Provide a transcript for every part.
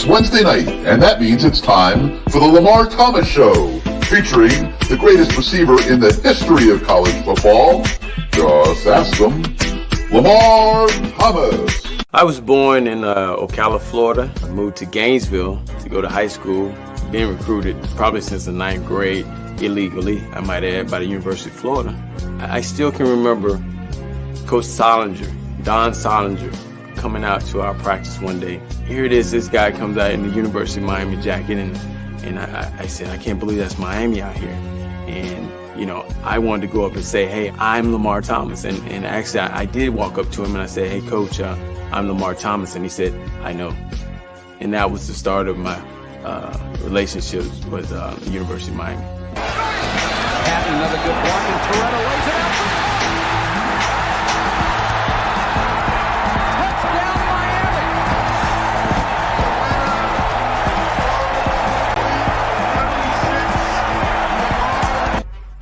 It's Wednesday night, and that means it's time for the Lamar Thomas Show, featuring the greatest receiver in the history of college football. Just ask him, Lamar Thomas. I was born in Ocala, Florida. I moved to Gainesville to go to high school. Been recruited probably since the 9th grade, illegally, I might add, by the University of Florida. I still can remember Coach Solinger, Don Solinger, coming out to our practice one day. Here it is, this guy comes out in the University of Miami jacket, and I said, I can't believe that's Miami out here. And, you know, I wanted to go up and say, hey, I'm Lamar Thomas. And actually, I did walk up to him and I said, hey, Coach, I'm Lamar Thomas. And he said, I know. And that was the start of my relationship with the University of Miami. Patton, another good block, and Toretto lays it out. Touchdown, Miami.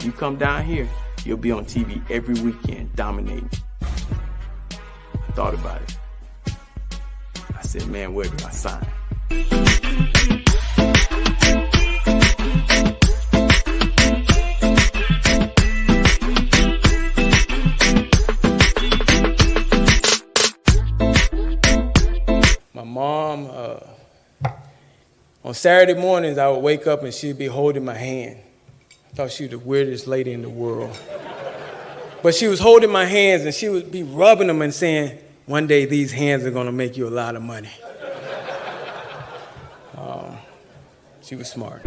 You come down here, you'll be on TV every weekend, dominating. I thought about it. I said, man, where do I sign? My mom, on Saturday mornings, I would wake up and she'd be holding my hand. I thought she was the weirdest lady in the world. But she was holding my hands and she would be rubbing them and saying, one day these hands are gonna make you a lot of money. She was smart.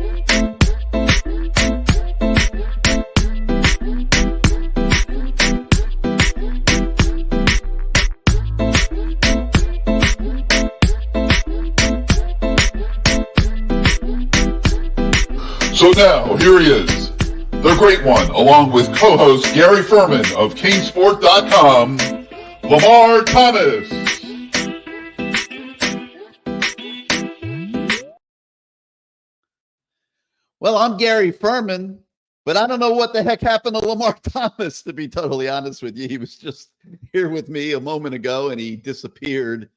So now, here he is, the great one, along with co-host Gary Ferman of CaneSport.com, Lamar Thomas. Well, I'm Gary Ferman, but I don't know what the heck happened to Lamar Thomas, to be totally honest with you. He was just here with me a moment ago, and he disappeared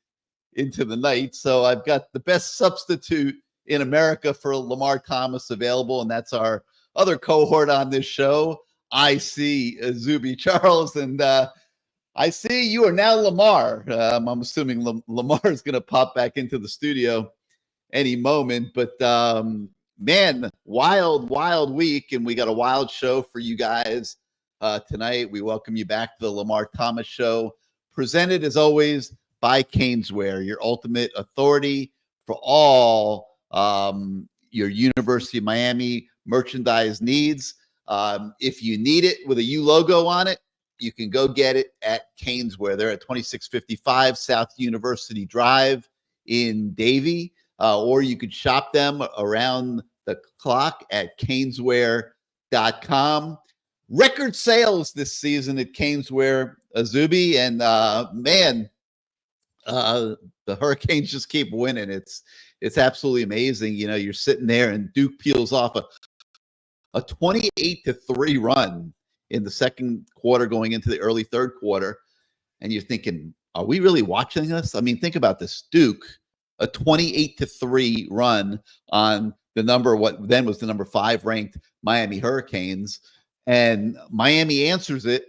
into the night. So I've got the best substitute in America for Lamar Thomas available, and that's our other cohort on this show. I see Izubee Charles, and I see you are now Lamar. I'm assuming Lamar is going to pop back into the studio any moment, but man, wild week, and we got a wild show for you guys tonight. We welcome you back to the Lamar Thomas Show, presented as always by Caneswear, your ultimate authority for all your University of Miami merchandise needs. If you need it with a U logo on it, you can go get it at Caneswear. They're at 2655 South University Drive in Davie, or you could shop them around the clock at Caneswear.com. Record sales this season at Caneswear, Izubee, and man, the Hurricanes just keep winning. It's absolutely amazing. You know, you're sitting there and Duke peels off a 28-3 run in the second quarter going into the early third quarter. And you're thinking, are we really watching this? I mean, think about this. Duke, a 28-3 run on the what then was the number 5 ranked Miami Hurricanes. And Miami answers it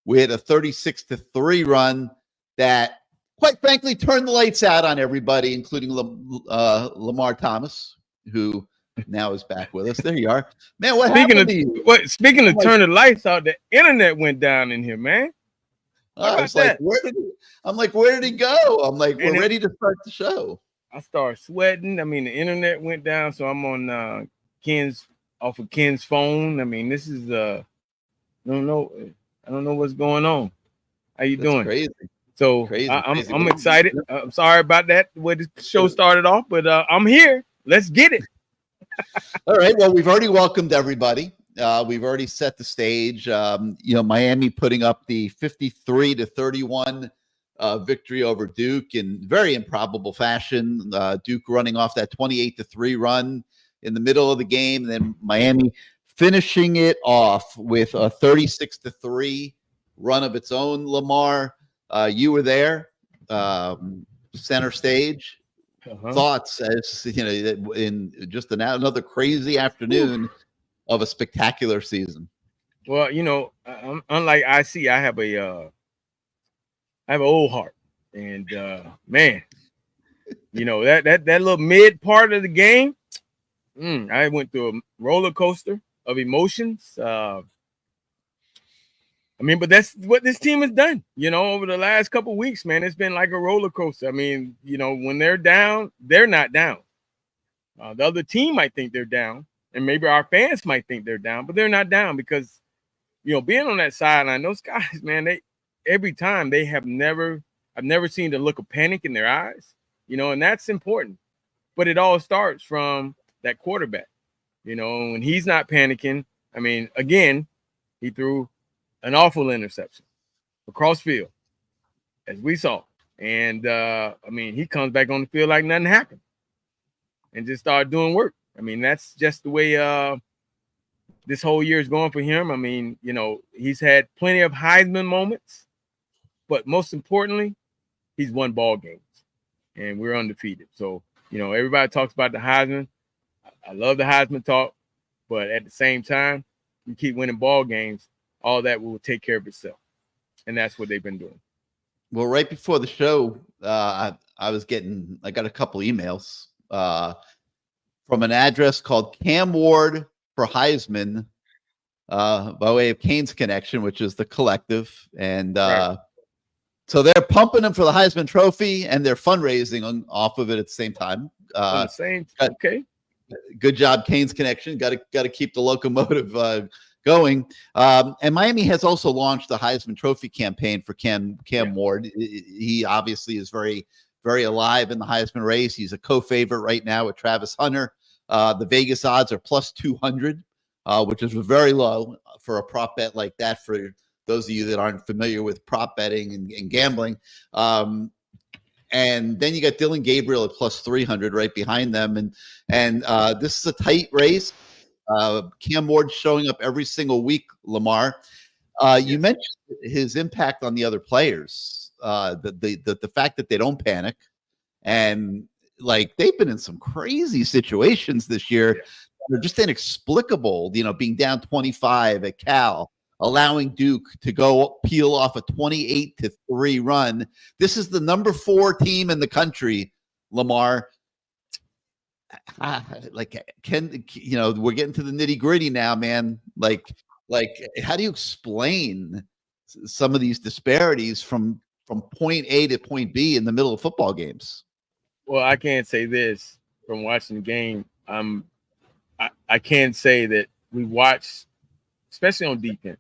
with a 36-3 run that, quite frankly, turned the lights out on everybody, including Lamar Thomas, who now is back with us. There you are. Man, what happened to you? Speaking of turning the lights out, the internet went down in here, man. I was like, where did he go? I'm like, we're ready to start the show. I started sweating. I mean, the internet went down, so I'm on Ken's phone. I mean, this is I don't know what's going on. How you doing? Crazy. So crazy. I'm excited. I'm sorry about that, where the show started off, but I'm here. Let's get it. All right. Well, we've already welcomed everybody. We've already set the stage. Miami putting up the 53-31 victory over Duke in very improbable fashion. Duke running off that 28-3 run in the middle of the game, and then Miami finishing it off with a 36-3 run of its own. Lamar, you were there, center stage. thoughts as in just another crazy afternoon of a spectacular season? Well, unlike IC, I have an old heart, and man, that little mid part of the game, I went through a roller coaster of emotions. But that's what this team has done, over the last couple of weeks, man. It's been like a roller coaster. When they're down, they're not down. The other team might think they're down, and maybe our fans might think they're down, but they're not down because, being on that sideline, those guys, man, every time I've never seen the look of panic in their eyes, and that's important. But it all starts from that quarterback, when he's not panicking. Again, he threw an awful interception across field, as we saw. And, he comes back on the field like nothing happened and just started doing work. That's just the way this whole year is going for him. He's had plenty of Heisman moments, but most importantly, he's won ball games, and we're undefeated. So, everybody talks about the Heisman. I love the Heisman talk, but at the same time, you keep winning ball games, all that will take care of itself. And that's what they've been doing. Well, right before the show, I got a couple emails from an address called Cam Ward for Heisman by way of Canes Connection, which is the collective. And Right. So they're pumping him for the Heisman Trophy, and they're fundraising off of it at the same time. Okay. Good job, Canes Connection. Got to keep the locomotive going. And Miami has also launched the Heisman Trophy campaign for Cam Ward. He obviously is very, very alive in the Heisman race. He's a co-favorite right now with Travis Hunter. The Vegas odds are plus 200, which is very low for a prop bet like that for those of you that aren't familiar with prop betting and gambling. And then you got Dylan Gabriel at plus 300 right behind them. And this is a tight race. Cam Ward showing up every single week, Lamar. You mentioned his impact on the other players, the fact that they don't panic. And they've been in some crazy situations this year. Yeah. They're just inexplicable, being down 25 at Cal, allowing Duke to go peel off a 28-3 run. This is the number 4 team in the country, Lamar. We're getting to the nitty gritty now, man. How do you explain some of these disparities from point A to point B in the middle of football games? Well, I can't say this from watching the game. I can say that we watched, especially on defense,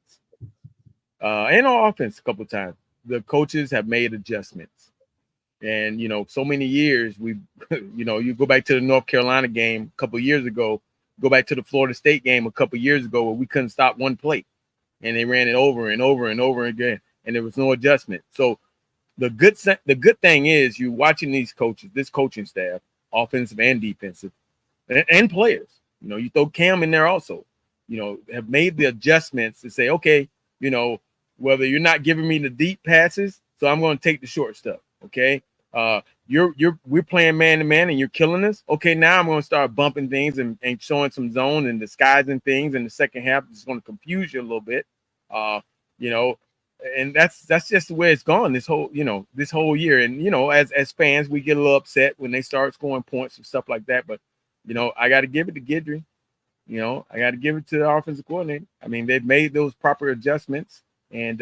and on offense a couple of times, the coaches have made adjustments. And, so many years you go back to the North Carolina game a couple of years ago, go back to the Florida State game a couple of years ago where we couldn't stop one play and they ran it over and over and over again. And there was no adjustment. So the good thing is you're watching these coaches, this coaching staff, offensive and defensive, and players, you throw Cam in there also, have made the adjustments to say, okay, whether you're not giving me the deep passes, so I'm going to take the short stuff. Okay. We're playing man to man and you're killing us. Okay. Now I'm going to start bumping things and showing some zone and disguising things in the second half. It's going to confuse you a little bit. And that's just the way it's gone this whole year. And, as fans, we get a little upset when they start scoring points and stuff like that. But, I got to give it to Guidry. I got to give it to the offensive coordinator. They've made those proper adjustments and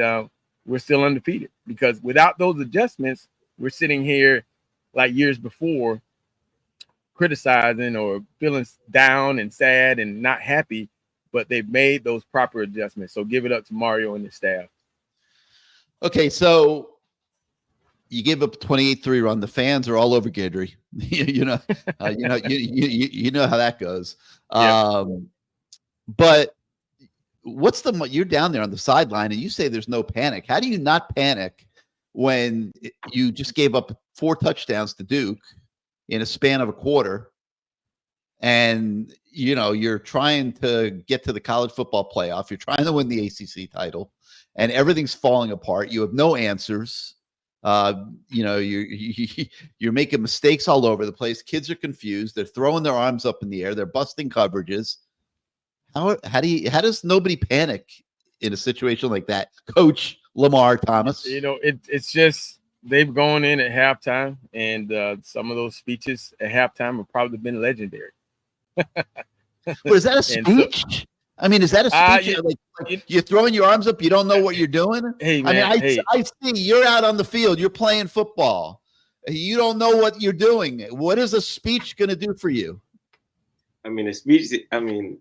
we're still undefeated because without those adjustments, we're sitting here like years before criticizing or feeling down and sad and not happy, but they've made those proper adjustments. So give it up to Mario and his staff. Okay, so you gave up a 28-3 run. The fans are all over Guidry. you know how that goes. Yeah. But you're down there on the sideline and you say there's no panic. How do you not panic when you just gave up 4 touchdowns to Duke in a span of a quarter and, you're trying to get to the college football playoff. You're trying to win the ACC title and everything's falling apart. You have no answers. You're making mistakes all over the place. Kids are confused. They're throwing their arms up in the air. They're busting coverages. How does nobody panic in a situation like that, Coach Lamar Thomas? It's just they've gone in at halftime, and some of those speeches at halftime have probably been legendary. But is that a speech? I mean, is that a speech? You're throwing your arms up. You don't know what you're doing. Hey, man, I see you're out on the field. You're playing football. You don't know what you're doing. What is a speech going to do for you? I mean, a speech. I mean,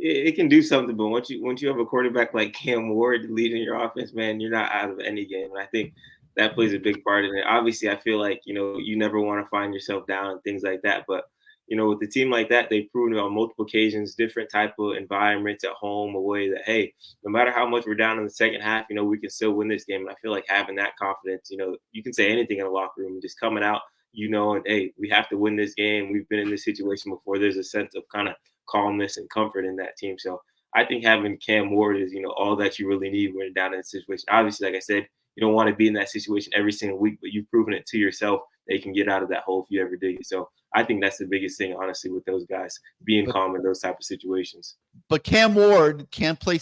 it can do something, but once you have a quarterback like Cam Ward leading your offense, man, you're not out of any game. And I think that plays a big part in it. Obviously, I feel like you never want to find yourself down and things like that, but with a team like that, they've proven on multiple occasions, different type of environments at home, away, that, hey, no matter how much we're down in the second half, we can still win this game. And I feel like having that confidence, you can say anything in the locker room and just coming out, and, hey, we have to win this game. We've been in this situation before. There's a sense of kind of calmness and comfort in that team. So I think having Cam Ward is, all that you really need when you're down in a situation. Obviously, like I said, you don't want to be in that situation every single week, but you've proven it to yourself that you can get out of that hole if you ever dig it. So I think that's the biggest thing, honestly, with those guys, being calm in those type of situations. But Cam Ward can't play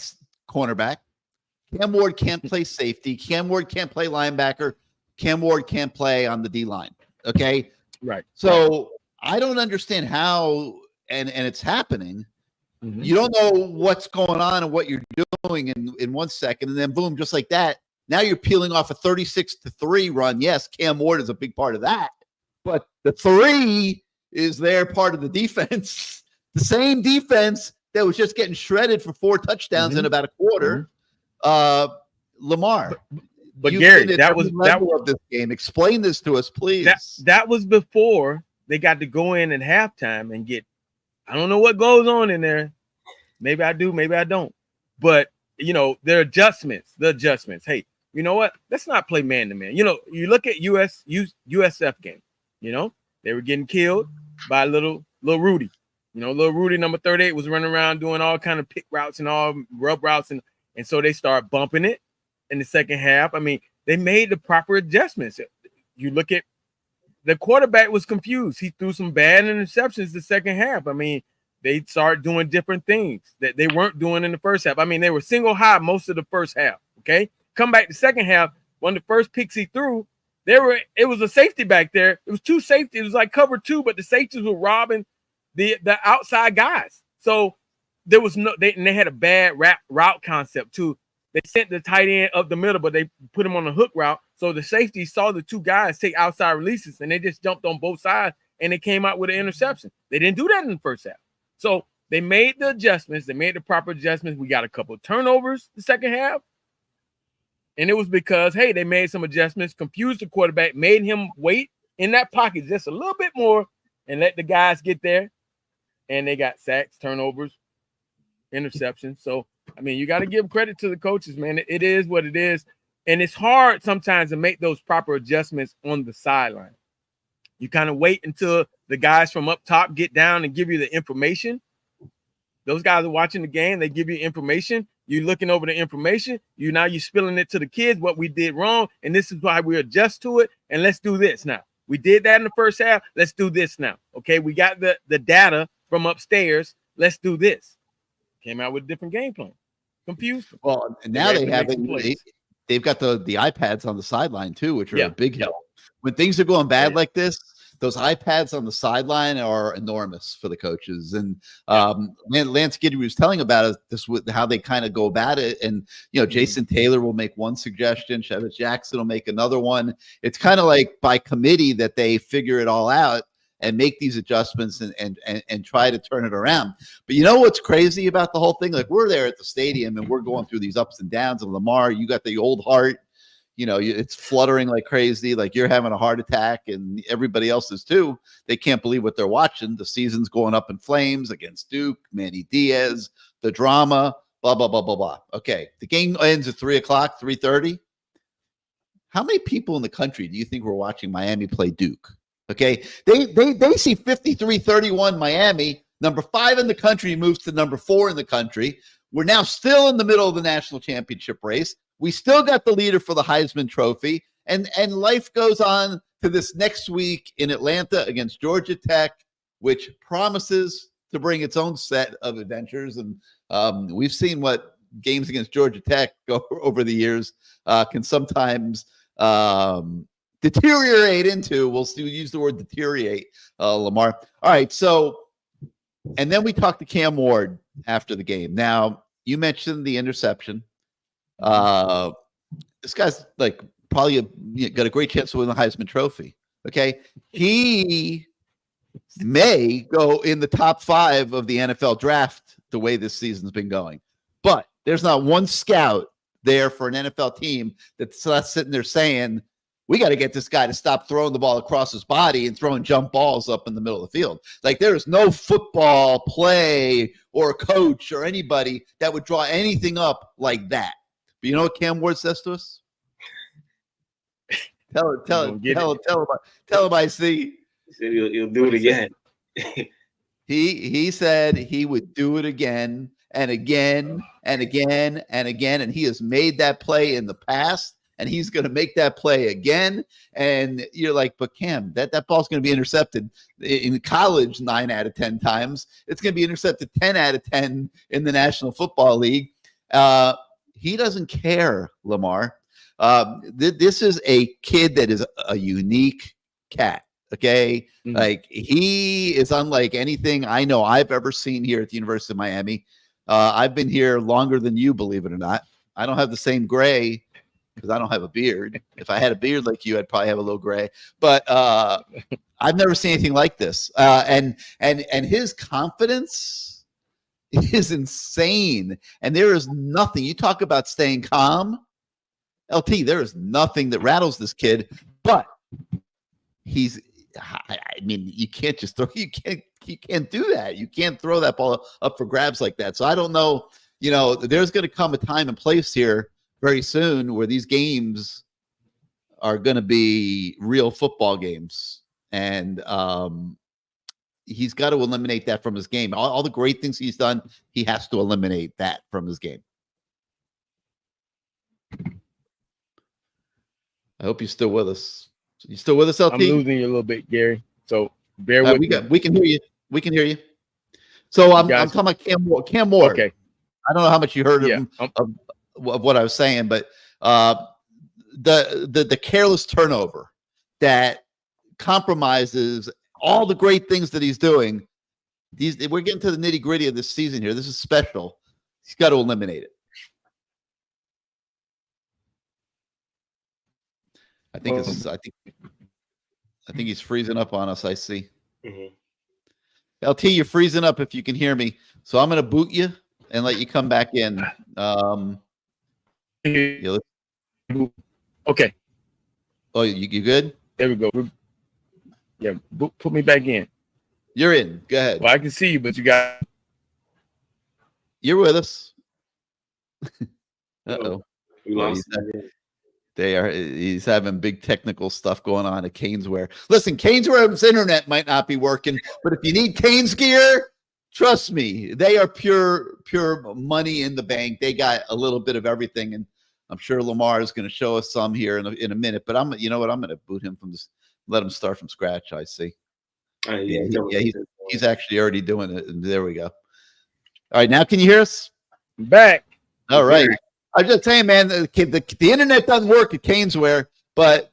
cornerback. Cam Ward can't play safety. Cam Ward can't play linebacker. Cam Ward can't play on the D-line. Okay? Right. So I don't understand how, and it's happening. Mm-hmm. You don't know what's going on and what you're doing in 1 second, and then boom, just like that, now you're peeling off a 36-3 run. Yes, Cam Ward is a big part of that, but the 3 is their part of the defense. The same defense that was just getting shredded for 4 touchdowns in about a quarter. Lamar, but Gary, that was of this game. Explain this to us, please. That was before they got to go in at halftime and get. I don't know what goes on in there. Maybe I do, maybe I don't. But there are adjustments. The adjustments. Hey, you know what? Let's not play man to man. You look at USF game. They were getting killed by little Rudy. Little Rudy, number 38, was running around doing all kind of pick routes and all rub routes, and so they start bumping it in the second half. I mean, they made the proper adjustments. You look at the quarterback was confused. He threw some bad interceptions the second half. I mean, they started doing different things that they weren't doing in the first half. I mean, they were single high most of the first half. Okay, come back the second half. One of the first picks he threw, it was a safety back there. It was 2 safeties. It was like cover 2, but the safeties were robbing the outside guys. So there was they had a bad route concept too. They sent the tight end up the middle, but they put him on a hook route. So the safety saw the 2 guys take outside releases, and they just jumped on both sides, and they came out with an interception. They didn't do that in the first half. So they made the adjustments. They made the proper adjustments. We got a couple of turnovers the second half. And it was because, hey, they made some adjustments, confused the quarterback, made him wait in that pocket just a little bit more and let the guys get there. And they got sacks, turnovers, interceptions. So, I mean, you got to give credit to the coaches, man. It is what it is. And it's hard sometimes to make those proper adjustments on the sideline. You kind of wait until the guys from up top get down and give you the information. Those guys are watching the game. They give you information. You're looking over the information. You're spilling it to the kids, what we did wrong. And this is why we adjust to it. And let's do this now. We did that in the first half. Let's do this now. Okay, we got the data from upstairs. Let's do this. Came out with a different game plan. Confused them. Well, and now they've got the iPads on the sideline too, which are a big help. When things are going bad like this, those iPads on the sideline are enormous for the coaches. And Lance Giddy was telling about this with how they kind of go about it. And Jason Taylor will make one suggestion, Chevette Jackson will make another one. It's kind of like by committee that they figure it all out and make these adjustments and try to turn it around. But you know what's crazy about the whole thing? Like, we're there at the stadium and we're going through these ups and downs. And Lamar, you got the old heart. It's fluttering like crazy, like you're having a heart attack, and everybody else is too. They can't believe what they're watching. The season's going up in flames against Duke, Manny Diaz, the drama, blah, blah, blah, blah, blah. Okay, the game ends at 3 o'clock, 3:30. How many people in the country do you think were watching Miami play Duke? Okay, they see 53-31 Miami. Number 5 in the country moves to number 4 in the country. We're now still in the middle of the national championship race. We still got the leader for the Heisman Trophy, And life goes on to this next week in Atlanta against Georgia Tech, which promises to bring its own set of adventures. And we've seen what games against Georgia Tech over the years can sometimes deteriorate into. We'll use the word deteriorate, Lamar. All right, so, and then we talked to Cam Ward after the game. Now, you mentioned the interception. This guy's like probably got a great chance to win the Heisman Trophy. Okay, he may go in the top 5 of the NFL draft the way this season's been going, but there's not one scout there for an NFL team that's sitting there saying, we got to get this guy to stop throwing the ball across his body and throwing jump balls up in the middle of the field. Like, there is no football play or coach or anybody that would draw anything up like that. But you know what Cam Ward says to us? Tell him I see. He said he'll do it again. He said he would do it again and again and again and again, and he has made that play in the past, and he's going to make that play again. And you're like, but Cam, that ball's going to be intercepted in college 9 out of 10 times. It's going to be intercepted 10 out of 10 in the National Football League. He doesn't care, Lamar. This is a kid that is a unique cat. Okay. Mm-hmm. Like, he is unlike anything I know I've ever seen here at the University of Miami. I've been here longer than you, believe it or not. I don't have the same gray because I don't have a beard. If I had a beard like you, I'd probably have a little gray. But I've never seen anything like this. And his confidence is insane. And there is nothing. You talk about staying calm, LT. There is nothing that rattles this kid. But I mean, you can't just throw. You can't do that. You can't throw that ball up for grabs like that. So I don't know. You know, there's going to come a time and place here very soon where these games are going to be real football games, and he's got to eliminate that from his game. All the great things he's done, he has to eliminate that from his game. I hope you're still with us. You still with us, LT? I'm losing you a little bit, Gary. So bear with me. We can hear you. We can hear you. So I'm talking about Cam Ward. Okay. I don't know how much you heard of what I was saying, but the careless turnover that compromises all the great things that he's doing. We're getting to the nitty-gritty of this season here. This is special. He's got to eliminate it. I think he's freezing up on us. I see. Mm-hmm. LT, you're freezing up if you can hear me. So I'm going to boot you and let you come back in. Okay. Oh, you good? There we go. Yeah, put me back in. You're in. Go ahead. Well, I can see you, but you're with us. Uh-oh. We lost. He's having big technical stuff going on at Caneswear. Listen, Caneswear's internet might not be working, but if you need Canes gear, trust me, they are pure money in the bank. They got a little bit of everything, and I'm sure Lamar is going to show us some here in a minute. But you know what? I'm going to boot him from this. Let him start from scratch. I see. He's actually already doing it. And there we go. All right, now can you hear us? I'm back. All right. I'm just saying, man, the internet doesn't work at Caneswear, but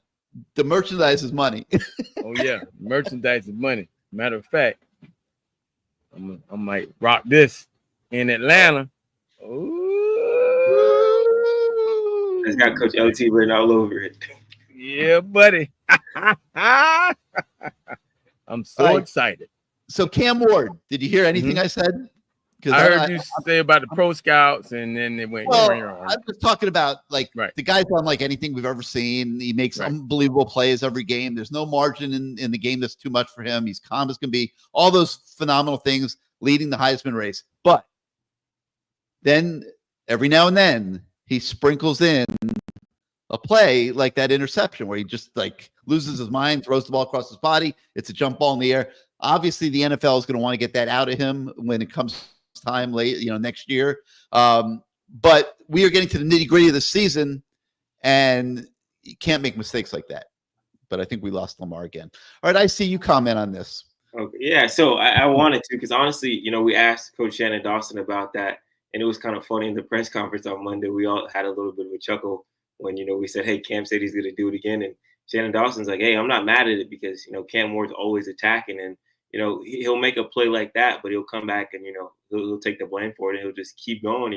the merchandise is money. Oh, yeah. Merchandise is money. Matter of fact, I might rock this in Atlanta. Ooh. It's got Coach LT written all over it. Yeah, buddy. I'm so excited. So, Cam Ward, did you hear anything I said? I heard you say about the pro scouts, and then it went. Well, I'm just talking about the guy's unlike anything we've ever seen. He makes unbelievable plays every game. There's no margin in the game that's too much for him. He's calm as can be. All those phenomenal things leading the Heisman race. But then every now and then he sprinkles in a play like that interception where he just loses his mind, throws the ball across his body. It's a jump ball in the air. Obviously, the NFL is going to want to get that out of him when it comes time late, next year. But we are getting to the nitty-gritty of the season, and you can't make mistakes like that. But I think we lost Lamar again. All right, I see you comment on this. Okay, yeah. So I wanted to, because honestly, we asked Coach Shannon Dawson about that, and it was kind of funny in the press conference on Monday. We all had a little bit of a chuckle when we said, "Hey, Cam said he's going to do it again," and Shannon Dawson's like, "Hey, I'm not mad at it because Cam Ward's always attacking, and he'll make a play like that, but he'll come back and he'll take the blame for it, and he'll just keep going,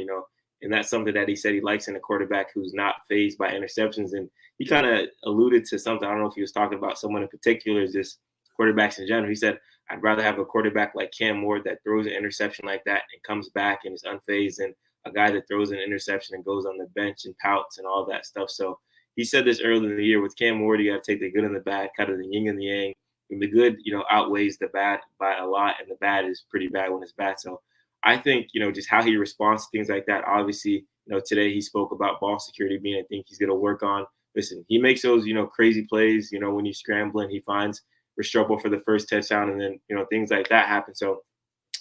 And that's something that he said he likes in a quarterback who's not fazed by interceptions. And he kind of alluded to something. I don't know if he was talking about someone in particular, just quarterbacks in general. He said, I'd rather have a quarterback like Cam Ward that throws an interception like that and comes back and is unfazed than a guy that throws an interception and goes on the bench and pouts and all that stuff. So he said this early in the year with Cam Ward, you got to take the good and the bad, kind of the yin and the yang. And the good, outweighs the bad by a lot, and the bad is pretty bad when it's bad. So I think, just how he responds to things like that. Obviously, today he spoke about ball security being a thing he's going to work on. Listen, he makes those, crazy plays, when he's scrambling, he finds Restrepo for the first touchdown, and then, things like that happen. So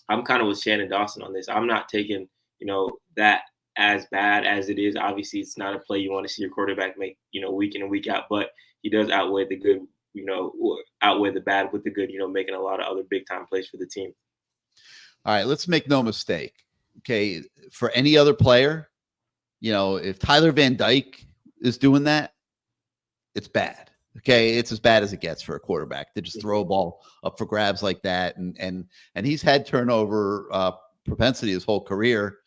I'm kind of with Shannon Dawson on this. I'm not taking, that as bad as it is. Obviously, it's not a play you want to see your quarterback make, week in and week out, but he does outweigh the good, outweigh the bad with the good, making a lot of other big time plays for the team. All right, let's make no mistake. Okay, for any other player, if Tyler Van Dyke is doing that, it's bad. Okay, it's as bad as it gets for a quarterback to just throw a ball up for grabs like that, and he's had turnover propensity his whole career.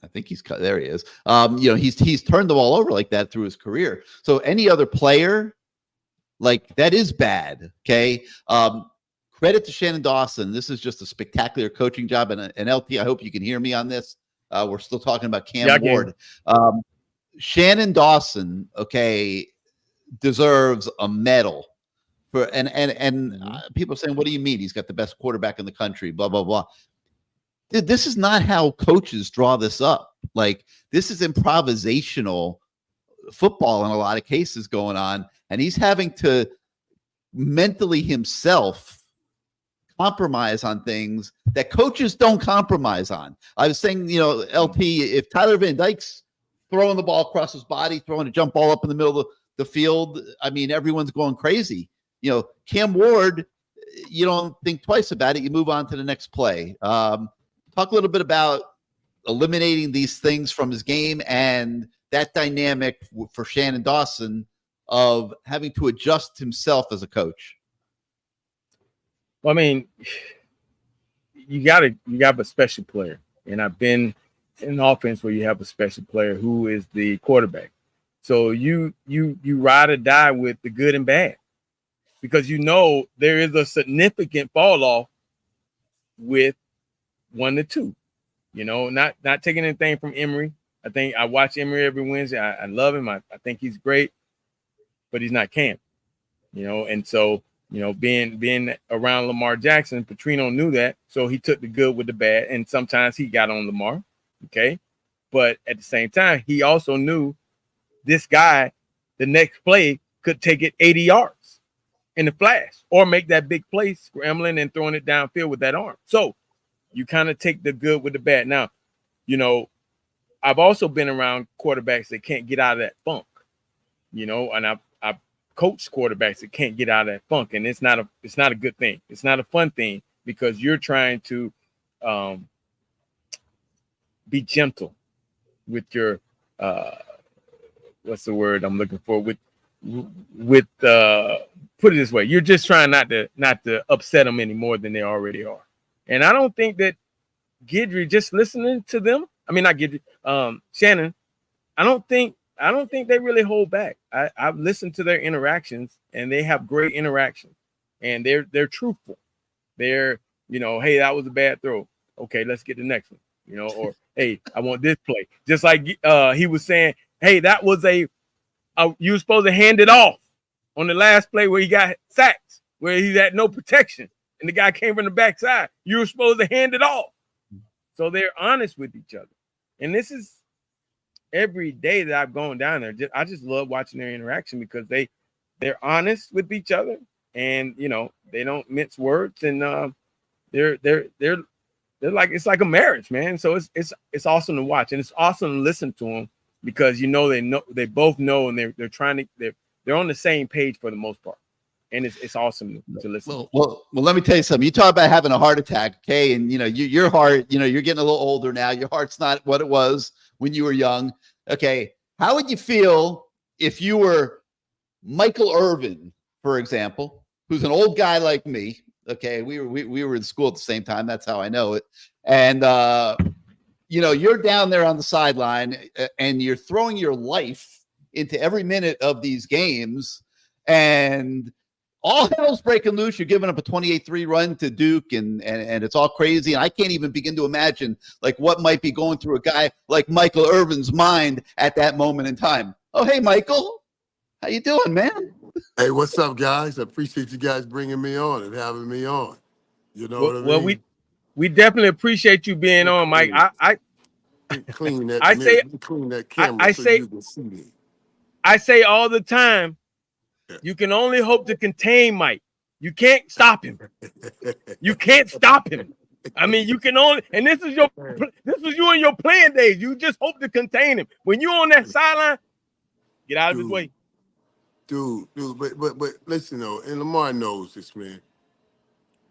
I think he's cut. There he is. He's turned the ball over like that through his career. So any other player, like that is bad. Okay. Credit to Shannon Dawson. This is just a spectacular coaching job. And LT, I hope you can hear me on this. We're still talking about Cam Ward. Shannon Dawson, okay, deserves a medal for and people are saying, what do you mean? He's got the best quarterback in the country, blah, blah, blah. Dude, this is not how coaches draw this up. Like, this is improvisational football in a lot of cases going on, and he's having to mentally himself compromise on things that coaches don't compromise on. I was saying, LT, if Tyler Van Dyke's throwing the ball across his body, throwing a jump ball up in the middle of the field, I mean, everyone's going crazy. Cam Ward, you don't think twice about it. You move on to the next play. Talk a little bit about eliminating these things from his game and that dynamic for Shannon Dawson of having to adjust himself as a coach. Well, I mean, you got a special player, and I've been in an offense where you have a special player who is the quarterback. So you ride or die with the good and bad, because there is a significant fall off with 1 to 2. Not taking anything from Emory. I think I watch Emory every Wednesday. I love him. I think he's great, but he's not Cam. And so being around Lamar Jackson, Petrino knew that, so he took the good with the bad, and sometimes he got on Lamar. Okay, but at the same time, he also knew this guy, the next play, could take it 80 yards in the flash or make that big play scrambling and throwing it downfield with that arm. So you kind of take the good with the bad. Now, I've also been around quarterbacks that can't get out of that funk, and I've coached quarterbacks that can't get out of that funk, and it's not a good thing. It's not a fun thing, because you're trying to be gentle with your what's the word I'm looking for? With put it this way, you're just trying not to upset them any more than they already are. And I don't think that Guidry, just listening to them, I mean, not Guidry, Shannon, I don't think they really hold back. I've listened to their interactions, and they have great interactions, and they're truthful. They're, hey, that was a bad throw. Okay, let's get the next one, or hey, I want this play. Just like he was saying, hey, that was you were supposed to hand it off on the last play where he got sacked, where he had no protection, and the guy came from the backside. You were supposed to hand it off. So they're honest with each other. And this is every day that I've gone down there. I just love watching their interaction, because they're honest with each other, and they don't mince words, and they're like, it's like a marriage, man. So it's awesome to watch, and it's awesome to listen to them because they both know, and they're on the same page for the most part, and it's awesome to listen. Well, let me tell you something. You talk about having a heart attack, okay? And your heart, you're getting a little older now. Your heart's not what it was when you were young. Okay, how would you feel if you were Michael Irvin, for example, who's an old guy like me? Okay, we were in school at the same time. That's how I know it. And you're down there on the sideline, and you're throwing your life into every minute of these games, and all hell's breaking loose. You're giving up a 28-3 run to Duke, and it's all crazy. And I can't even begin to imagine like what might be going through a guy like Michael Irvin's mind at that moment in time. Oh, hey, Michael, how you doing, man? Hey, what's up, guys? I appreciate you guys bringing me on and having me on. You know what I mean? Well, we definitely appreciate you being on, Mike. Clean that. Clean that camera so you can see me. I say all the time, you can only hope to contain Mike. You can't stop him. You can't stop him. I mean, you can only, and this was you in your playing days. You just hope to contain him. When you're on that sideline, get out of his way. Dude, but listen though, and Lamar knows this, man.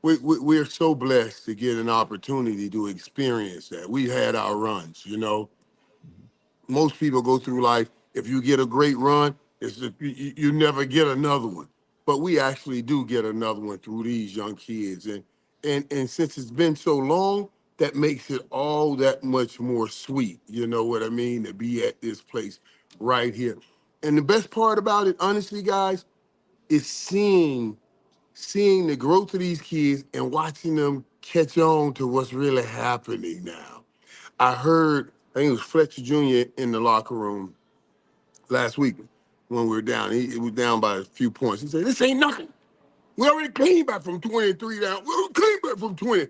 We're so blessed to get an opportunity to experience that. We had our runs, Most people go through life. If you get a great run, you never get another one. But we actually do get another one through these young kids, and since it's been so long, that makes it all that much more sweet. You know what I mean? To be at this place right here. And the best part about it, honestly, guys, is seeing the growth of these kids and watching them catch on to what's really happening now. I think it was Fletcher Jr. in the locker room last week when we were down. He was down by a few points. He said, "This ain't nothing. We already came back from 23 down. We already came back from 20.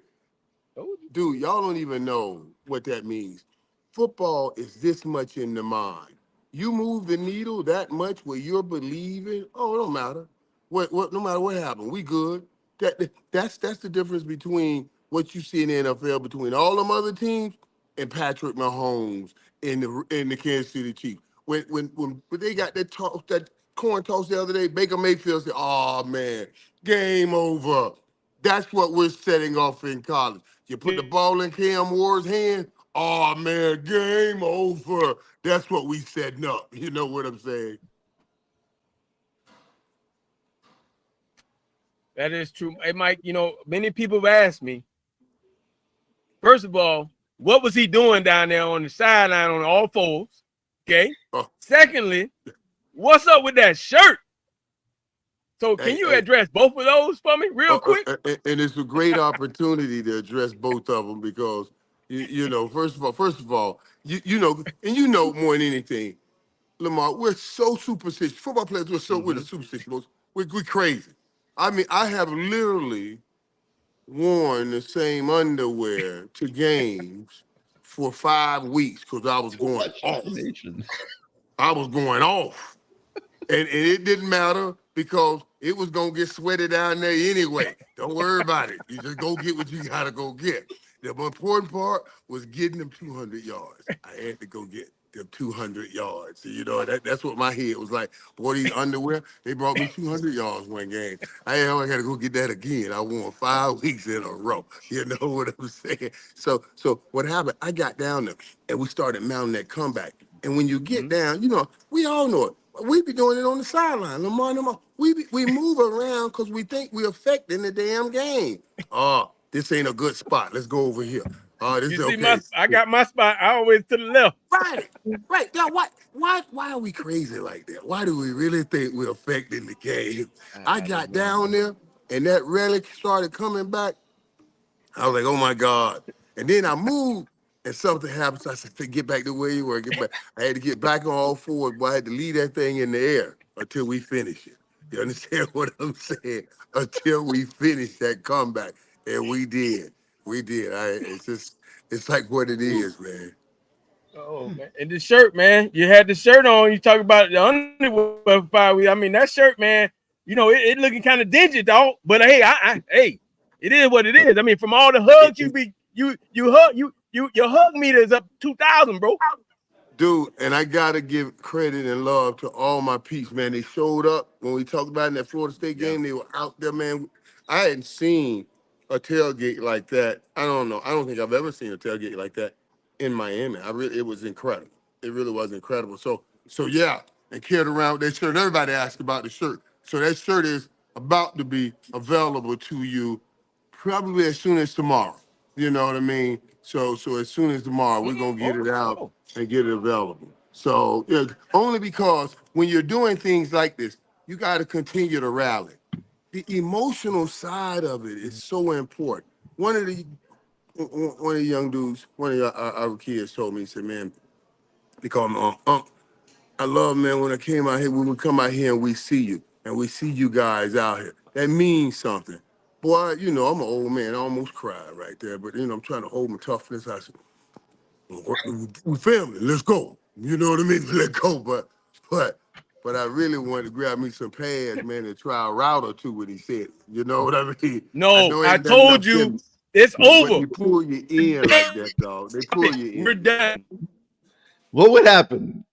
Dude, y'all don't even know what that means. Football is this much in the mind. You move the needle that much where you're believing, it don't matter. No matter what happened, we good. That's the difference between what you see in the NFL between all them other teams and Patrick Mahomes and the Kansas City Chiefs. When they got that coin toss the other day, Baker Mayfield said, "Oh man, game over." That's what we're setting off in college. You put the ball in Cam Ward's hand, "Oh man, game over." That's what we setting up. You know what I'm saying? That is true. Hey, Mike, many people have asked me, first of all, what was he doing down there on the sideline on all fours? Okay. Secondly, what's up with that shirt? So can you address both of those for me real quick? And it's a great opportunity to address both of them because, first of all, more than anything, Lamar, we're so superstitious. Football players, we're the superstitious. We're crazy. I mean, I have literally worn the same underwear to games for 5 weeks because I was going off. I was going off. And it didn't matter because it was going to get sweaty down there anyway. Don't worry about it. You just go get what you got to go get. The important part was getting them 200 yards. I had to go get them 200 yards. So, that's what my head was like. Boy, these underwear, they brought me 200 yards one game. I got to go get that again. I won 5 weeks in a row. You know what I'm saying? So what happened, I got down there, and we started mounting that comeback. And when you get down, we all know it. We be doing it on the sideline. Lamar, we move around because we think we're affecting the damn game. This ain't a good spot. Let's go over here. This is okay. I got my spot always to the left. Right. Now, why are we crazy like that? Why do we really think we're affecting the game? I got down there, and that relic started coming back. I was like, oh my God. And then I moved, and something happened. So I said, get back to where you were. Get back. I had to get back on all fours, but I had to leave that thing in the air until we finish it. You understand what I'm saying? Until we finish that comeback. And we did. It's like what it is, man. Oh, man. And the shirt, man. You had the shirt on. You talk about the underwear for 5 weeks. I mean, that shirt, man, it looking kind of dingy, dog. But hey, it is what it is. I mean, from all the hugs your hug meter is up 2,000, bro. Dude, and I gotta give credit and love to all my peeps, man. They showed up when we talked about in that Florida State game. They were out there, man. I hadn't seen a tailgate like that. I don't know. I don't think I've ever seen a tailgate like that in Miami. It was incredible. It really was incredible. So yeah, and carried around that shirt. Everybody asked about the shirt. So that shirt is about to be available to you probably as soon as tomorrow. You know what I mean? So as soon as tomorrow, we're gonna get it out and get it available. So yeah, only because when you're doing things like this, you got to continue to rally. The emotional side of it is so important. One of the young dudes, one of our kids told me, he said, man, they call me Unc. I love, man, when I came out here, when we come out here and we see you, and we see you guys out here. That means something. Boy, you know, I'm an old man. I almost cried right there, but, you know, I'm trying to hold my toughness. I said, we family, let's go. You know what I mean? Let's go. But I really wanted to grab me some pads, man, and try a route or two when he said it. You know what I mean? No, I ain't that told enough you in- it's but over. they pull you in like that, dog. They pull you in. We're done. What would happen?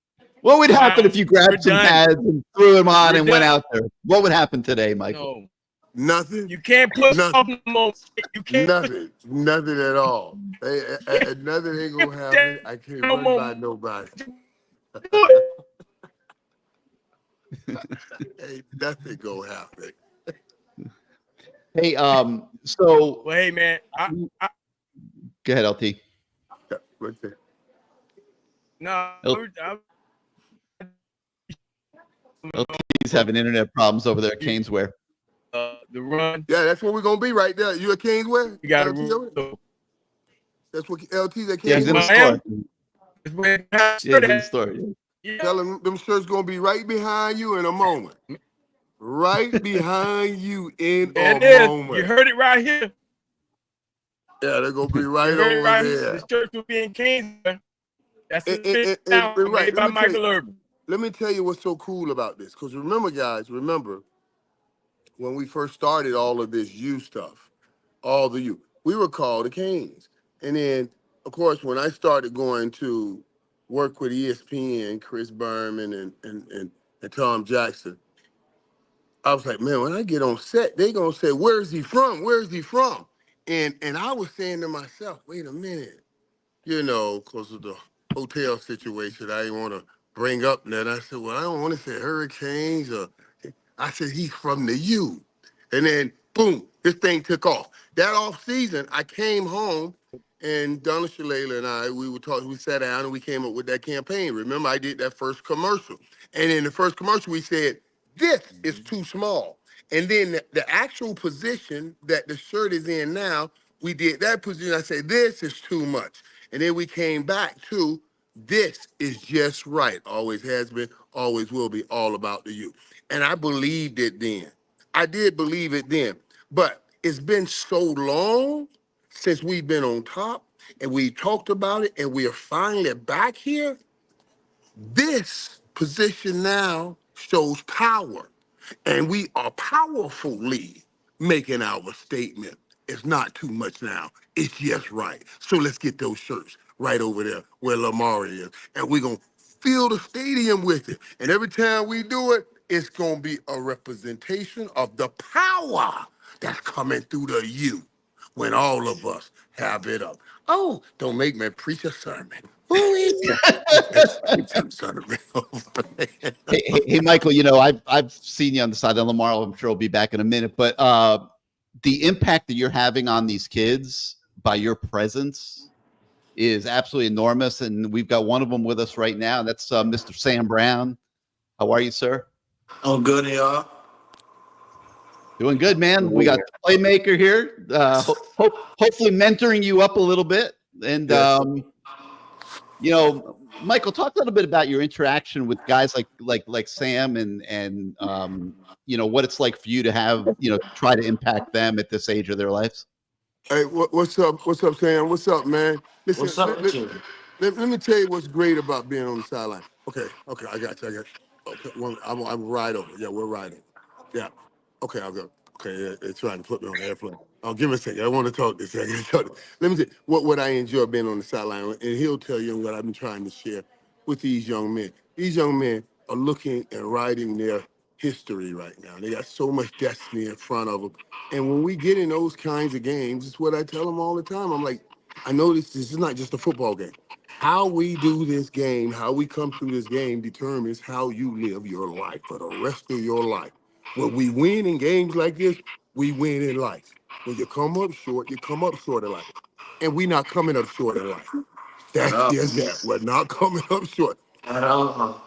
What would happen if you We're grabbed some done. pads and threw them on We're and went done. out there? What would happen today, Michael? No, Nothing. you can't put Nothing. something on. You can't. Nothing at all. Nothing ain't gonna happen. I can't No run more. by nobody. Ain't nothing gonna happen. Hey, so Well, hey, man. go ahead, LT. Yeah, right there. No, He's having internet problems over there at Caneswear. the run. Yeah, that's where we're gonna be right there. You at Caneswear? You got to LT over there? run. That's what LT's at Yeah, he's in the Caneswear. store. Yeah, he's in the store. Yeah. Tell him them shirts gonna be right behind you in a moment. Right behind you in There a it is. moment. You heard it right here. Yeah, they're gonna be You right heard it over right there. here. The church will be in Kansas. That's And it. right, Made by Michael Irvin. let me tell you what's so cool about this. Because remember, guys, when we first started all of this U stuff, all the U, we were called the Canes. And then, of course, when I started going to work with ESPN, Chris Berman and Tom Jackson, I was like, man, when I get on set, they gonna say, where's he from? Where's he from? And I was saying to myself, wait a minute, you know, because of the hotel situation, I didn't want to bring up that. I said, well, I don't want to say Hurricanes. I said, he's from the U. And then, boom, this thing took off. That off season, I came home, and Donna Shalala and I, we sat down and we came up with that campaign. Remember, I did that first commercial. And in the first commercial, we said, this is too small. And then the actual position that the shirt is in now, we did that position. I said, this is too much. And then we came back to this is just right. Always has been, always will be, all about the youth. And I believed it then. I did believe it then. But it's been so long since we've been on top and we talked about it and we are finally back here. This position now shows power. And we are powerfully making our statement. It's not too much now. It's just right. So let's get those shirts right over there where Lamar is. And we're going to fill the stadium with it. And every time we do it, it's going to be a representation of the power that's coming through the U when all of us have it up. Oh, don't make me preach a sermon. Who is it? Hey, Michael, you know, I've seen you on the side of Lamar. I'm sure he'll be back in a minute, but the impact that you're having on these kids by your presence is absolutely enormous. And we've got one of them with us right now. That's Mr. Sam Brown. How are you, sir? Oh, good, y'all. Doing good, man. We got the playmaker here, hopefully mentoring you up a little bit. And, you know, Michael, talk a little bit about your interaction with guys like Sam and you know, what it's like for you to have, you know, try to impact them at this age of their lives. Hey, what's up? What's up, Sam? What's up, man? Listen, What's up with you? let me tell you what's great about being on the sideline. Okay, I got you. Okay, I'm right over. Yeah, we're right over. Yeah. Okay, I'll go. Okay, yeah, they're trying to put me on the airplane. Oh, give me a second. I want to talk this. Let me say what I enjoy being on the sideline, and he'll tell you what I've been trying to share. with these young men. These young men are looking and writing their history right now. They got so much destiny in front of them. And when we get in those kinds of games, it's what I tell them all the time. I'm like, I know this is not just a football game. How we do this game, how we come through this game determines how you live your life for the rest of your life. When we win in games like this, we win in life. When you come up short, you come up short in life. And we not coming up short in life. That's No. just that. We're not coming up short. No.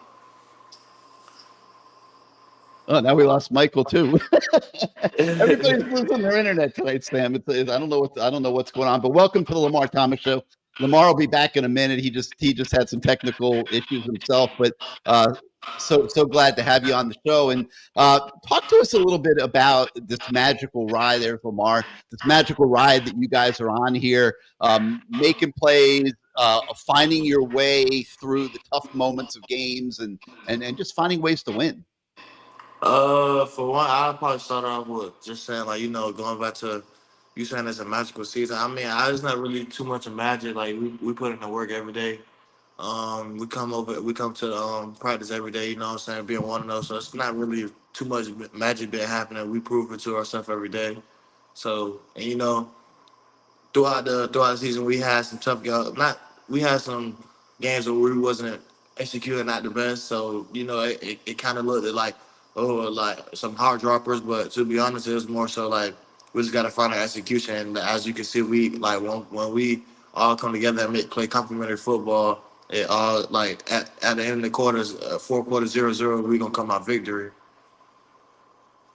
Oh, now we lost Michael too. Everybody's losing their internet tonight, Sam. I don't know what's going on. But welcome to the Lamar Thomas Show. Lamar will be back in a minute. He just had some technical issues himself, but so glad to have you on the show. And talk to us a little bit about this magical ride there, Lamar. This magical ride that you guys are on here, making plays, finding your way through the tough moments of games, and just finding ways to win. For one, I'll probably start off with just saying, like, going back to you saying it's a magical season. I mean, it's not really too much of magic. Like, we put in the work every day. We come to practice every day, you know what I'm saying, being 1-0. So it's not really too much magic been happening. We prove it to ourselves every day. So, and throughout the season, we had some tough we had some games where we wasn't executing at the best. So it kind of looked like some hard droppers, but to be honest, it was more so like we just got to find our execution. And as you can see, we like when we all come together and play complementary football, it all like at the end of the quarters, 4 quarters 0-0, we gonna come out victory.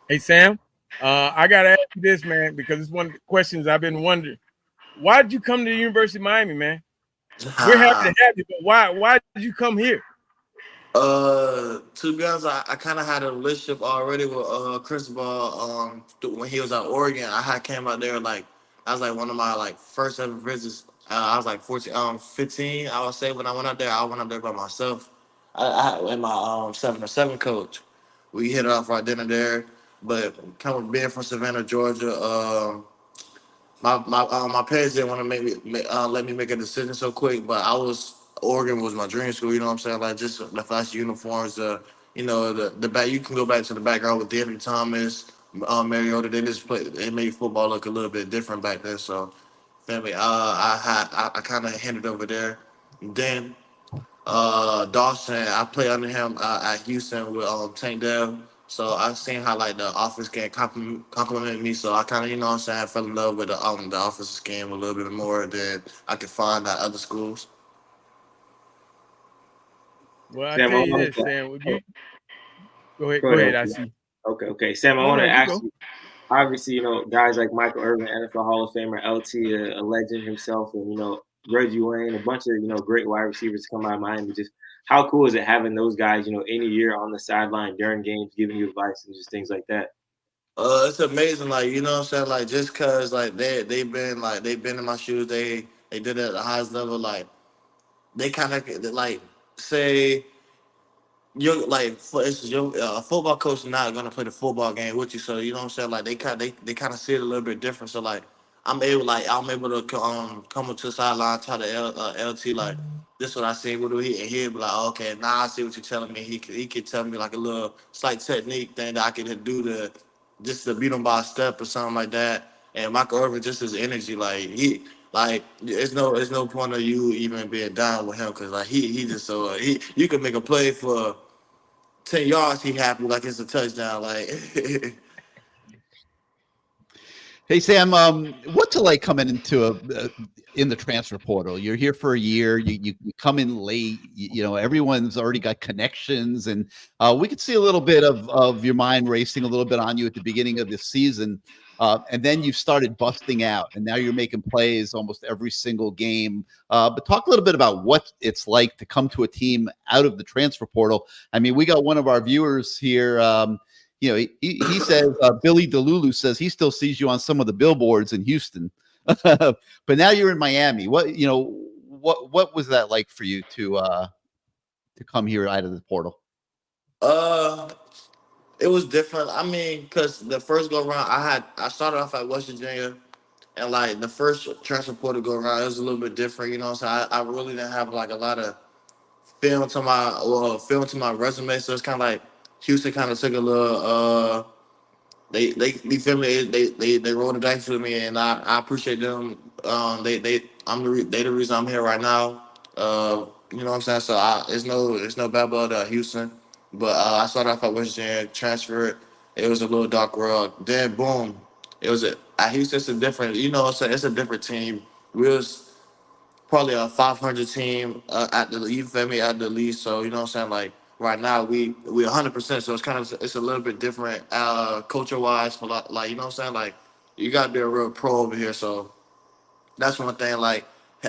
Hey, Sam, I got to ask you this, man, because it's one of the questions I've been wondering. Why did you come to the University of Miami, man? We're happy to have you, but why did you come here? To be honest, I kind of had a relationship already with Cristobal. When he was at Oregon, I had came out there like that was like one of my like first ever visits. I was like 15. I would say when I went out there, I went out there by myself. I and my 7-7 coach. We hit it off our dinner there. But being from Savannah, Georgia, my parents didn't want to let me make a decision so quick, but Oregon was my dream school. You know what I'm saying? Like just the flashy uniforms, the back. You can go back to the background with David Thomas, Mariota. They made football look a little bit different back then. So, family, I kind of handed over there. Then Dawson, I played under him at Houston with Tank Dell. So I've seen how like the offense can compliment me. So I kind of, what I'm saying, I fell in love with the offensive scheme a little bit more than I could find at other schools. Well, I Sam, tell you this, Sam. Go ahead. I see. Okay. Sam, I want to ask you. Obviously, guys like Michael Irvin, NFL Hall of Famer, LT, a legend himself, and Reggie Wayne, a bunch of great wide receivers come out of Miami. Just how cool is it having those guys, in a year on the sideline during games, giving you advice and just things like that? It's amazing, like what I'm saying, like just cause like they've been in my shoes, they did it at the highest level, like they kind of like say. You're like, for instance, a football coach is not gonna play the football game with you, so you know what I'm saying. Like they kind of see it a little bit different. So like I'm able to come up to the sideline, tell the LT like this is what I see. What do he? And he'll be like, okay, now I see what you're telling me. He could tell me like a little slight technique thing that I could do just to beat him by a step or something like that. And Michael Irvin, just his energy, it's no point of you even being down with him because like he just so you can make a play for 10 yards, he happy like it's a touchdown. Like, hey Sam, what's it like coming into in the transfer portal? You're here for a year. You come in late. Everyone's already got connections, and we could see a little bit of your mind racing a little bit on you at the beginning of this season. And then you started busting out, and now you're making plays almost every single game. But talk a little bit about what it's like to come to a team out of the transfer portal. I mean, we got one of our viewers here. He says, Billy DeLulu says he still sees you on some of the billboards in Houston. But now you're in Miami. What was that like for you to come here out of the portal? It was different. I mean, because the first go around, I started off at West Virginia, and like the first transfer portal go around, it was a little bit different. You know what I'm saying? I really didn't have like a lot of film to my resume. So it's kind of like Houston kind of took a little. They feel me. They rolled the dice with me, and I appreciate them. They the reason I'm here right now. You know what I'm saying? So it's no bad blood at Houston, but I started off at West Virginia, transferred. It was a little dark world. Then boom, at Houston. It's a different. You know, it's a different team. We was probably a 500 team at the, you feel me, at the least. So you know what I'm saying, like right now we 100%. So it's a little bit different culture wise for like you know what I'm saying, like you got to be a real pro over here. So that's one thing, like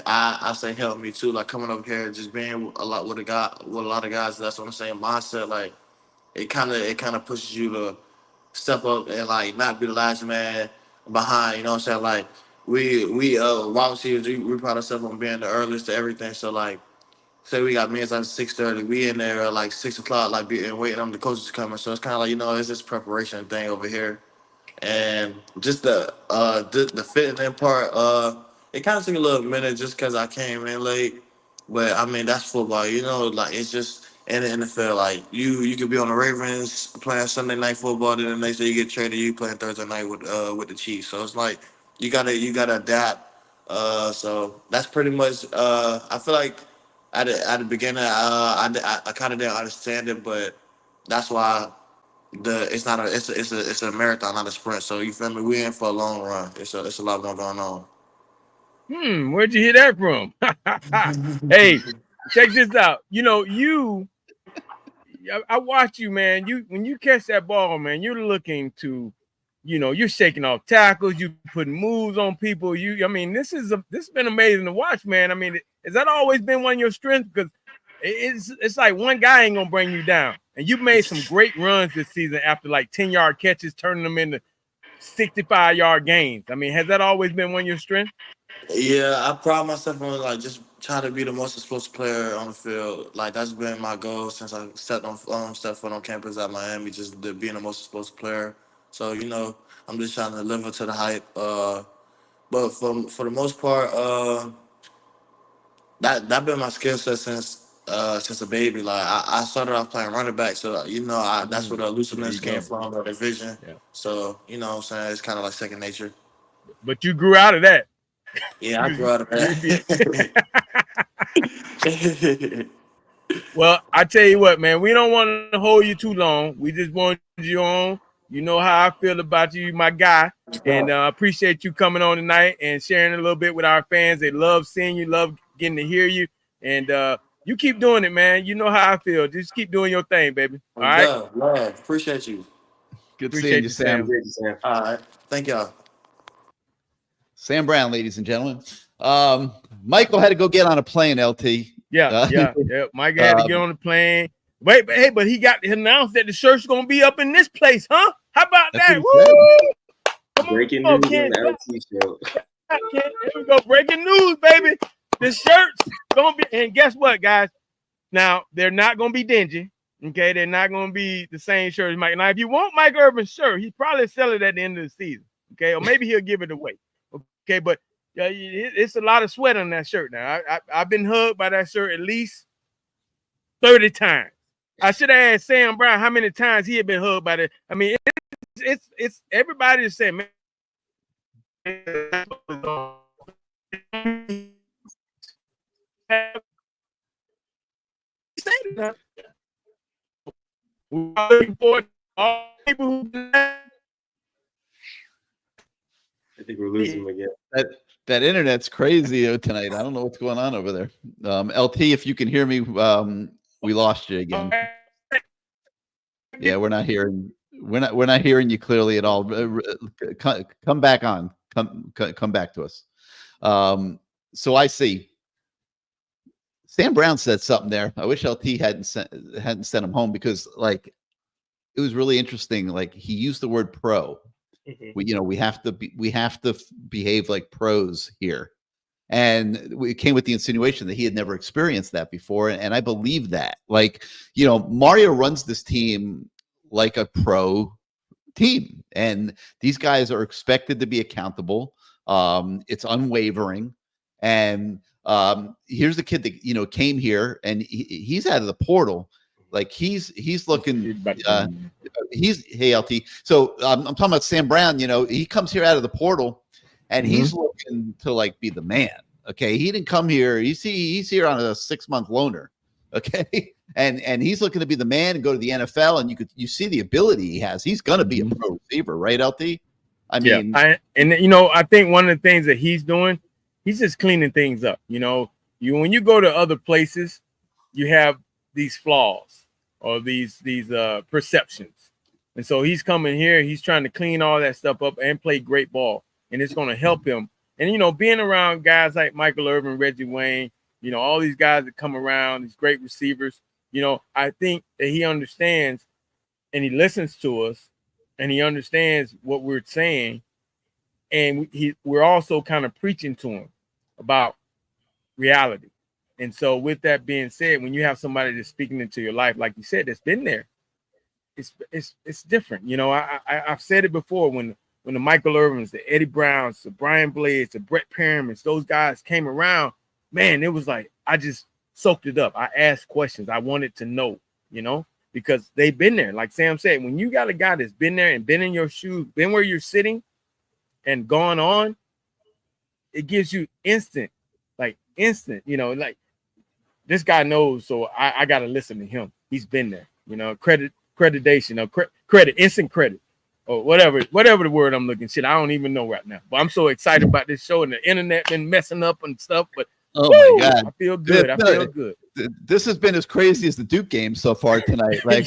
I say helped me too, like coming up here, just being a lot with a lot of guys. That's what I'm saying, mindset, like it kind of pushes you to step up and like not be the last man behind. You know what I'm saying? Like we wide receivers, we pride ourselves on being the earliest to everything. So like say we got meetings at 6:30, we in there at like 6 o'clock, like and waiting on the coaches coming. So it's kind of like, you know, it's this preparation thing over here, and just the fitting in part. It kind of took a little minute just because I came in late, but I mean that's football, you know. Like it's just in the NFL, like you could be on the Ravens playing Sunday night football, then the next day you get traded, you playing Thursday night with the Chiefs. So it's like you gotta adapt. So that's pretty much. I feel like at the beginning, I kind of didn't understand it, but that's why it's not a it's a marathon, not a sprint. So you feel me? We in for a long run. It's a lot more going on. Where'd you hear that from? Hey, check this out. You know, I watch you, man. When you catch that ball, man, you're looking to, you know, you're shaking off tackles, you putting moves on people. I mean, this has been amazing to watch, man. I mean, has that always been one of your strengths? Because it's like one guy ain't gonna bring you down, and you've made some great runs this season after like 10-yard catches, turning them into 65-yard gains. I mean, has that always been one of your strengths? Yeah, I pride myself on like just trying to be the most explosive player on the field. Like that's been my goal since I stepped foot on campus at Miami, just being the most explosive player. So you know, I'm just trying to live up to the hype. But for the most part, that been my skill set since a baby. Like I started off playing running back, so you know that's where the There you elusiveness came go. from, the vision. Yeah. So you know what I'm saying, it's kind of like second nature. But you grew out of that. Yeah, I grew out of You'd be- that. Well, I tell you what, man, we don't want to hold you too long. We just want you on. You know how I feel about you, my guy. And appreciate you coming on tonight and sharing a little bit with our fans. They love seeing you, love getting to hear you. And you keep doing it, man. You know how I feel. Just keep doing your thing, baby. All right? Love. Appreciate you. Good Appreciate seeing you, you, Sam. Sam. All right. Thank y'all. Sam Brown, ladies and gentlemen. Michael had to go get on a plane, LT. Yeah. Mike had to get on the plane. Wait, but he got announced that the shirt's gonna be up in this place, huh? How about that? Woo! Breaking news on the LT show. Here we go. Breaking news, baby. The shirt's gonna be, and guess what, guys? Now they're not gonna be dingy. Okay, they're not gonna be the same shirt as Mike. Now, if you want Mike Irvin's shirt, he probably sell it at the end of the season. Okay, or maybe he'll give it away. Okay, but it's a lot of sweat on that shirt now. I've been hugged by that shirt at least 30 times. I should have asked Sam Brown how many times he had been hugged by that. I mean, it's everybody is saying, man. I think we're losing him again. That internet's crazy tonight. I don't know what's going on over there. LT, if you can hear me, we lost you again. Yeah, we're not hearing you clearly at all. Come back on. Come back to us. So I see. Sam Brown said something there. I wish LT hadn't sent him home, because like it was really interesting. Like he used the word pro. We have to behave like pros here, and we came with the insinuation that he had never experienced that before, and I believe that. Like, Mario runs this team like a pro team, and these guys are expected to be accountable. It's unwavering, and Here's the kid that came here and he's out of the portal. Like he's looking. Hey LT. So I'm talking about Sam Brown. He comes here out of the portal, and he's looking to like be the man. Okay, he didn't come here. He's here on a 6-month loaner. Okay, and he's looking to be the man and go to the NFL. And you see the ability he has. He's gonna be a pro receiver, right, LT? I mean, I think one of the things that he's doing, he's just cleaning things up. When you go to other places, you have these flaws or these perceptions, and so he's coming here. He's trying to clean all that stuff up and play great ball, and it's going to help him. And being around guys like Michael Irvin, Reggie Wayne, all these guys that come around, these great receivers. I think that he understands, and he listens to us, and he understands what we're saying, and we're also kind of preaching to him about reality. And so with that being said, when you have somebody that's speaking into your life, like you said, that's been there, it's different. I've said it before, when the Michael Irvins, the Eddie Browns, the Brian Blades, the Brett Perrimans, those guys came around, man, it was like I just soaked it up. I asked questions. I wanted to know, because they've been there. Like Sam said, when you got a guy that's been there and been in your shoes, been where you're sitting and gone on, it gives you instant, like this guy knows, so I got to listen to him. He's been there, credit, instant credit, or whatever the word I'm looking. Shit, I don't even know right now. But I'm so excited about this show, and the internet been messing up and stuff. But my God, I feel good. I feel good. This has been as crazy as the Duke game so far tonight. Like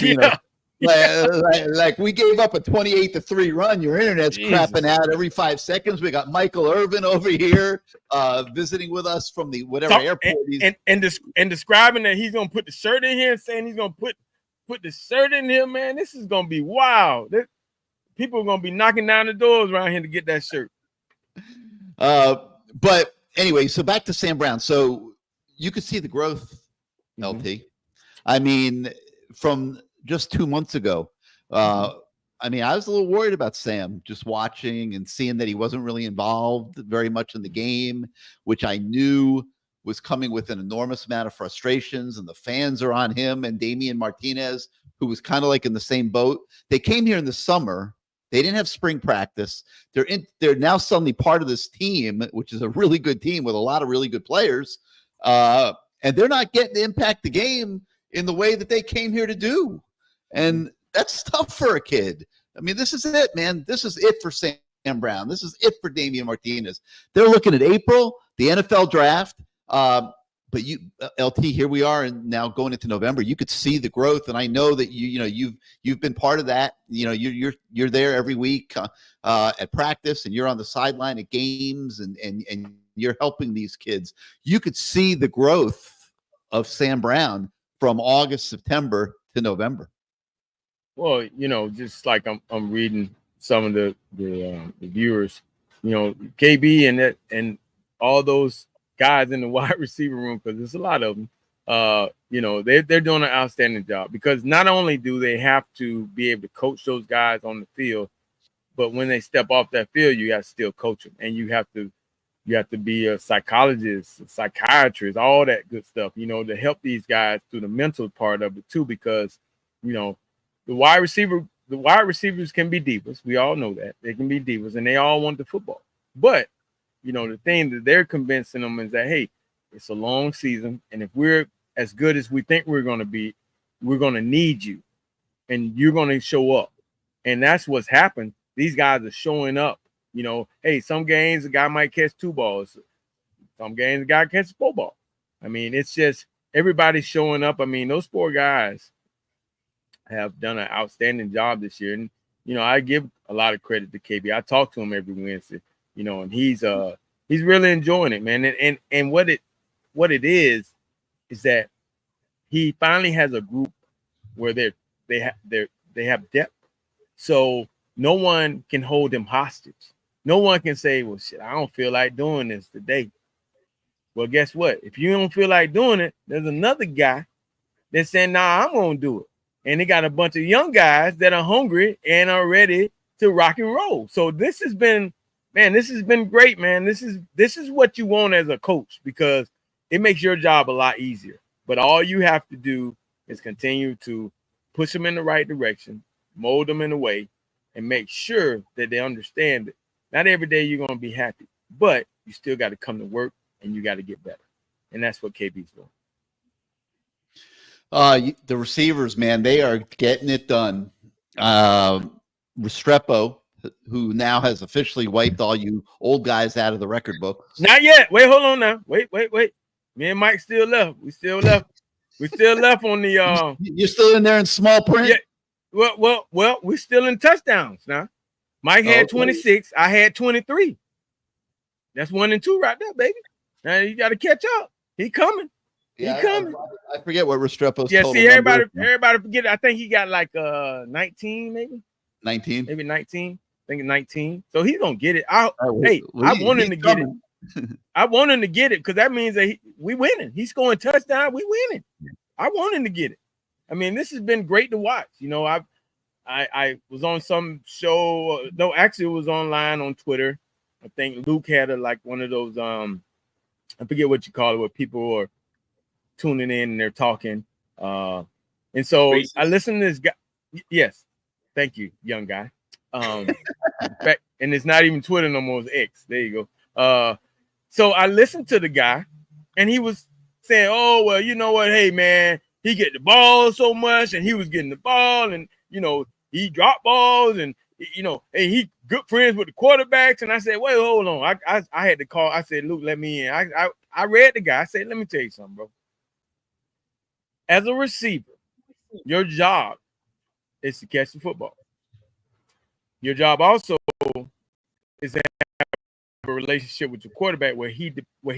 like we gave up a 28-3 run. Your internet's crapping out every 5 seconds. We got Michael Irvin over here visiting with us from the airport. And describing that he's gonna put the shirt in here, and saying he's gonna put the shirt in here. Man, this is gonna be wild. People are gonna be knocking down the doors around here to get that shirt. But anyway, so back to Sam Brown. So you could see the growth, LT. I mean, from just 2 months ago, I was a little worried about Sam, just watching and seeing that he wasn't really involved very much in the game, which I knew was coming with an enormous amount of frustrations, and the fans are on him and Damian Martinez, who was kind of like in the same boat. They came here in the summer. They didn't have spring practice. They're now suddenly part of this team, which is a really good team with a lot of really good players. And they're not getting to impact the game in the way that they came here to do. And that's tough for a kid. I mean, this is it, man. This is it for Sam Brown. This is it for Damian Martinez. They're looking at April, the NFL draft. But LT, here we are, and now going into November, you could see the growth, and I know that you've been part of that. You're there every week at practice, and you're on the sideline at games, and you're helping these kids. You could see the growth of Sam Brown from August, September to November. Well, just like I'm reading some of the viewers, KB and all those guys in the wide receiver room, because there's a lot of them. They're doing an outstanding job, because not only do they have to be able to coach those guys on the field, but when they step off that field, you have to still coach them, and you have to be a psychologist, a psychiatrist, all that good stuff, to help these guys through the mental part of it too, because the wide receivers can be divas. We all know that they can be divas, and they all want the football. But the thing that they're convincing them is that, hey, it's a long season, and if we're as good as we think we're going to be, we're going to need you, and you're going to show up. And that's what's happened. These guys are showing up. Hey, some games a guy might catch 2 balls. Some games a guy catches 4 balls. I mean, it's just everybody's showing up. I mean, those 4 guys have done an outstanding job this year. And, I give a lot of credit to KB. I talk to him every Wednesday, and he's really enjoying it, man. And what it is that he finally has a group where they have depth. So no one can hold him hostage. No one can say, well, shit, I don't feel like doing this today. Well, guess what? If you don't feel like doing it, there's another guy that's saying, nah, I'm going to do it. And they got a bunch of young guys that are hungry and are ready to rock and roll. So this has been great, man. This is what you want as a coach, because it makes your job a lot easier. But all you have to do is continue to push them in the right direction, mold them in a way, and make sure that they understand it. Not every day you're going to be happy, but you still got to come to work and you got to get better. And that's what KB's doing. The receivers, man, they are getting it done. Restrepo, who now has officially wiped all you old guys out of the record book. Not yet. Wait, hold on now. Wait. Me and Mike still left. We still left on the You're still in there in small print? Yeah. Well, we're still in touchdowns now. Mike had 26. I had 23. That's 1 and 2 right there, baby. Now you got to catch up. He coming. He coming. I forget what Restrepo's total see, everybody forget. I think he got like 19, maybe 19, maybe 19. I think 19. So he's gonna get it. I want him to get it. I want him to get it because that means that we winning. He's scoring touchdown. We winning. I want him to get it. I mean, this has been great to watch. You know, I was on some show. No, actually, it was online on Twitter. I think Luke had one of those. I forget what you call it, where people are tuning in and they're talking. And so I listened to this guy. Yes, thank you, young guy. In fact, and it's not even Twitter no more. It's X. There you go. So I listened to the guy, and he was saying, "Oh well, you know what? Hey man, he get the ball so much, and he was getting the ball, and you know he dropped balls, and you know, and he good friends with the quarterbacks." And I said, "Wait, hold on." I had to call. I said, "Luke, let me in." I read the guy. I said, "Let me tell you something, bro. As a receiver, your job is to catch the football. Your job also is to have a relationship with your quarterback where he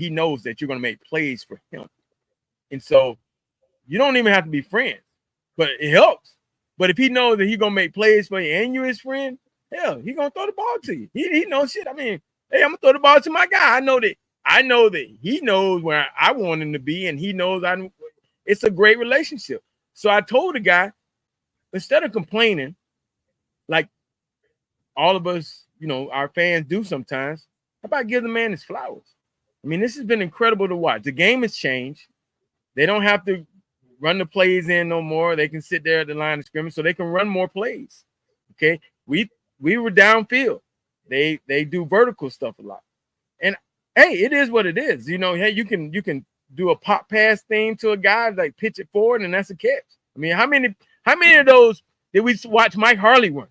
knows that you're going to make plays for him. And so you don't even have to be friends, but it helps. But if he knows that he's going to make plays for you and you're his friend, hell, he's going to throw the ball to you. He knows shit. I mean, hey, I'm going to throw the ball to my guy. I know that he knows where I want him to be, and he knows it's a great relationship. So I told the guy, instead of complaining, like all of us, you know, our fans do sometimes, how about give the man his flowers? I mean, this has been incredible to watch. The game has changed. They don't have to run the plays in no more. They can sit there at the line of scrimmage so they can run more plays. Okay. We were downfield. They do vertical stuff a lot. And hey, it is what it is. You know, hey, you can do a pop pass thing to a guy, like pitch it forward, and that's a catch. I mean, how many of those did we watch Mike Harley run?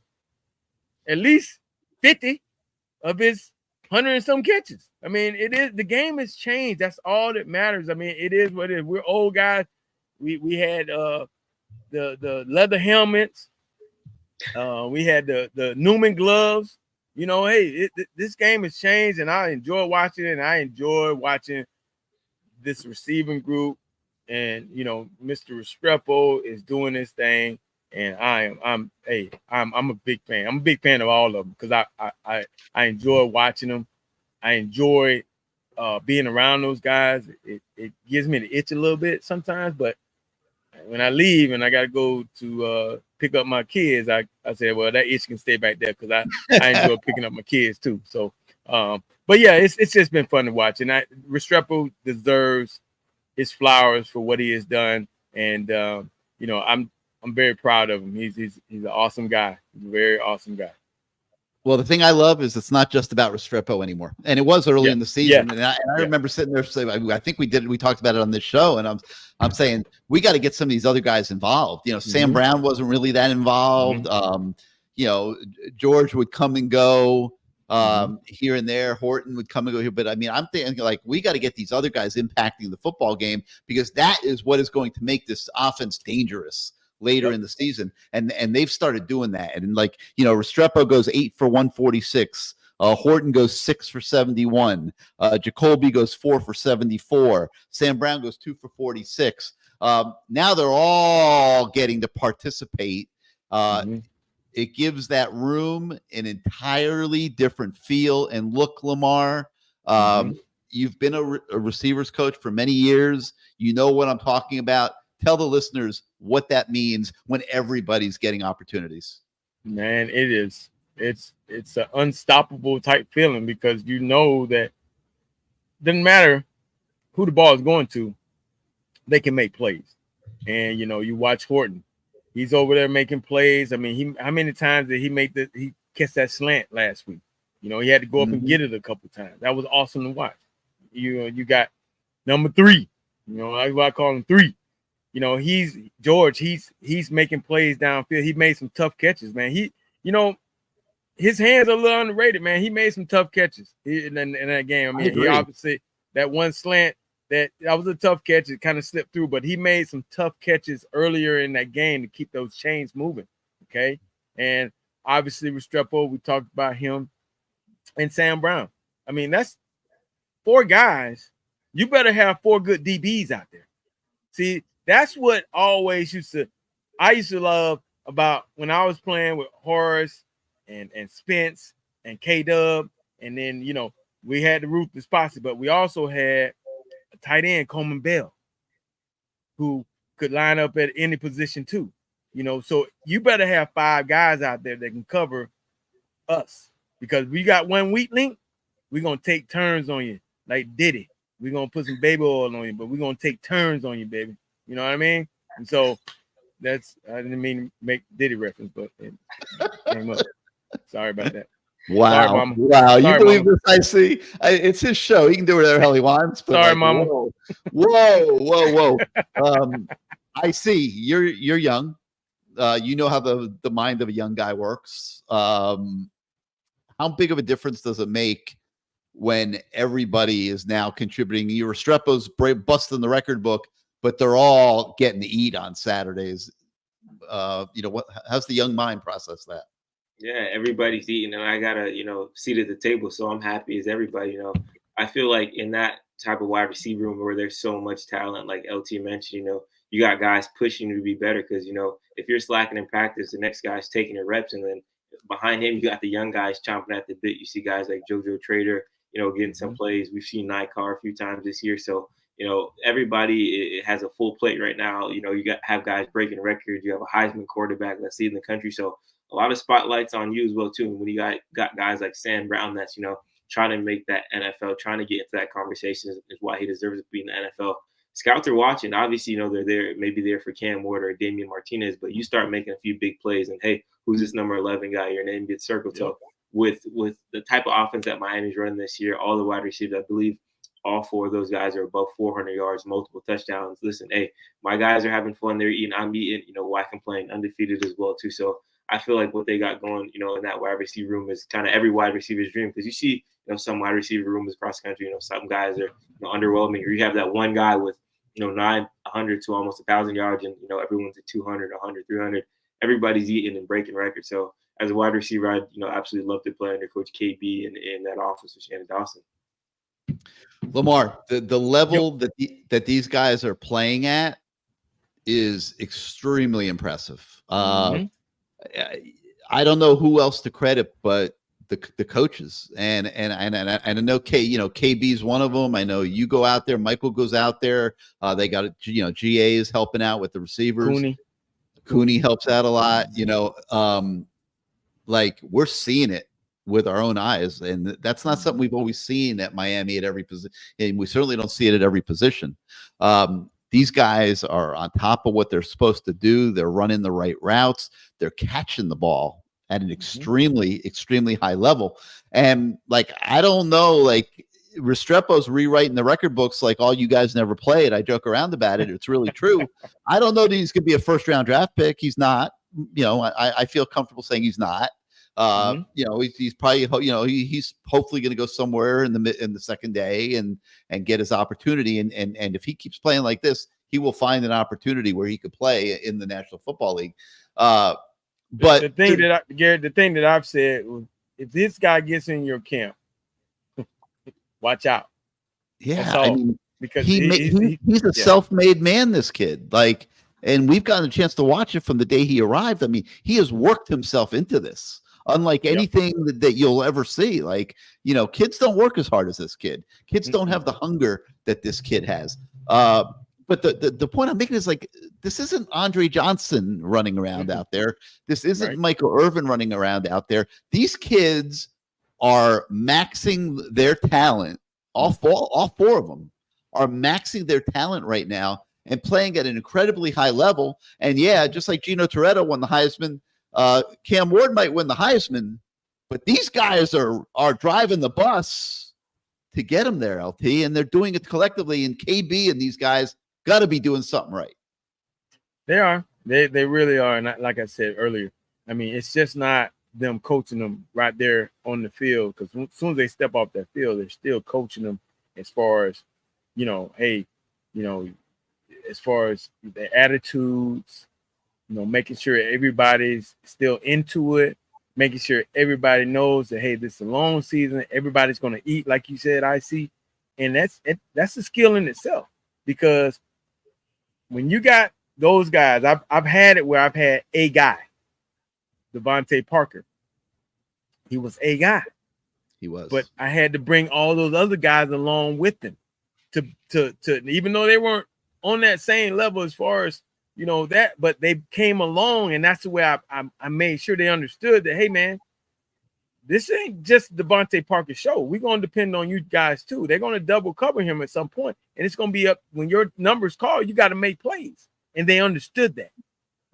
At least 50 of his 100 and some catches. I mean, the game has changed. That's all that matters. I mean, it is what it is. We're old guys. We had the leather helmets. We had the Newman gloves. You know, hey, this game has changed, and I enjoy watching it. And I enjoy watching this receiving group, and you know, Mr. Restrepo is doing his thing, and I'm a big fan. I'm a big fan of all of them because I enjoy watching them. I enjoy being around those guys. It gives me the itch a little bit sometimes, but when I leave and I got to go to pick up my kids, I said, well, that itch can stay back there because I enjoy picking up my kids too. So, but yeah, it's just been fun to watch, and Restrepo deserves his flowers for what he has done, and you know, I'm very proud of him. He's an awesome guy. He's a very awesome guy. Well, the thing I love is it's not just about Restrepo anymore, and it was early in the season. And I remember sitting there saying, I think we talked about it on this show, and I'm saying we got to get some of these other guys involved. You know, Sam Brown wasn't really that involved. You know, George would come and go here and there. Horton would come and go here. But I mean, I'm thinking like we got to get these other guys impacting the football game, because that is what is going to make this offense dangerous later in the season. And they've started doing that. And like, you know, Restrepo goes 8 for 146. Horton goes 6 for 71. Jacoby goes 4 for 74. Sam Brown goes 2 for 46. Now they're all getting to participate. It gives that room an entirely different feel and look, Lamar. You've been a receivers coach for many years. You know what I'm talking about. Tell the listeners what that means when everybody's getting opportunities. Man, it is. It's an unstoppable type feeling, because you know that it doesn't matter who the ball is going to, they can make plays. And you watch Horton, he's over there making plays. I mean, how many times did he catch that slant last week? He had to go up and get it a couple times. That was awesome to watch. You got number 3. That's why I call him 3. He's George. He's making plays downfield. He made some tough catches, man. His hands are a little underrated, man. He made some tough catches in that game. I mean, he obviously that one slant that was a tough catch. It kind of slipped through, but he made some tough catches earlier in that game to keep those chains moving. Okay, and obviously Restrepo, we talked about him, and Sam Brown. I mean, that's 4 guys. You better have 4 good DBs out there. See, that's what I used to love about when I was playing with Horace and Spence and K-Dub. And then, we had the Ruthless Posse, but we also had a tight end, Coleman Bell, who could line up at any position too. So you better have 5 guys out there that can cover us, because we got one weak link. We're going to take turns on you like Diddy. We're going to put some baby oil on you, but we're going to take turns on you, baby. You know what I mean? And so I didn't mean to make Diddy reference, but it came up. Sorry about that. Wow. Sorry, Mama. Wow. Sorry, You believe Mama. this? I see. It's his show. He can do whatever the hell he wants. But Sorry, Mama. Whoa. I see. You're young. You know how the mind of a young guy works. How big of a difference does it make when everybody is now contributing? Your Restrepo's busting the record book, but they're all getting to eat on Saturdays. How's the young mind process that? Yeah, everybody's eating, and I got a seat at the table, so I'm happy as everybody. I feel like in that type of wide receiver room where there's so much talent, like LT mentioned, you got guys pushing you to be better, because if you're slacking in practice, the next guy's taking the reps, and then behind him you got the young guys chomping at the bit. You see guys like JoJo Trader, getting some plays. We've seen Nikar a few times this year, so everybody has a full plate right now. You have guys breaking records. You have a Heisman quarterback that's leading the country, so a lot of spotlights on you as well too. When you got guys like Sam Brown that's trying to make that NFL, trying to get into that conversation is why he deserves to be in the NFL. Scouts are watching. Obviously, they're there, maybe there for Cam Ward or Damian Martinez, but you start making a few big plays, and hey, who's this number 11 guy? Your name gets circled. Yeah. So with the type of offense that Miami's running this year, all the wide receivers, I believe all 4 of those guys are above 400 yards, multiple touchdowns. Listen, hey, my guys are having fun. They're eating. I'm eating. Why complain? Undefeated as well too. So I feel like what they got going, in that wide receiver room is kind of every wide receiver's dream, because you see, some wide receiver rooms across the country, some guys are underwhelming, or you have that one guy with 900 to almost 1,000 yards, and everyone's at 200, 100, 300. Everybody's eating and breaking records. So as a wide receiver, I absolutely love to play under Coach KB and in that office with Shannon Dawson. Lamar, the level that these guys are playing at is extremely impressive. I don't know who else to credit but the coaches, and I know KB's one of them. I know you go out there, Michael goes out there. They got GA is helping out with the receivers. Cooney helps out a lot. Like we're seeing it with our own eyes, and that's not something we've always seen at Miami at every position, and we certainly don't see it at every position. These guys are on top of what they're supposed to do. They're running the right routes. They're catching the ball at an extremely, extremely high level. And I don't know, Restrepo's rewriting the record books like all you guys never played. I joke around about it. It's really true. I don't know that he's going to be a first-round draft pick. He's not. I feel comfortable saying he's not. He's probably, he's hopefully going to go somewhere in the second day and get his opportunity. And if he keeps playing like this, he will find an opportunity where he could play in the National Football League. But the thing that I've said, if this guy gets in your camp, watch out. Yeah. Because he's a self-made man, this kid. And we've gotten a chance to watch it from the day he arrived. He has worked himself into this. Unlike anything that you'll ever see. Kids don't work as hard as this kid. Kids don't have the hunger that this kid has. But the point I'm making is this isn't Andre Johnson running around out there. This isn't Michael Irvin running around out there. These kids are maxing their talent. All four of them are maxing their talent right now and playing at an incredibly high level. And yeah, just like Gino Toretto won the Heisman, Cam Ward might win the Heisman, but these guys are driving the bus to get him there, LT, and they're doing it collectively. And KB and these guys got to be doing something right. They are. They really are. And like I said earlier, I mean, it's just not them coaching them right there on the field, because as soon as they step off that field, they're still coaching them as far as, hey, as far as their attitudes, making sure everybody's still into it, making sure everybody knows that, hey, this is a long season. Everybody's going to eat, like you said, IC. And that's a skill in itself, because when you got those guys, I've had it where I've had a guy, Devontae Parker. He was a guy. He was. But I had to bring all those other guys along with them to even though they weren't on that same level as far as, that, but they came along, and that's the way I made sure they understood that, hey, man, this ain't just Devontae Parker's show. We're going to depend on you guys too. They're going to double cover him at some point, and it's going to be up when your numbers call. You got to make plays, and they understood that.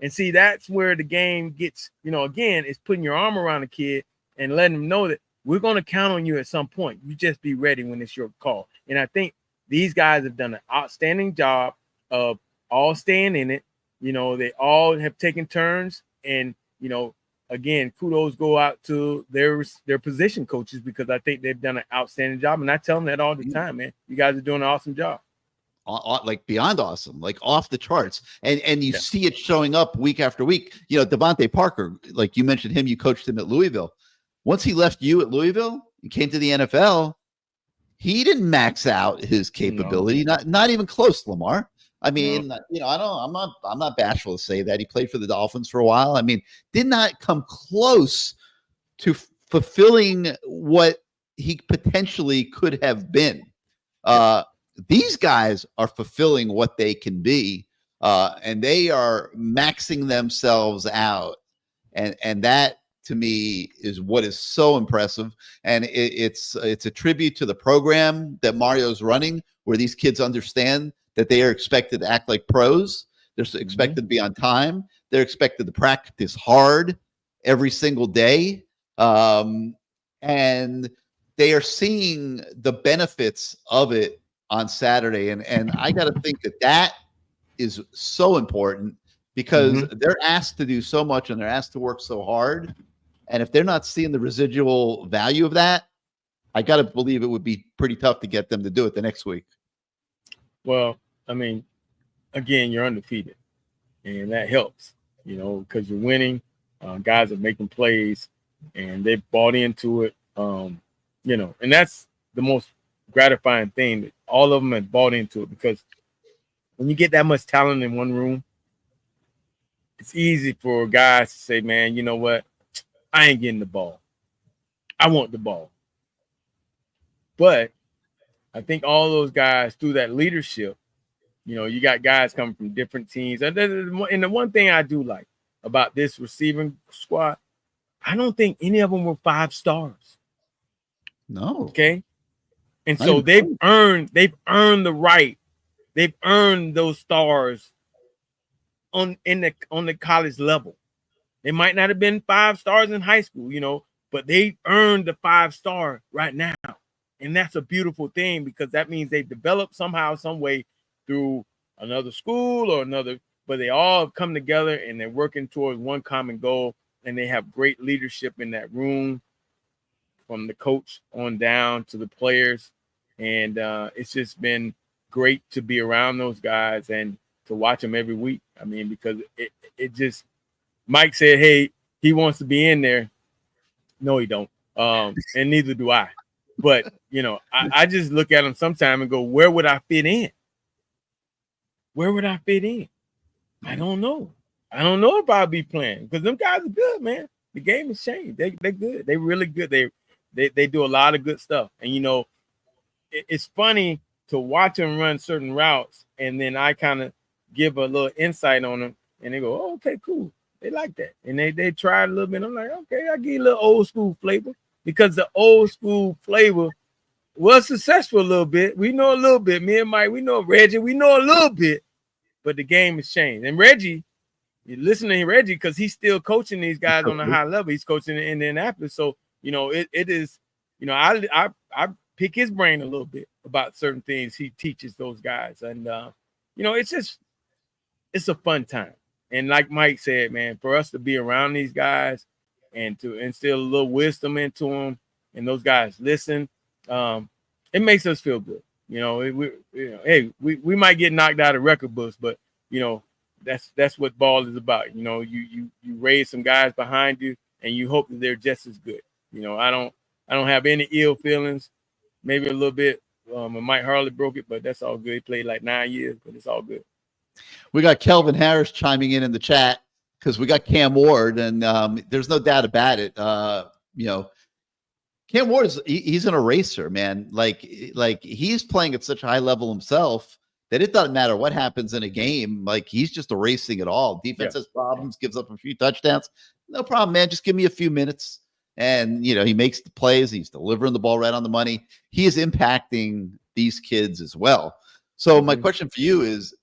And see, that's where the game gets, again, it's putting your arm around a kid and letting them know that we're going to count on you at some point. You just be ready when it's your call. And I think these guys have done an outstanding job of all staying in it. They all have taken turns, and, again, kudos go out to their position coaches, because I think they've done an outstanding job. And I tell them that all the time, man. You guys are doing an awesome job. Like beyond awesome, like off the charts. And you see it showing up week after week. Devontae Parker, like you mentioned him, you coached him at Louisville. Once he left you at Louisville and came to the NFL, he didn't max out his capability, not even close, Lamar. I mean, I'm not bashful to say that. He played for the Dolphins for a while. I mean, did not come close to fulfilling what he potentially could have been. These guys are fulfilling what they can be, and they are maxing themselves out. And that, to me, is what is so impressive. And it's a tribute to the program that Mario's running, where these kids understand that they are expected to act like pros. They're expected to be on time. They're expected to practice hard every single day. And they are seeing the benefits of it on Saturday. And I got to think that is so important, because they're asked to do so much and they're asked to work so hard. And if they're not seeing the residual value of that, I got to believe it would be pretty tough to get them to do it the next week. Well, I mean, again, you're undefeated, and that helps, because you're winning. Guys are making plays, and they've bought into it, and that's the most gratifying thing, that all of them have bought into it, because when you get that much talent in one room, it's easy for guys to say, man, you know what? I ain't getting the ball. I want the ball. But I think all those guys, through that leadership, you got guys coming from different teams. And the one thing I do like about this receiving squad, I don't think any of them were 5 stars. No. Okay. And so they've earned the right. They've earned those stars on the college level. They might not have been 5 stars in high school, but they earned the 5-star right now. And that's a beautiful thing, because that means they've developed somehow, some way, through another school or another, but they all have come together and they're working towards one common goal, and they have great leadership in that room, from the coach on down to the players. And it's just been great to be around those guys and to watch them every week. I mean, because it just, Mike said, hey, he wants to be in there. No, he don't. And neither do I. But, I just look at him sometime and go, where would I fit in? Where would I fit in? I don't know. I don't know if I'll be playing, because them guys are good, man. The game has changed. They're good. They're really good. They do a lot of good stuff. And, it's funny to watch them run certain routes, and then I kind of give a little insight on them, and they go, oh, okay, cool. They like that. And they try a little bit. I'm like, okay, I give you a little old school flavor, because the old school flavor was successful a little bit. We know a little bit. Me and Mike, we know Reggie. We know a little bit, but the game has changed. And Reggie, you listen to Reggie because he's still coaching these guys on a high level. He's coaching in Indianapolis, so it is. I pick his brain a little bit about certain things he teaches those guys, and it's a fun time. And like Mike said, man, for us to be around these guys and to instill a little wisdom into them, and those guys listen, it makes us feel good. Hey, we might get knocked out of record books, but that's what ball is about. You raise some guys behind you, and you hope that they're just as good. I don't have any ill feelings. Maybe a little bit. Mike Harley broke it, but that's all good. He played like 9 years, but it's all good. We got Kelvin Harris chiming in the chat because we got Cam Ward, and there's no doubt about it. Cam Ward he's an eraser, man. Like he's playing at such a high level himself that it doesn't matter what happens in a game. Like he's just erasing it all. Defense has problems, gives up a few touchdowns. No problem, man. Just give me a few minutes. And, he makes the plays. He's delivering the ball right on the money. He is impacting these kids as well. So my question for you is,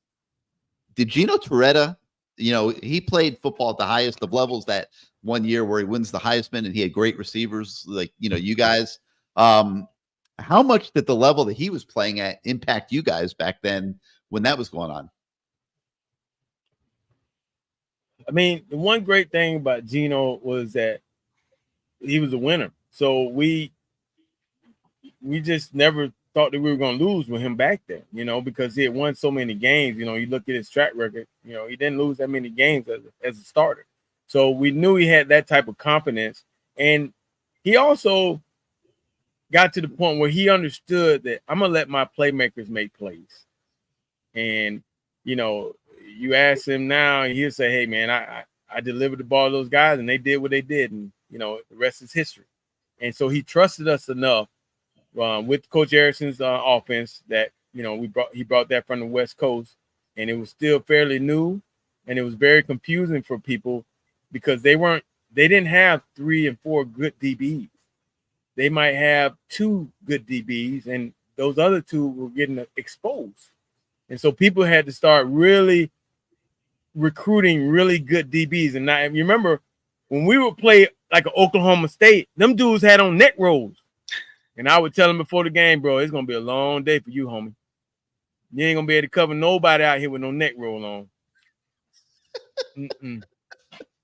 did Gino Torretta, he played football at the highest of levels that one year where he wins the Heisman and he had great receivers like, you guys. How much did the level that he was playing at impact you guys back then when that was going on? I mean, the one great thing about Gino was that he was a winner. So we just never thought that we were going to lose with him back then, because he had won so many games. You look at his track record, he didn't lose that many games as a starter. So we knew he had that type of confidence. And he also got to the point where he understood that I'm going to let my playmakers make plays. And, you ask him now, and he'll say, hey, man, I delivered the ball to those guys, and they did what they did. And, the rest is history. And so he trusted us enough with Coach Harrison's offense that, he brought that from the West Coast, and it was still fairly new, and it was very confusing for people because they didn't have 3 and 4 good DBs. They might have 2 good DBs, and those other 2 were getting exposed. And so people had to start really recruiting really good DBs. And now, you remember when we would play like an Oklahoma State, them dudes had on neck rolls. And I would tell them before the game, bro, it's going to be a long day for you, homie. You ain't going to be able to cover nobody out here with no neck roll on.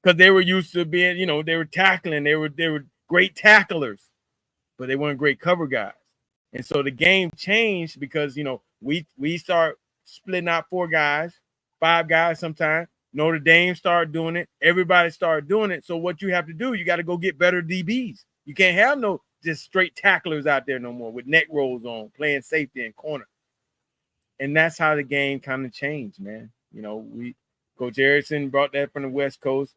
Because they were used to being, they were tackling. They were great tacklers, but they weren't great cover guys. And so the game changed because, we start splitting out 4 guys, 5 guys sometimes. Notre Dame started doing it. Everybody started doing it. So what you have to do, you got to go get better DBs. You can't have no just straight tacklers out there no more with neck rolls on, playing safety and corner. And that's how the game kind of changed, man. Coach Harrison brought that from the West Coast.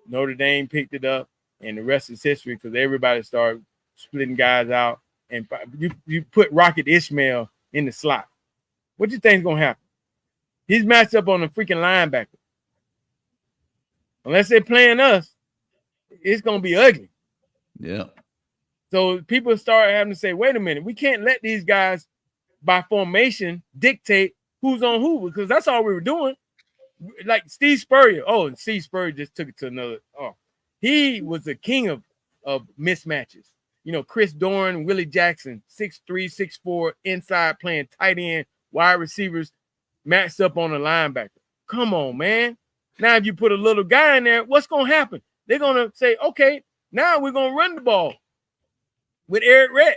Notre Dame picked it up, and the rest is history because everybody started splitting guys out. And you put Rocket Ishmael in the slot. What do you think is going to happen? He's matched up on a freaking linebacker. Unless they're playing us, it's going to be ugly. Yeah. So people start having to say, wait a minute, we can't let these guys by formation dictate who's on who because that's all we were doing. Like Steve Spurrier. Oh, and Steve Spurrier just took it to another. Oh, he was the king of mismatches. Chris Doran, Willie Jackson, 6'3", 6'4", inside playing tight end, wide receivers matched up on a linebacker. Come on, man. Now, if you put a little guy in there, what's going to happen? They're going to say, okay, now we're going to run the ball with Eric Rett.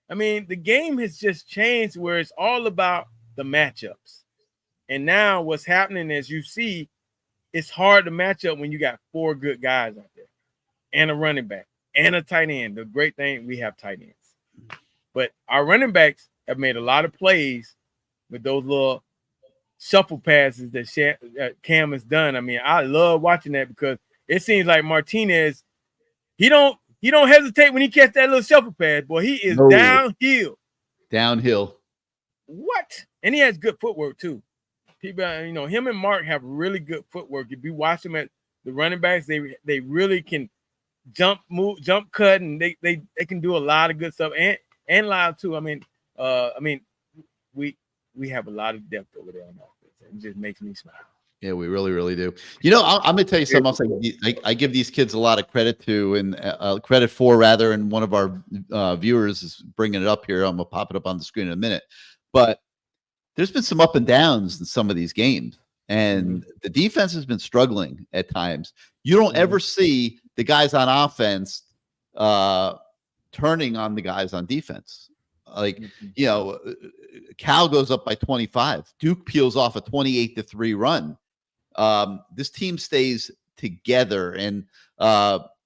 I mean, the game has just changed where it's all about the matchups. And now what's happening is you see it's hard to match up when you got 4 good guys out there and a running back and a tight end. The great thing, we have tight ends. But our running backs have made a lot of plays with those little shuffle passes that Cam has done. I mean, I love watching that because it seems like Martinez, he don't hesitate when he catch that little shuffle pass. Boy, he is downhill. What? And he has good footwork too. People, him and Mark have really good footwork. If you watch them at the running backs, they really can jump, move, jump, cut, and they can do a lot of good stuff. And and live too. I mean, we have a lot of depth over there on offense. It just makes me smile. Yeah, we really, really do. You know, I'm going to tell you something else. I give these kids a lot of credit to, and credit for rather. And one of our viewers is bringing it up here. I'm going to pop it up on the screen in a minute. But there's been some up and downs in some of these games, and the defense has been struggling at times. You don't ever see the guys on offense turning on the guys on defense. Like, you know, Cal goes up by 25. Duke peels off a 28-3 run. This team stays together, and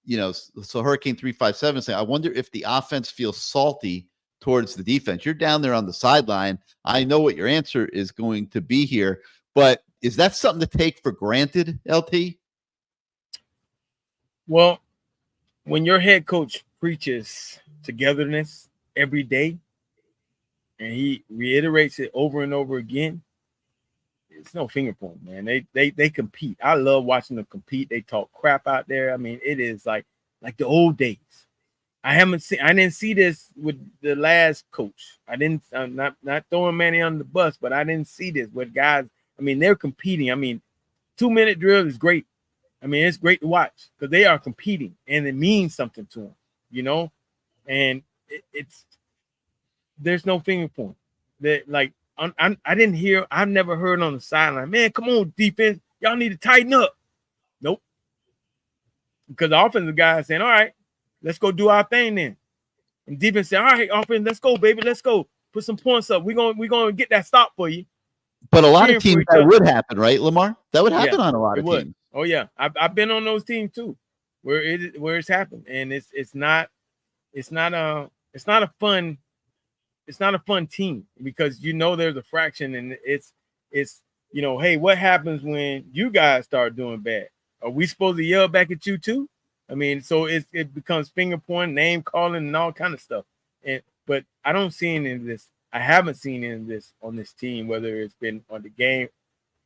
you know, so Hurricane 357 saying, I wonder if the offense feels salty towards the defense. You're down there on the sideline. I know what your answer is going to be here, but is that something to take for granted, LT? Well, when your head coach preaches togetherness every day, and he reiterates it over and over again, it's no finger point, man. They compete. I love watching them compete. They talk crap out there. I mean, it is like the old days. I didn't see this with the last coach. I didn't. I'm not throwing Manny on the bus, but I didn't see this with guys. I mean, they're competing. I mean, 2-minute drill is great. I mean, it's great to watch because they are competing and it means something to them, you know. And there's no finger point. That like I didn't hear. I've never heard on the sideline, man. Come on, defense, y'all need to tighten up. Nope. Because the offensive guy is saying, all right, let's go do our thing then. And defense said, all right, offense, let's go, baby. Let's go. Put some points up. We're gonna get that stop for you. But a lot of teams that would happen, right, Lamar? That would happen on a lot of teams. Oh yeah, I've been on those teams too, where it's happened, and it's not a fun team because you know there's a fraction, and it's you know, hey, what happens when you guys start doing bad? Are we supposed to yell back at you too? I mean, so it becomes finger pointing, name calling, and all kind of stuff. But I don't see any of this. I haven't seen any of this on this team, whether it's been on the game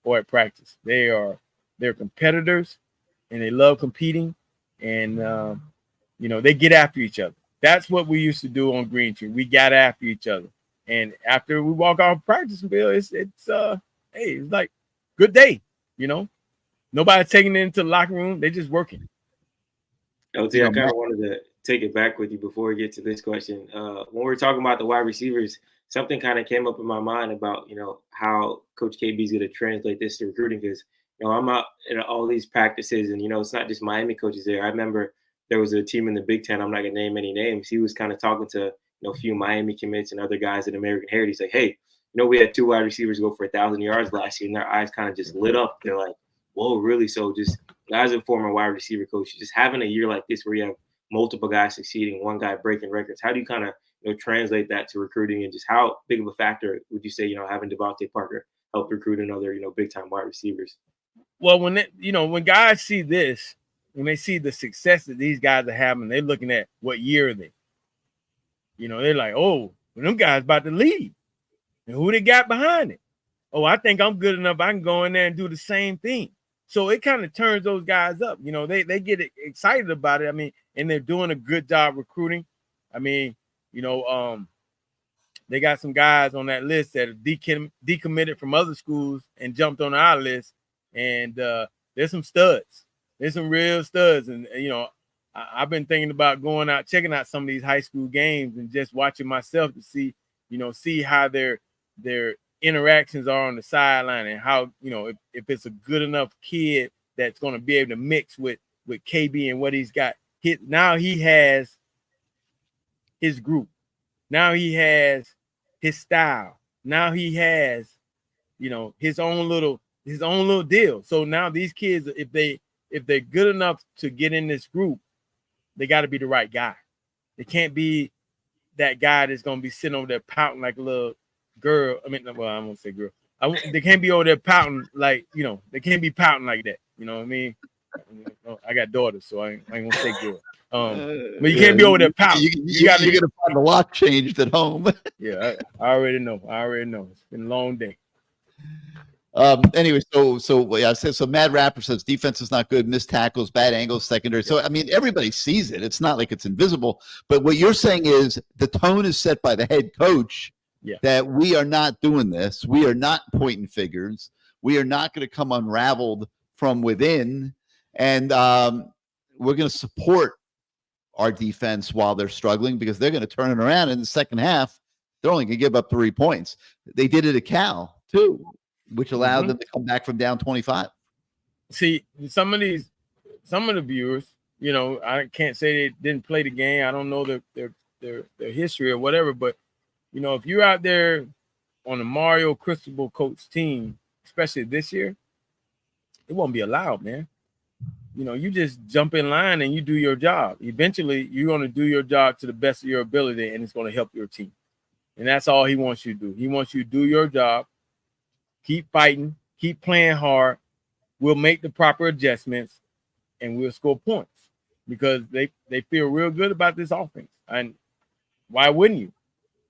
or at practice. They're competitors, and they love competing, and you know, they get after each other. That's what we used to do on Green Tree. We got after each other, and after we walk off practice field, it's like good day, you know. Nobody taking it into the locker room. They're just working. LT, I kind of wanted to take it back with you before we get to this question. When we were talking about the wide receivers, something kind of came up in my mind about, you know, how Coach KB is going to translate this to recruiting because, you know, I'm out at all these practices and, you know, it's not just Miami coaches there. I remember there was a team in the Big Ten. I'm not going to name any names. He was kind of talking to, you know, a few Miami commits and other guys at American Heritage. He's like, hey, you know, we had 2 wide receivers go for 1,000 yards last year, and their eyes kind of just lit up. They're like, whoa, really? So just as a former wide receiver coach, just having a year like this where you have multiple guys succeeding, one guy breaking records, how do you kind of, you know, translate that to recruiting, and just how big of a factor would you say, you know, having Devontae Parker help recruit another, you know, big time wide receivers? Well, when guys see this, when they see the success that these guys are having, they're looking at what year are they. You know, they're like, oh, well, them guys about to leave. And who they got behind it? Oh, I think I'm good enough. I can go in there and do the same thing. So it kind of turns those guys up. You know, they get excited about it. I mean, and they're doing a good job recruiting. I mean, you know, they got some guys on that list that are decommitted from other schools and jumped on our list. And there's some studs. There's some real studs. And, you know, I've been thinking about going out, checking out some of these high school games and just watching myself to see, you know, see how their interactions are on the sideline and how, you know, if it's a good enough kid that's going to be able to mix with KB and what he's got. Now he has his group. Now he has his style. Now he has, you know, his own little deal. So now these kids, if they're good enough to get in this group, they got to be the right guy. They can't be that guy that's going to be sitting over there pouting like a little girl. I mean, well, I won't say girl. They can't be over there pouting like, you know, they can't be pouting like that. You know what I mean? I got daughters, so I ain't gonna say girl. But you can't be over there pouting. You gotta find the lock changed at home. Yeah, I already know. It's been a long day. Anyway, so yeah, I said so. Mad Rapper says defense is not good, missed tackles, bad angles, secondary. So I mean, everybody sees it. It's not like it's invisible. But what you're saying is the tone is set by the head coach. Yeah. That we are not doing this. We are not pointing fingers. We are not going to come unraveled from within, and we're going to support our defense while they're struggling because they're going to turn it around in the second half. They're only going to give up 3 points. They did it at Cal too, which allowed them to come back from down 25. See, some of the viewers, you know, I can't say they didn't play the game. I don't know their history or whatever, but you know, if you're out there on a Mario Cristobal coach team, especially this year, it won't be allowed, man. You know, you just jump in line and you do your job. Eventually, you're going to do your job to the best of your ability, and it's going to help your team. And that's all he wants you to do. He wants you to do your job, keep fighting, keep playing hard. We'll make the proper adjustments, and we'll score points because they feel real good about this offense. And why wouldn't you?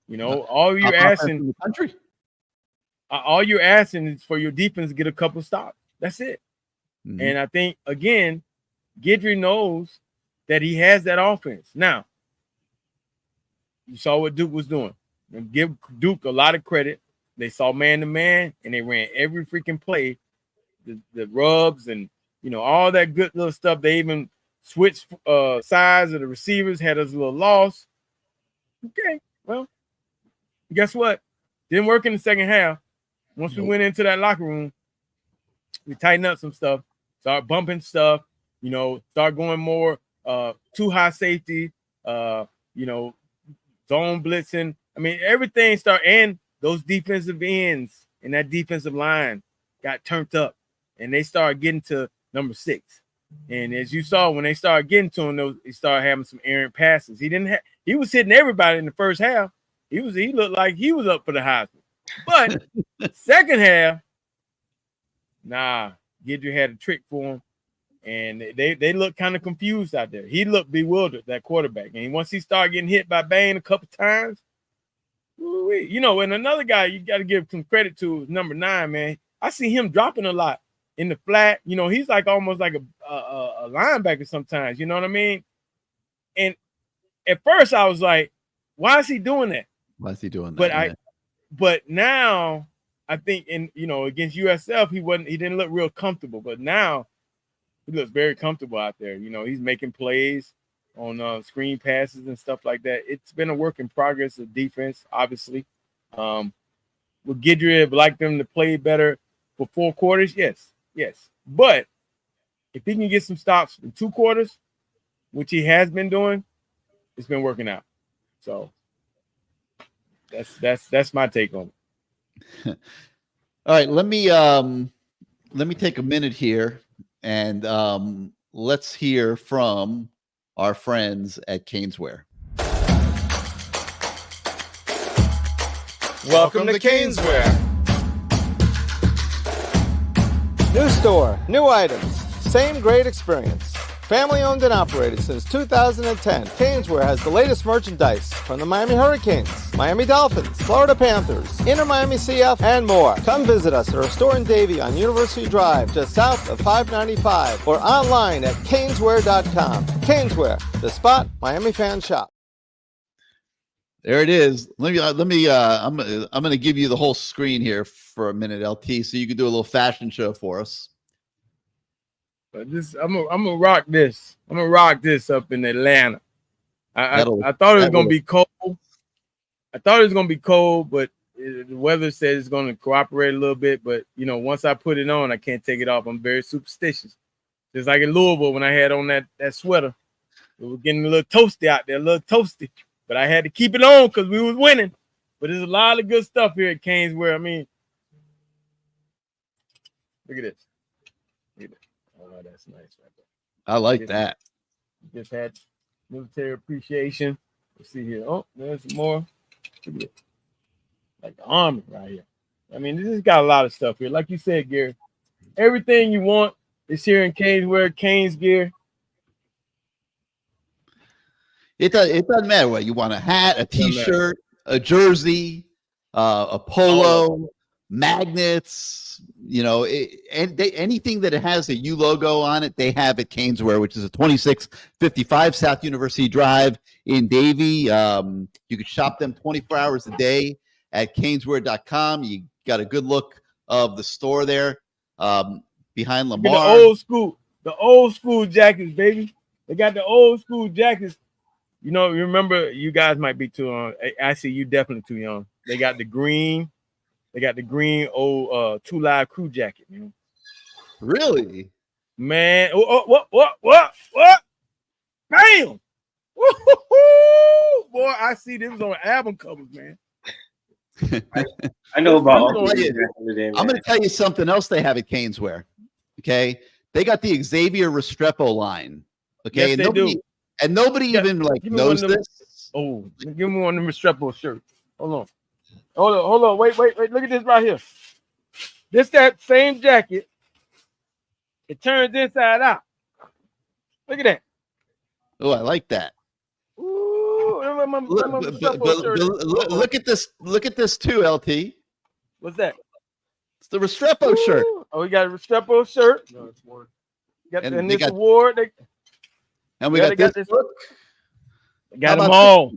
You know, all you're asking is for your defense to get a couple stops. That's it. Mm-hmm. And I think, again, Guidry knows that he has that offense. Now, you saw what Duke was doing. And give Duke a lot of credit. They saw man-to-man, and they ran every freaking play, the rubs and, you know, all that good little stuff. They even switched sides of the receivers, had us a little loss. Okay, well, guess what? Didn't work in the second half. Once we went into that locker room, we tightened up some stuff, start bumping stuff, you know, start going more too high safety, you know, zone blitzing. I mean, everything started, and those defensive ends and that defensive line got turned up, and they started getting to number 6. And as you saw, when they started getting to him, he started having some errant passes. He was hitting everybody in the first half. He looked like he was up for the Heisman. But second half, nah, Guidry had a trick for him, and they looked kind of confused out there. He looked bewildered, that quarterback. And once he started getting hit by Bain a couple times, you know, and another guy you got to give some credit to is number 9, man. I see him dropping a lot in the flat. You know, he's like almost like a linebacker sometimes. You know what I mean? And at first I was like, why is he doing that? Why is he doing that? But now I think against USF he didn't look real comfortable, but now he looks very comfortable out there. You know, he's making plays on screen passes and stuff like that. It's been a work in progress of defense, obviously. Would Guidry have liked them to play better for 4 quarters? Yes. But if he can get some stops in 2 quarters, which he has been doing, it's been working out. So that's my take on it. All right, let me take a minute here and let's hear from our friends at Caneswear. Welcome to Caneswear. New store, new items, same great experience. Family owned and operated since 2010, Caneswear has the latest merchandise from the Miami Hurricanes, Miami Dolphins, Florida Panthers, Inter Miami CF, and more. Come visit us at our store in Davie on University Drive, just south of 595, or online at caneswear.com. Caneswear, the spot Miami fans shop. There it is. I'm going to give you the whole screen here for a minute, LT, so you can do a little fashion show for us. But I'm gonna rock this. I'm gonna rock this up in Atlanta. I thought it was gonna be cold. but the weather said it's gonna cooperate a little bit. But you know, once I put it on, I can't take it off. I'm very superstitious. Just like in Louisville when I had on that sweater, it was getting a little toasty out there, But I had to keep it on because we was winning. But there's a lot of good stuff here at Caneswear. I mean, look at this. Oh, that's nice right there. I like that. Just had military appreciation. Let's see here. Oh, there's some more. Look at it. Like the army right here. I mean, this has got a lot of stuff here. Like you said, Gary, everything you want is here in Caneswear, Canes gear. It doesn't matter what you want: a hat, a T-shirt, a jersey, a polo, magnets, anything that has a U logo on it, they have at Caneswear, which is a 2655 South University Drive in Davie. You can shop them 24 hours a day at caneswear.com. You got a good look of the store there behind Lamar. The old school jackets, baby. They got the old school jackets. You remember, you guys might be too young. Actually, you definitely too young. They got the green. They got the green old 2 Live Crew jacket. Really? Man. What? Bam! Woo-hoo-hoo! Boy, I see this on album covers, man. I know about. I'm going to tell you something else they have at Caneswear. Okay, they got the Xavier Restrepo line. Okay, yes, and nobody even knows this. Oh, give me one of them Restrepo shirts. Hold on. Wait. Look at this right here. This that same jacket. It turns inside out. Look at that. Oh, I like that. Ooh, look at this. Look at this too, LT. What's that? It's the Restrepo shirt. Oh, we got a Restrepo shirt. No, it's more. Got this award. And we got this look. They got them all.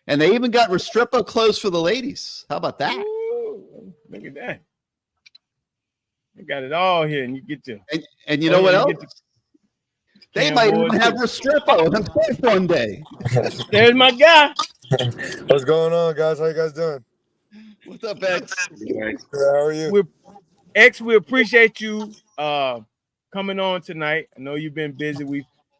And they even got Restrepo clothes for the ladies. How about that? Ooh, look at that. They got it all here, and you get to. And you know what else? They might even have Restrepo one day. There's my guy. What's going on, guys? How you guys doing? What's up, X? How are you? We appreciate you coming on tonight. I know you've been busy.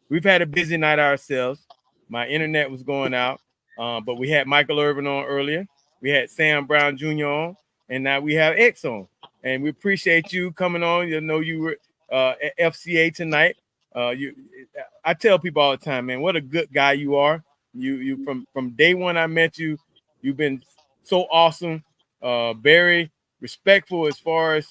We've had a busy night ourselves. My internet was going out, but we had Michael Irvin on earlier. We had Sam Brown Jr. on, and now we have X on. And we appreciate you coming on. You know you were at FCA tonight. I tell people all the time, man, what a good guy you are. You from day one I met you, you've been so awesome, very respectful as far as,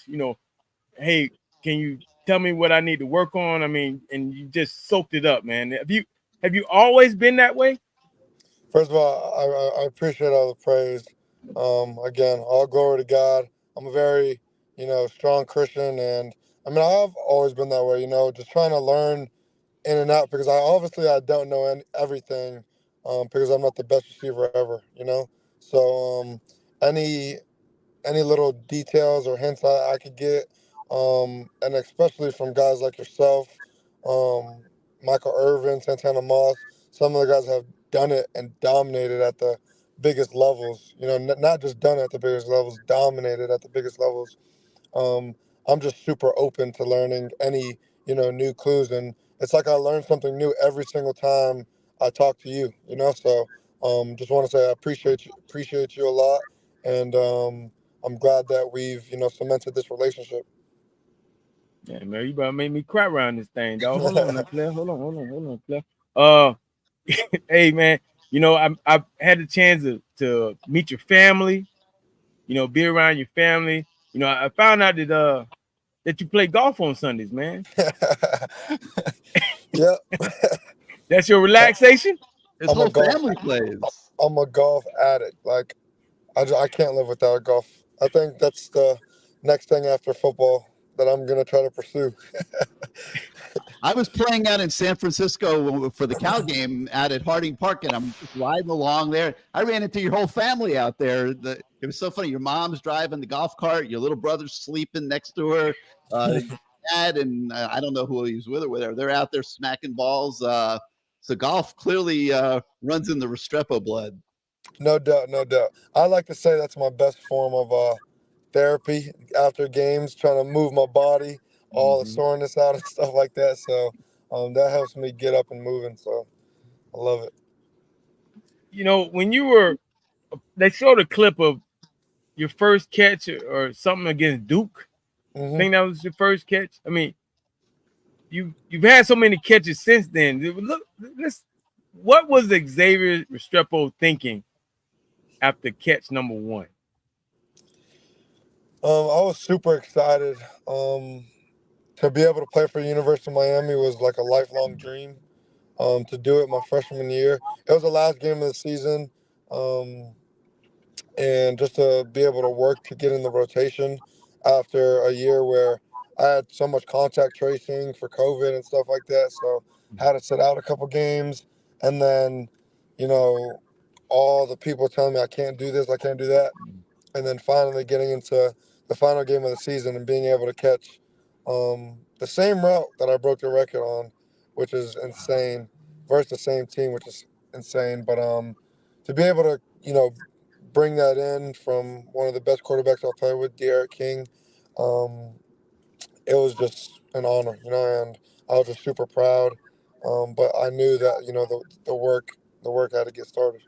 hey, can you tell me what I need to work on? I mean, and you just soaked it up, man. Have you always been that way? First of all, I appreciate all the praise. Again, all glory to God. I'm a very, strong Christian, and I mean, I've always been that way, just trying to learn in and out, because I don't know everything, because I'm not the best receiver ever, So any little details or hints I could get, and especially from guys like yourself, Michael Irvin, Santana Moss, some of the guys have done it and dominated at the biggest levels. Not just done it at the biggest levels, dominated at the biggest levels. I'm just super open to learning any, new clues. And it's like I learn something new every single time I talk to you, So just want to say I appreciate you a lot. And I'm glad that we've, cemented this relationship. Yeah, man, you about to make me cry around this thing, dog. Hold on, player. Hold on, player. Hey, man, I've had the chance to meet your family, be around your family. I found out that you play golf on Sundays, man. Yep. That's your relaxation? His whole family plays. I'm a golf addict. Like, I can't live without golf. I think that's the next thing after football that I'm going to try to pursue. I was playing out in San Francisco for the Cal game out at Harding Park, and I'm just riding along there. I ran into your whole family out there. It was so funny. Your mom's driving the golf cart. Your little brother's sleeping next to her. Dad and I don't know who he was with or whatever. They're out there smacking balls. So golf clearly runs in the Restrepo blood. No doubt. I like to say that's my best form of therapy after games, trying to move my body, all the soreness out and stuff like that. So that helps me get up and moving. So I love it. When they showed a clip of your first catch or something against Duke. I think that was your first catch. I mean, you've had so many catches since then. Look, what was Xavier Restrepo thinking after catch number 1? I was super excited. To be able to play for University of Miami was like a lifelong dream. To do it my freshman year, it was the last game of the season. and just to be able to work to get in the rotation after a year where I had so much contact tracing for COVID and stuff like that. So had to sit out a couple games, and then, you know, all the people telling me I can't do this, I can't do that, and then finally getting into the final game of the season and being able to catch the same route that I broke the record on, which is insane, versus the same team, which is insane. But to be able to, bring that in from one of the best quarterbacks I've played with, De'Aaron King, um, it was just an honor, and I was just super proud. But I knew that, the work had to get started.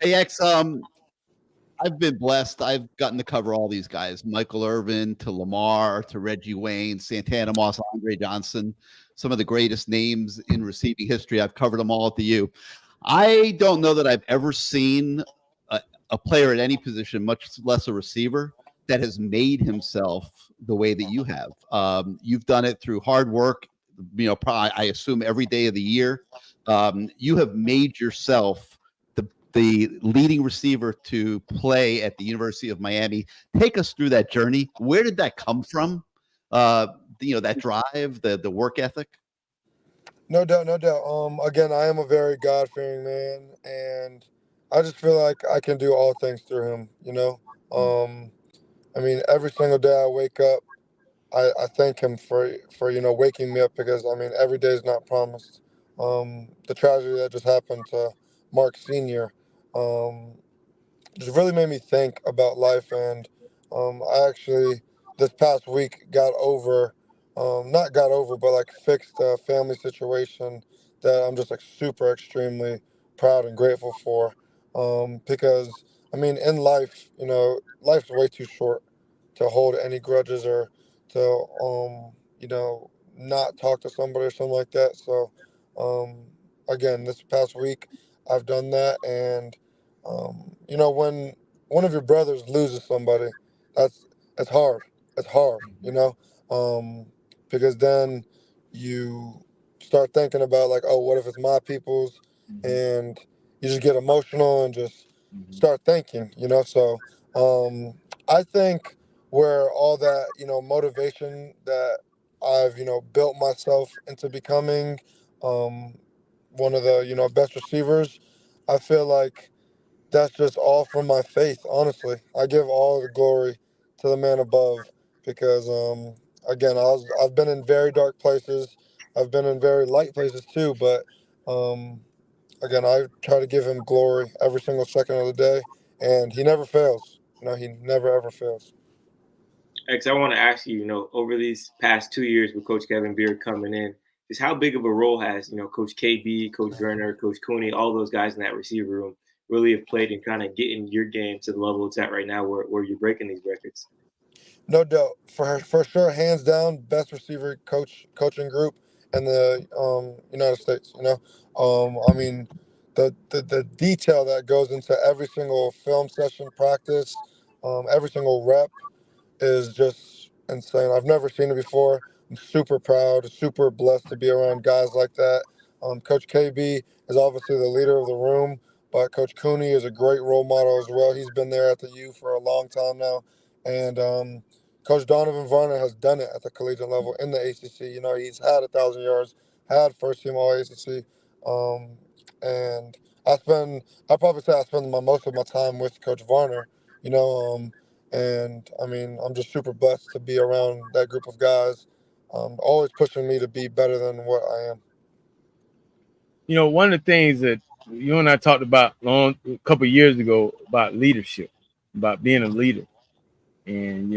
Hey, X, I've been blessed. I've gotten to cover all these guys, Michael Irvin to Lamar to Reggie Wayne, Santana Moss, Andre Johnson, some of the greatest names in receiving history. I've covered them all at the U. I don't know that I've ever seen a player at any position, much less a receiver, that has made himself the way that you have. You've done it through hard work, I assume every day of the year. You have made yourself the leading receiver to play at the University of Miami. Take us through that journey. Where did that come from? That drive, the work ethic. No doubt, no doubt. Again, I am a very God-fearing man, and I just feel like I can do all things through him. I mean, every single day I wake up, I thank him for waking me up, because I mean every day is not promised. The tragedy that just happened to Mark Sr. Just really made me think about life, and I actually this past week not got over, but like fixed a family situation that I'm just like super extremely proud and grateful for, because I mean in life, life's way too short to hold any grudges or to not talk to somebody or something like that. So again, this past week I've done that, and when one of your brothers loses somebody, that's it's hard. It's hard, because then you start thinking about like, oh, what if it's my people's, and you just get emotional and just start thinking, So I think where all that motivation that I've built myself into becoming one of the best receivers, I feel like that's just all from my faith, honestly. I give all the glory to the man above, because again, I've been in very dark places. I've been in very light places too, but again, I try to give him glory every single second of the day, and he never fails. He never ever fails. X, I want to ask you, over these past 2 years with Coach Kevin Beard coming in, just how big of a role has, Coach KB, Coach Werner, Coach Cooney, all those guys in that receiver room really have played in kind of getting your game to the level it's at right now where you're breaking these records? No doubt, for sure, hands down, best receiver coaching group in the United States. I mean, the detail that goes into every single film session, practice, every single rep is just insane. I've never seen it before. I'm super proud, super blessed to be around guys like that. Coach KB is obviously the leader of the room, but Coach Cooney is a great role model as well. He's been there at the U for a long time now, and Coach Donovan Varner has done it at the collegiate level in the ACC. He's had 1,000 yards, had first team All ACC, and I probably say I spend most of my time with Coach Varner. And I mean, I'm just super blessed to be around that group of guys, always pushing me to be better than what I am. One of the things that you and I talked about a couple of years ago about leadership, about being a leader. And,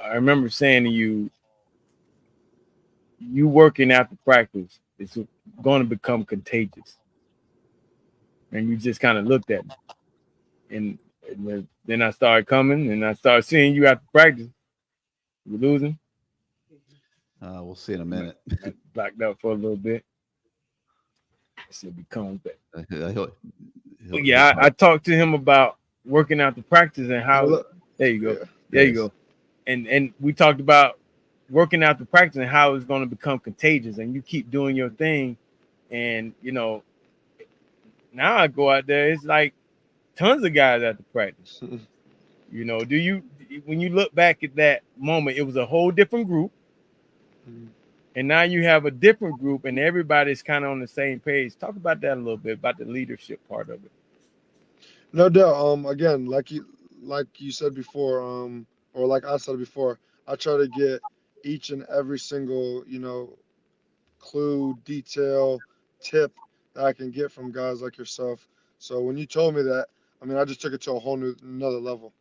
I remember saying to you working after practice is going to become contagious. And you just kind of looked at me. And then I started coming, and I started seeing you after practice. You losing? We'll see in a minute. I blacked out for a little bit. I said, becomes better. I talked to him about working out the practice and how. There you go. There you go. And we talked about working out the practice and how it's going to become contagious. And you keep doing your thing, and now I go out there. It's like tons of guys at the practice. You know, when you look back at that moment, it was a whole different group. And now you have a different group and everybody's kind of on the same page. Talk about that a little bit, about the leadership part of it. No doubt. Again, like you said before, or like I said before, I try to get each and every single, clue, detail, tip that I can get from guys like yourself. So when you told me that, I mean, I just took it to a whole another level.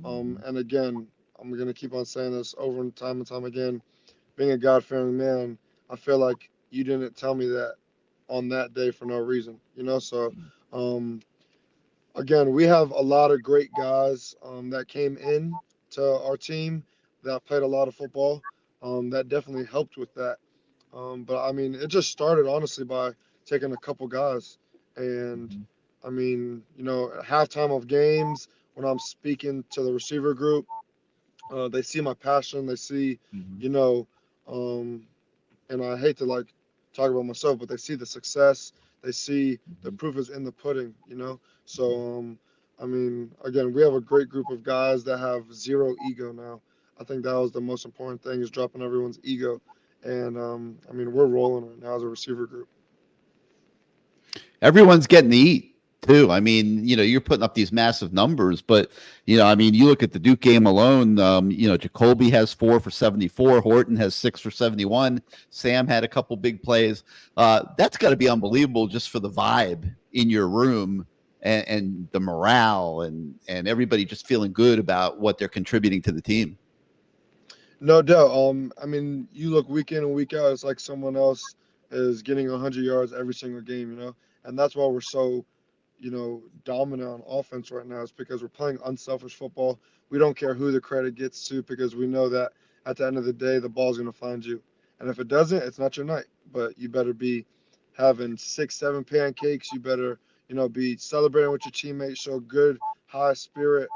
And again, I'm gonna keep on saying this over and time again. Being a God-fearing man, I feel like you didn't tell me that on that day for no reason, So, again, we have a lot of great guys that came in to our team that played a lot of football. That definitely helped with that. But I mean, it just started honestly by taking a couple guys, and I mean, at halftime of games when I'm speaking to the receiver group, they see my passion. They see, you know, and I hate to like talk about myself, but they see the success. They see the proof is in the pudding. So, I mean, again, we have a great group of guys that have zero ego now. I think that was the most important thing is dropping everyone's ego. And I mean, we're rolling right now as a receiver group. Everyone's getting to eat too. I mean, you're putting up these massive numbers, but I mean, you look at the Duke game alone. Jacoby has 4 for 74. Horton has 6 for 71. Sam had a couple big plays. That's got to be unbelievable just for the vibe in your room and the morale and everybody just feeling good about what they're contributing to the team. No doubt. I mean, you look week in and week out, it's like someone else is getting 100 yards every single game, and that's why we're so, dominant on offense right now. It's because we're playing unselfish football. We don't care who the credit gets to because we know that at the end of the day, the ball's going to find you. And if it doesn't, it's not your night. But you better be having 6, 7 pancakes. You better, be celebrating with your teammates, show good, high spirit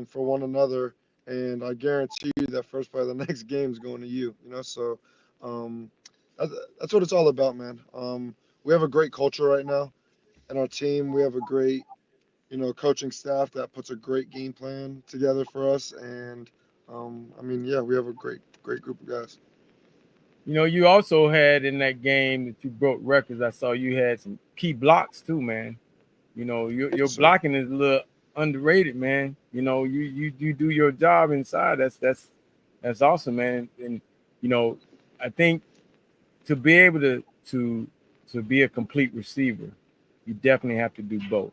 for one another. And I guarantee you that first play of the next game is going to you, So that's what it's all about, man. We have a great culture right now in our team. We have a great, coaching staff that puts a great game plan together for us. And I mean, yeah, we have a great group of guys. You also had in that game that you broke records. I saw you had some key blocks too, man. Your blocking is a little underrated, man. You do your job inside. That's awesome, man. And I think to be able to be a complete receiver, you definitely have to do both.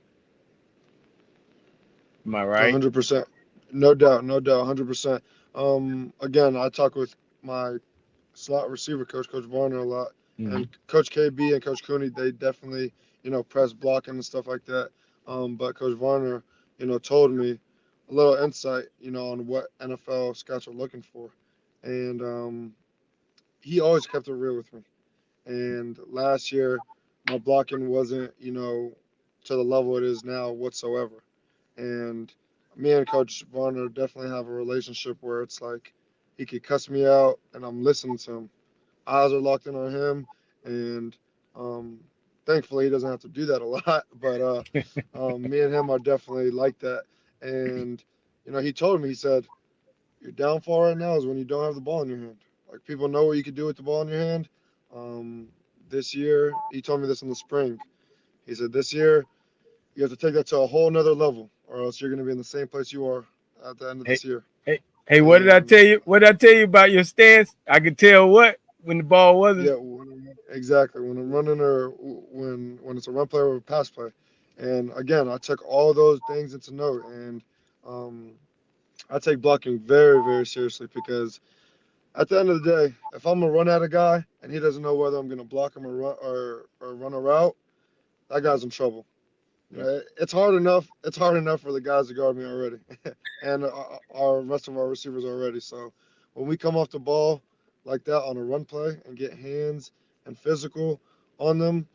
Am I right? 100%. No doubt. 100%. Again, I talk with my slot receiver coach, Coach Varner, a lot, and Coach KB and Coach Cooney. They definitely, press blocking and stuff like that. But Coach Varner, told me a little insight, on what NFL scouts are looking for, and he always kept it real with me. And last year, my blocking wasn't, to the level it is now whatsoever. And me and Coach Varner definitely have a relationship where it's like he could cuss me out and I'm listening to him. Eyes are locked in on him, and thankfully he doesn't have to do that a lot. But me and him are definitely like that. And he told me, he said, your downfall right now is when you don't have the ball in your hand. Like people know what you can do with the ball in your hand. This year, he told me this in the spring. He said, this year, you have to take that to a whole nother level, or else you're going to be in the same place you are at the end of this year. Hey, what did I tell you? What did I tell you about your stance? I could tell what when the ball wasn't. Yeah, exactly. When I'm running or when it's a run play or a pass play. And again, I took all those things into note, and I take blocking very, very seriously because at the end of the day, if I'm gonna run at a guy and he doesn't know whether I'm gonna block him or run a route, that guy's in trouble. It's hard enough. It's hard enough for the guys to guard me already, and our rest of our receivers already. So when we come off the ball like that on a run play and get hands and physical on them,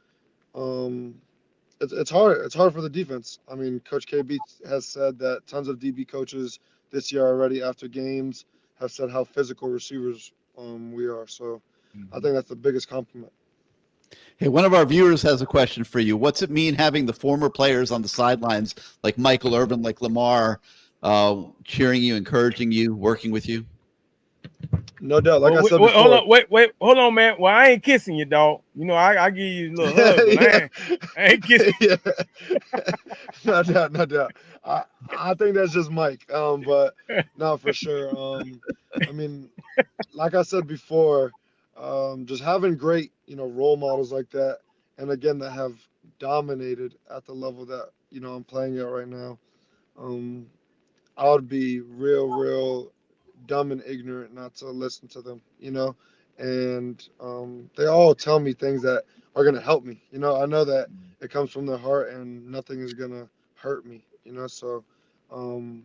it's hard. It's hard for the defense. I mean, Coach KB has said that tons of DB coaches this year already after games have said how physical receivers we are. So I think that's the biggest compliment. Hey, one of our viewers has a question for you. What's it mean having the former players on the sidelines like Michael Irvin, like Lamar, cheering you, encouraging you, working with you? No doubt. Like I said wait, before. hold on, man. Well, I ain't kissing you, dog. You know, I give you a little hug, but I ain't kissing. Yeah. No doubt. I think that's just Mike. But no, for sure. I mean, like I said before, just having great, role models like that, and again that have dominated at the level that I'm playing at right now. I would be real dumb and ignorant not to listen to them, and they all tell me things that are gonna help me. I know that it comes from their heart and nothing is gonna hurt me. So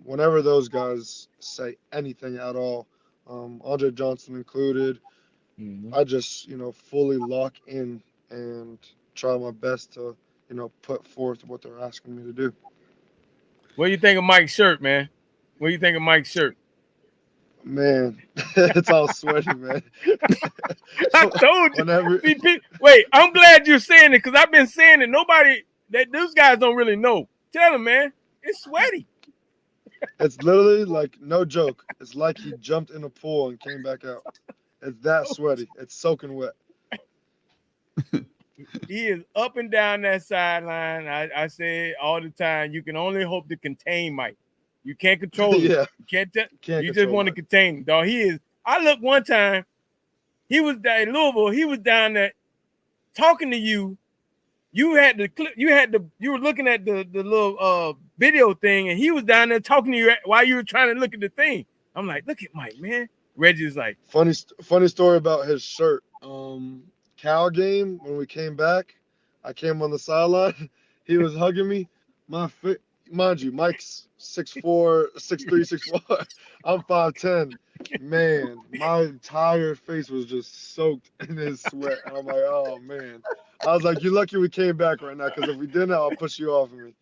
whenever those guys say anything at all, Andre Johnson included, I just fully lock in and try my best to put forth what they're asking me to do. What do you think of Mike's shirt, man? What do you think of Mike's shirt? Man, it's all sweaty, man. I told you. Wait, I'm glad you're saying it because I've been saying it. Those guys don't really know. Tell them, man. It's sweaty. It's literally like, no joke. It's like he jumped in a pool and came back out. It's that sweaty. It's soaking wet. He is up and down that sideline. I say all the time, you can only hope to contain Mike. You can't control him. Yeah. You just want to contain him. Dog, he is. I looked one time, he was down in Louisville. He was down there talking to you. You were looking at the little video thing, and he was down there talking to you while you were trying to look at the thing. I'm like, look at Mike, man. Reggie's like, funny story about his shirt. Cal game, when we came back, I came on the sideline. He was hugging me. Mind you, Mike's 6'4", 6'3", 6'4". I'm 5'10". Man, my entire face was just soaked in his sweat. And I'm like, oh man. I was like, you're lucky we came back right now, because if we didn't, I'll push you off of me.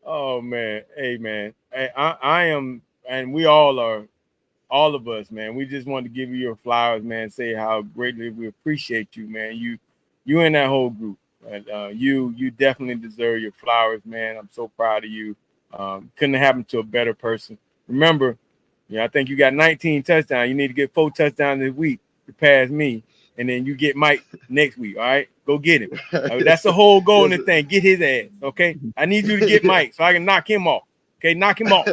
oh man, hey man, hey, I am, and we all are. All of us, man, we just want to give you your flowers, man. Say how greatly we appreciate you, man. You and that whole group. You definitely deserve your flowers, man. I'm so proud of you. Couldn't have happened to a better person. Remember, I think you got 19 touchdowns. You need to get 4 touchdowns this week to pass me, and then you get Mike next week. All right, go get him. That's the whole goal in the thing. Get his ass. Okay, I need you to get Mike so I can knock him off. Okay, knock him off.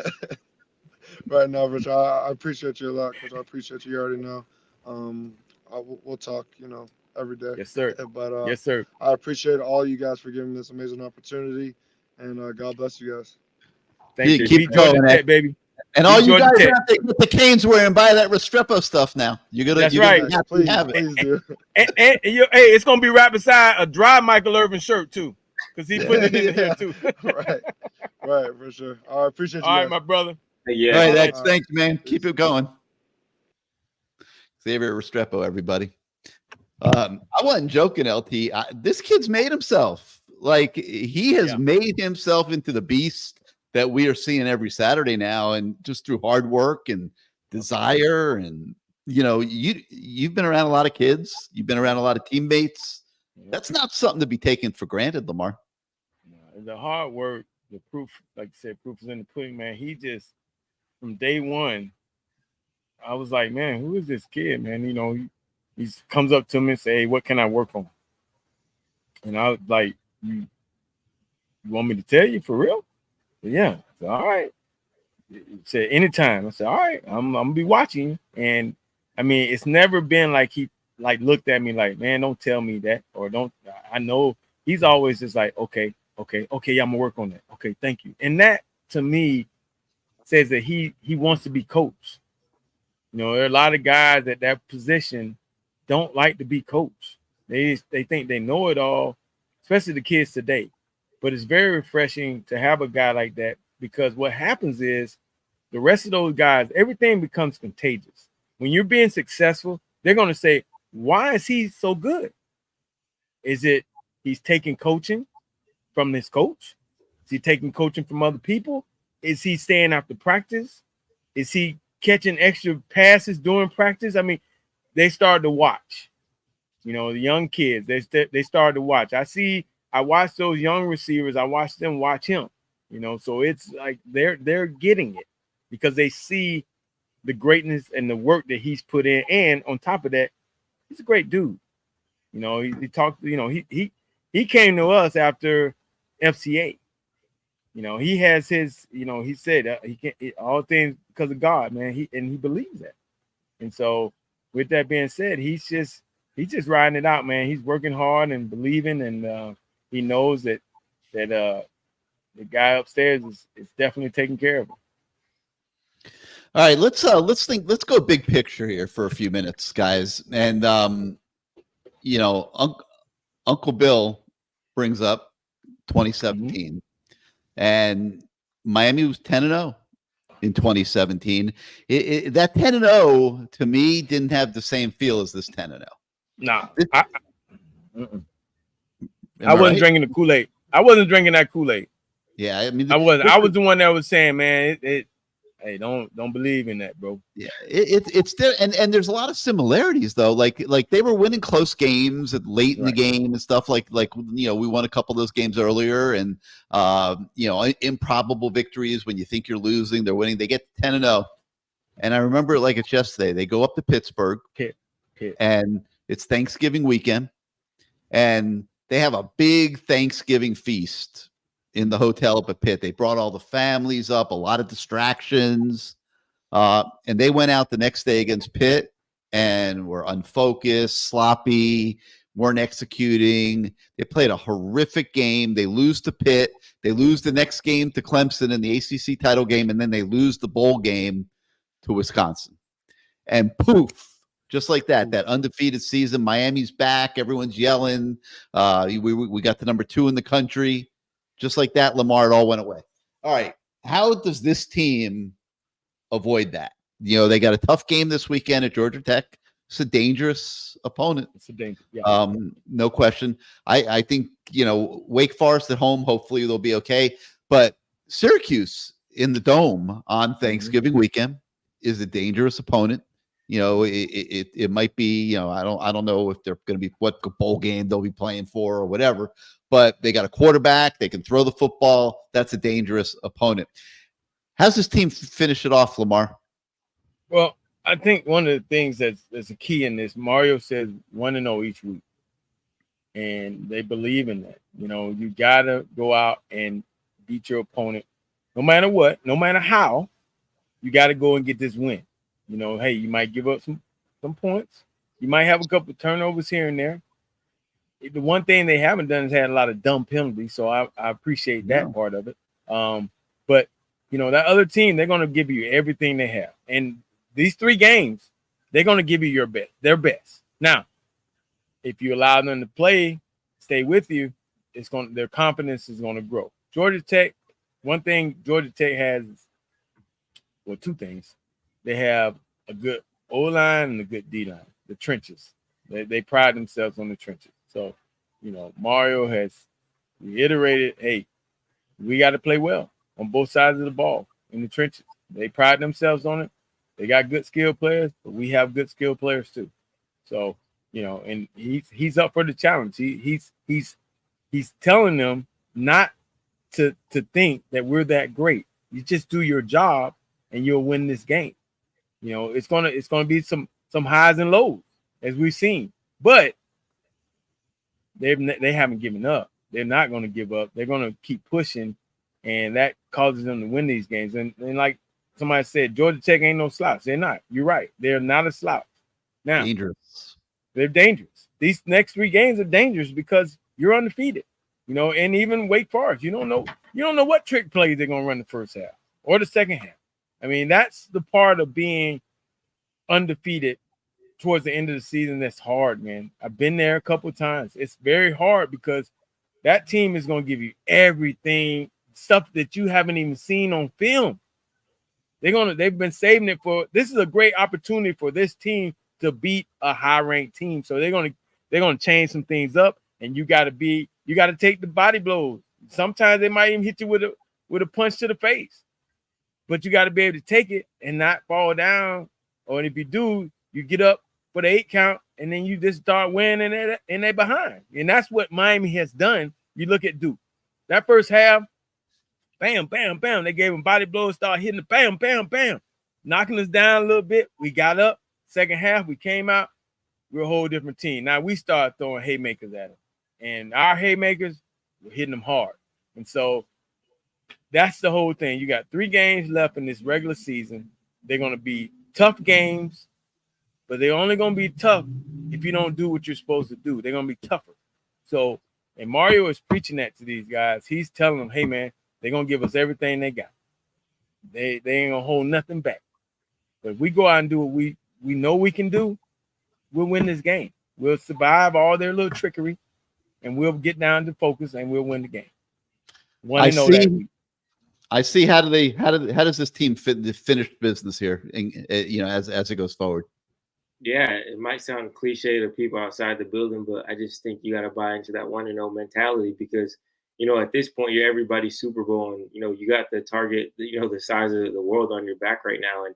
Right now, Rich, I appreciate you a lot, because I appreciate you. You already know. We'll talk, every day. Yes, sir. But yes, sir. I appreciate all you guys for giving me this amazing opportunity, and God bless you guys. Thank you. Keep going, baby. And all you guys have to get the Caneswear and buy that Restrepo stuff now. That's right. Please have it. Please do. And hey, it's gonna be right beside a dry Michael Irvin shirt too, because he put it in here too. right, for sure. I appreciate you. All guys. right, my brother. Yeah. All right, thanks, man. Keep it going. Xavier Restrepo, everybody. I wasn't joking, LT. This kid's made himself. Like, he has made himself into the beast that we are seeing every Saturday now, and just through hard work and desire. And you've been around a lot of kids. You've been around a lot of teammates. That's not something to be taken for granted, Lamar. The hard work, the proof, like you said, proof is in the pudding, man. He just, from day one, I was like, man, who is this kid, man? He comes up to me and say, hey, what can I work on? And I was like, you want me to tell you for real? Yeah. So, all right. He said, anytime. I said, all right, I'm gonna be watching. And I mean, it's never been like he looked at me like, man, don't tell me that, or don't. I know he's always just like, okay, I'm gonna work on that. Okay, thank you. And that to me says that he wants to be coached. There are a lot of guys at that position don't like to be coached. They think they know it all, especially the kids today. But it's very refreshing to have a guy like that, because what happens is the rest of those guys, everything becomes contagious. When you're being successful, they're going to say, why is he so good? Is it he's taking coaching from his coach? Is he taking coaching from other people? Is he staying after practice? Is he catching extra passes during practice? I mean, they started to watch. You know, the young kids, they started to watch. I watch those young receivers. I watch them watch him. You know, so it's like they're getting it because they see the greatness and the work that he's put in. And on top of that, he's a great dude. You know, he talked. You know, he came to us after FCA. You know, he has his. You know, he said he can't all things because of God, man. He believes that. And so, with that being said, he's just riding it out, man. He's working hard and believing, and he knows that the guy upstairs is definitely taking care of him. All right, let's go big picture here for a few minutes, guys. And you know, Uncle Bill brings up 2017, and Miami was 10-0 in 2017. That 10-0 to me didn't have the same feel as this 10-0. No, I wasn't drinking the Kool-Aid. I wasn't drinking that Kool-Aid. Yeah, I mean, I was the one that was saying, man, hey, don't believe in that, bro. Yeah, it's still, and there's a lot of similarities though. Like they were winning close games late in the game and stuff. Like you know, we won a couple of those games earlier, and you know, improbable victories when you think you're losing, they're winning. They get 10-0, and I remember it like it's yesterday. They go up to Pittsburgh, and it's Thanksgiving weekend, and they have a big Thanksgiving feast in the hotel up at Pitt. They brought all the families up, a lot of distractions. And they went out the next day against Pitt and were unfocused, sloppy, weren't executing. They played a horrific game. They lose to Pitt. They lose the next game to Clemson in the ACC title game, and then they lose the bowl game to Wisconsin. And poof, just like that undefeated season, Miami's back. Everyone's yelling. We got the number 2 in the country. Just like that, Lamar, it all went away. All right. How does this team avoid that? You know, they got a tough game this weekend at Georgia Tech. It's a dangerous opponent. It's a danger. Yeah. No question. I think, you know, Wake Forest at home, hopefully they'll be okay. But Syracuse in the Dome on Thanksgiving weekend is a dangerous opponent. You know, it might be, you know, I don't know if they're going to be what bowl game they'll be playing for or whatever, but they got a quarterback. They can throw the football. That's a dangerous opponent. How's this team finish it off, Lamar? Well, I think one of the things that's a key in this, Mario says 1-0 each week, and they believe in that. You know, you got to go out and beat your opponent no matter what, no matter how. You got to go and get this win. You know, hey, you might give up some points. You might have a couple of turnovers here and there. The one thing they haven't done is had a lot of dumb penalties, so I appreciate that part of it. But, you know, that other team, they're going to give you everything they have. And these 3 games, they're going to give you their best. Now, if you allow them to play, stay with you, their confidence is going to grow. Georgia Tech, one thing Georgia Tech has, well, 2 things. They have a good O-line and a good D-line, the trenches. They pride themselves on the trenches. So, you know, Mario has reiterated, hey, we got to play well on both sides of the ball in the trenches. They pride themselves on it. They got good skilled players, but we have good skilled players too. So, you know, and he's up for the challenge. He's telling them not to think that we're that great. You just do your job and you'll win this game. You know, it's gonna be some highs and lows as we've seen, but they haven't given up. They're not going to give up. They're going to keep pushing, and that causes them to win these games. And like somebody said, Georgia Tech ain't no slouch. They're not. You're right. They're not a slouch. Now, dangerous. They're dangerous. These next 3 games are dangerous because you're undefeated. You know, and even Wake Forest, you don't know what trick plays they're going to run the first half or the second half. I mean, that's the part of being undefeated towards the end of the season that's hard, man. I've been there a couple of times. It's very hard because that team is going to give you everything, stuff that you haven't even seen on film. They've been saving it for. This is a great opportunity for this team to beat a high-ranked team. So they're going to change some things up, and you got to take the body blows. Sometimes they might even hit you with a punch to the face. But you got to be able to take it and not fall down. Or if you do, you get up for the 8 count, and then you just start winning and they behind. And that's what Miami has done. You look at Duke. That first half, bam, bam, bam. They gave them body blows, start hitting the bam, bam, bam, knocking us down a little bit. We got up. Second half, we came out. We're a whole different team. Now we start throwing haymakers at them. And our haymakers, we're hitting them hard. And so that's the whole thing. You got 3 games left in this regular season. They're going to be tough games, but they're only going to be tough if you don't do what you're supposed to do. They're going to be tougher. So, and Mario is preaching that to these guys. He's telling them, hey, man, they're going to give us everything they got. They ain't going to hold nothing back. But if we go out and do what we know we can do, we'll win this game. We'll survive all their little trickery, and we'll get down to focus, and we'll win the game. I see. How does this team fit the finished business here? As it goes forward. Yeah, it might sound cliche to people outside the building, but I just think you got to buy into that 1-0 mentality because, at this point, you're everybody's Super Bowl, and you got the target, the size of the world on your back right now, and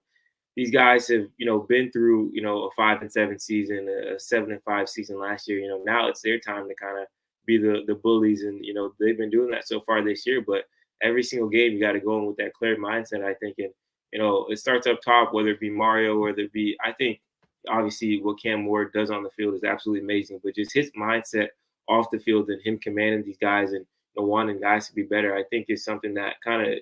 these guys have, been through, a 5-7 season, a 7-5 season last year. Now it's their time to kind of be the bullies, and they've been doing that so far this year, but every single game, you got to go in with that clear mindset, I think. And, it starts up top, whether it be Mario, whether it be, I think, obviously, what Cam Ward does on the field is absolutely amazing. But just his mindset off the field and him commanding these guys and wanting guys to be better, I think is something that kind of,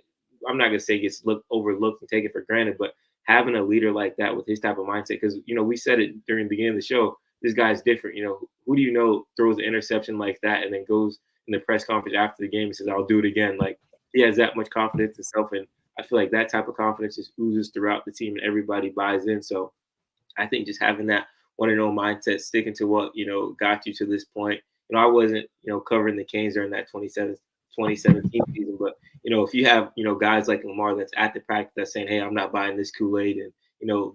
I'm not going to say gets overlooked and taken for granted, but having a leader like that with his type of mindset, because, we said it during the beginning of the show, this guy's different. Who do you know throws an interception like that and then goes in the press conference after the game and says, I'll do it again? Like, he has that much confidence in himself, and I feel like that type of confidence just oozes throughout the team and everybody buys in. So I think just having that 1-0 mindset, sticking to what, got you to this point. I wasn't, covering the Canes during that 2017 season, but, if you have, guys like Lamar that's at the practice that's saying, hey, I'm not buying this Kool-Aid, and,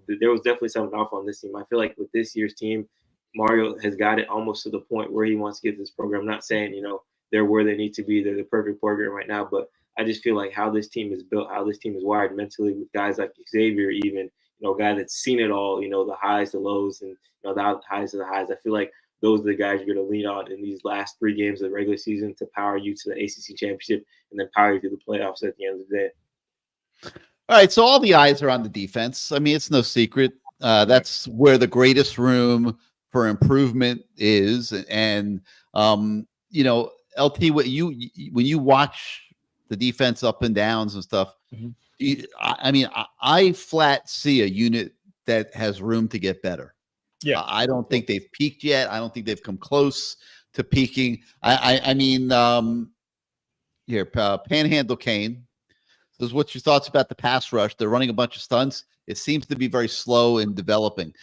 there was definitely something off on this team. I feel like with this year's team, Mario has got it almost to the point where he wants to get this program. I'm not saying, they're where they need to be. They're the perfect program right now, but I just feel like how this team is built, how this team is wired mentally with guys like Xavier, even, a guy that's seen it all, the highs, the lows, and, the highs of the highs. I feel like those are the guys you're going to lean on in these last 3 games of the regular season to power you to the ACC championship and then power you to the playoffs at the end of the day. All right, so all the eyes are on the defense. I mean, it's no secret. That's where the greatest room for improvement is. And, LT, when you watch the defense up and downs and stuff, I flat see a unit that has room to get better. Yeah, I don't think they've peaked yet. I don't think they've come close to peaking. Panhandle Kane. So what's your thoughts about the pass rush? They're running a bunch of stunts. It seems to be very slow in developing.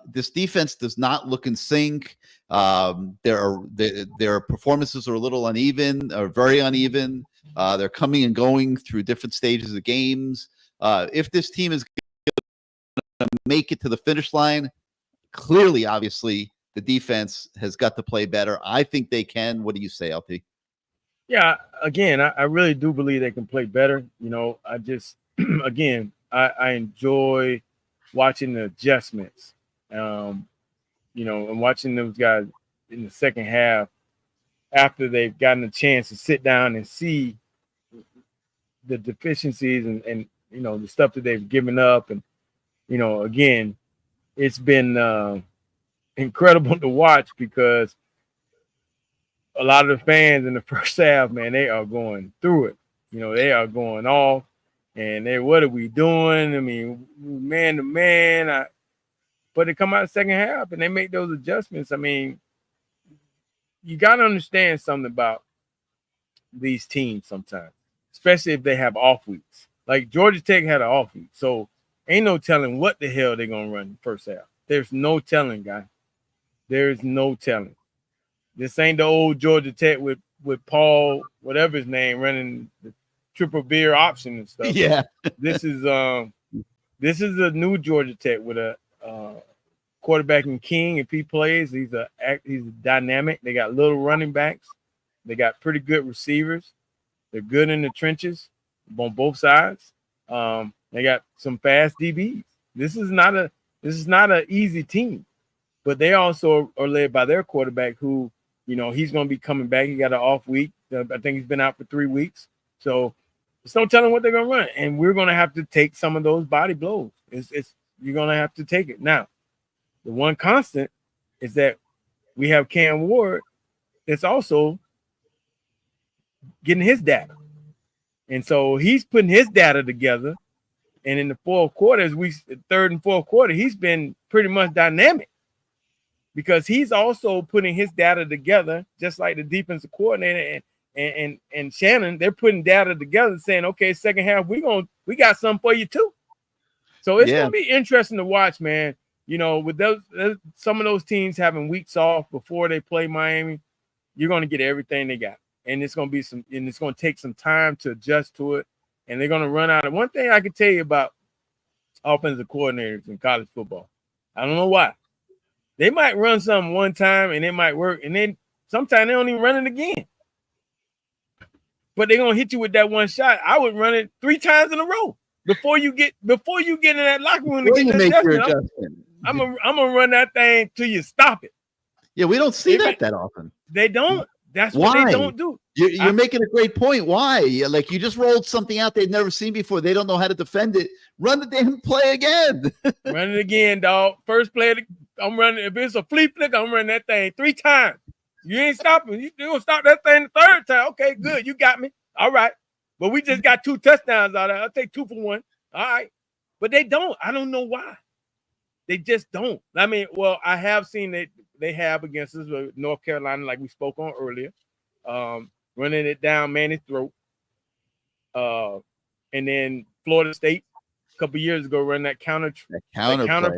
This defense does not look in sync. Their performances are a little uneven, or very uneven. They're coming and going through different stages of games. If this team is going to make it to the finish line, clearly, obviously, the defense has got to play better. I think they can. What do you say, LT? Yeah, again, I really do believe they can play better. I just, again, I enjoy watching the adjustments, and watching those guys in the second half after they've gotten a chance to sit down and see the deficiencies and the stuff that they've given up. And, again, it's been incredible to watch because a lot of the fans in the first half, man, they are going through it. They are going off. And what are we doing? I mean, man to man. But they come out the second half and they make those adjustments. I mean, you got to understand something about these teams sometimes, especially if they have off weeks. Like Georgia Tech had an off week. So ain't no telling what the hell they're going to run first half. There's no telling, guy. There's no telling. This ain't the old Georgia Tech with Paul, whatever his name, running the triple beer option and stuff. Yeah. This is a new Georgia Tech with a quarterback in King. If he plays, he's dynamic. They got little running backs. They got pretty good receivers. They're good in the trenches on both sides. They got some fast DBs. This is not an easy team. but they also are led by their quarterback who, he's going to be coming back. He got an off week. I think he's been out for 3 weeks. So there's no telling what they're going to run. And we're going to have to take some of those body blows. You're going to have to take it. Now, the one constant is that we have Cam Ward that's also getting his data. And so he's putting his data together. And in the fourth quarter, third and fourth quarter, he's been pretty much dynamic because he's also putting his data together, just like the defensive coordinator and Shannon. They're putting data together, saying, "Okay, second half, we got something for you too." So it's gonna be interesting to watch, man. With some of those teams having weeks off before they play Miami, you're gonna get everything they got, and it's gonna take some time to adjust to it. And they're going to run out of one thing I can tell you about offensive coordinators in college football. I don't know why. They might run something one time and it might work. And then sometimes they don't even run it again. But they're going to hit you with that one shot. I would run it 3 times in a row before you get in that locker room to get the adjustment. I'm going to run that thing till you stop it. Yeah, we don't see that often. They don't. That's what they don't do. You're making a great point. Why? Like, you just rolled something out they've never seen before. They don't know how to defend it. Run the damn play again. Run it again, dog. First play, I'm running. If it's a flea flick, I'm running that thing 3 times. You ain't stopping. You're going to stop that thing the 3rd time. Okay, good. You got me. All right. But we just got 2 touchdowns out of it. I'll take 2 for 1. All right. But they don't. I don't know why. They just don't. I mean, well, I have seen that they have against us with North Carolina, like we spoke on earlier, running it down Manny's throat. And then Florida State a couple years ago running that counter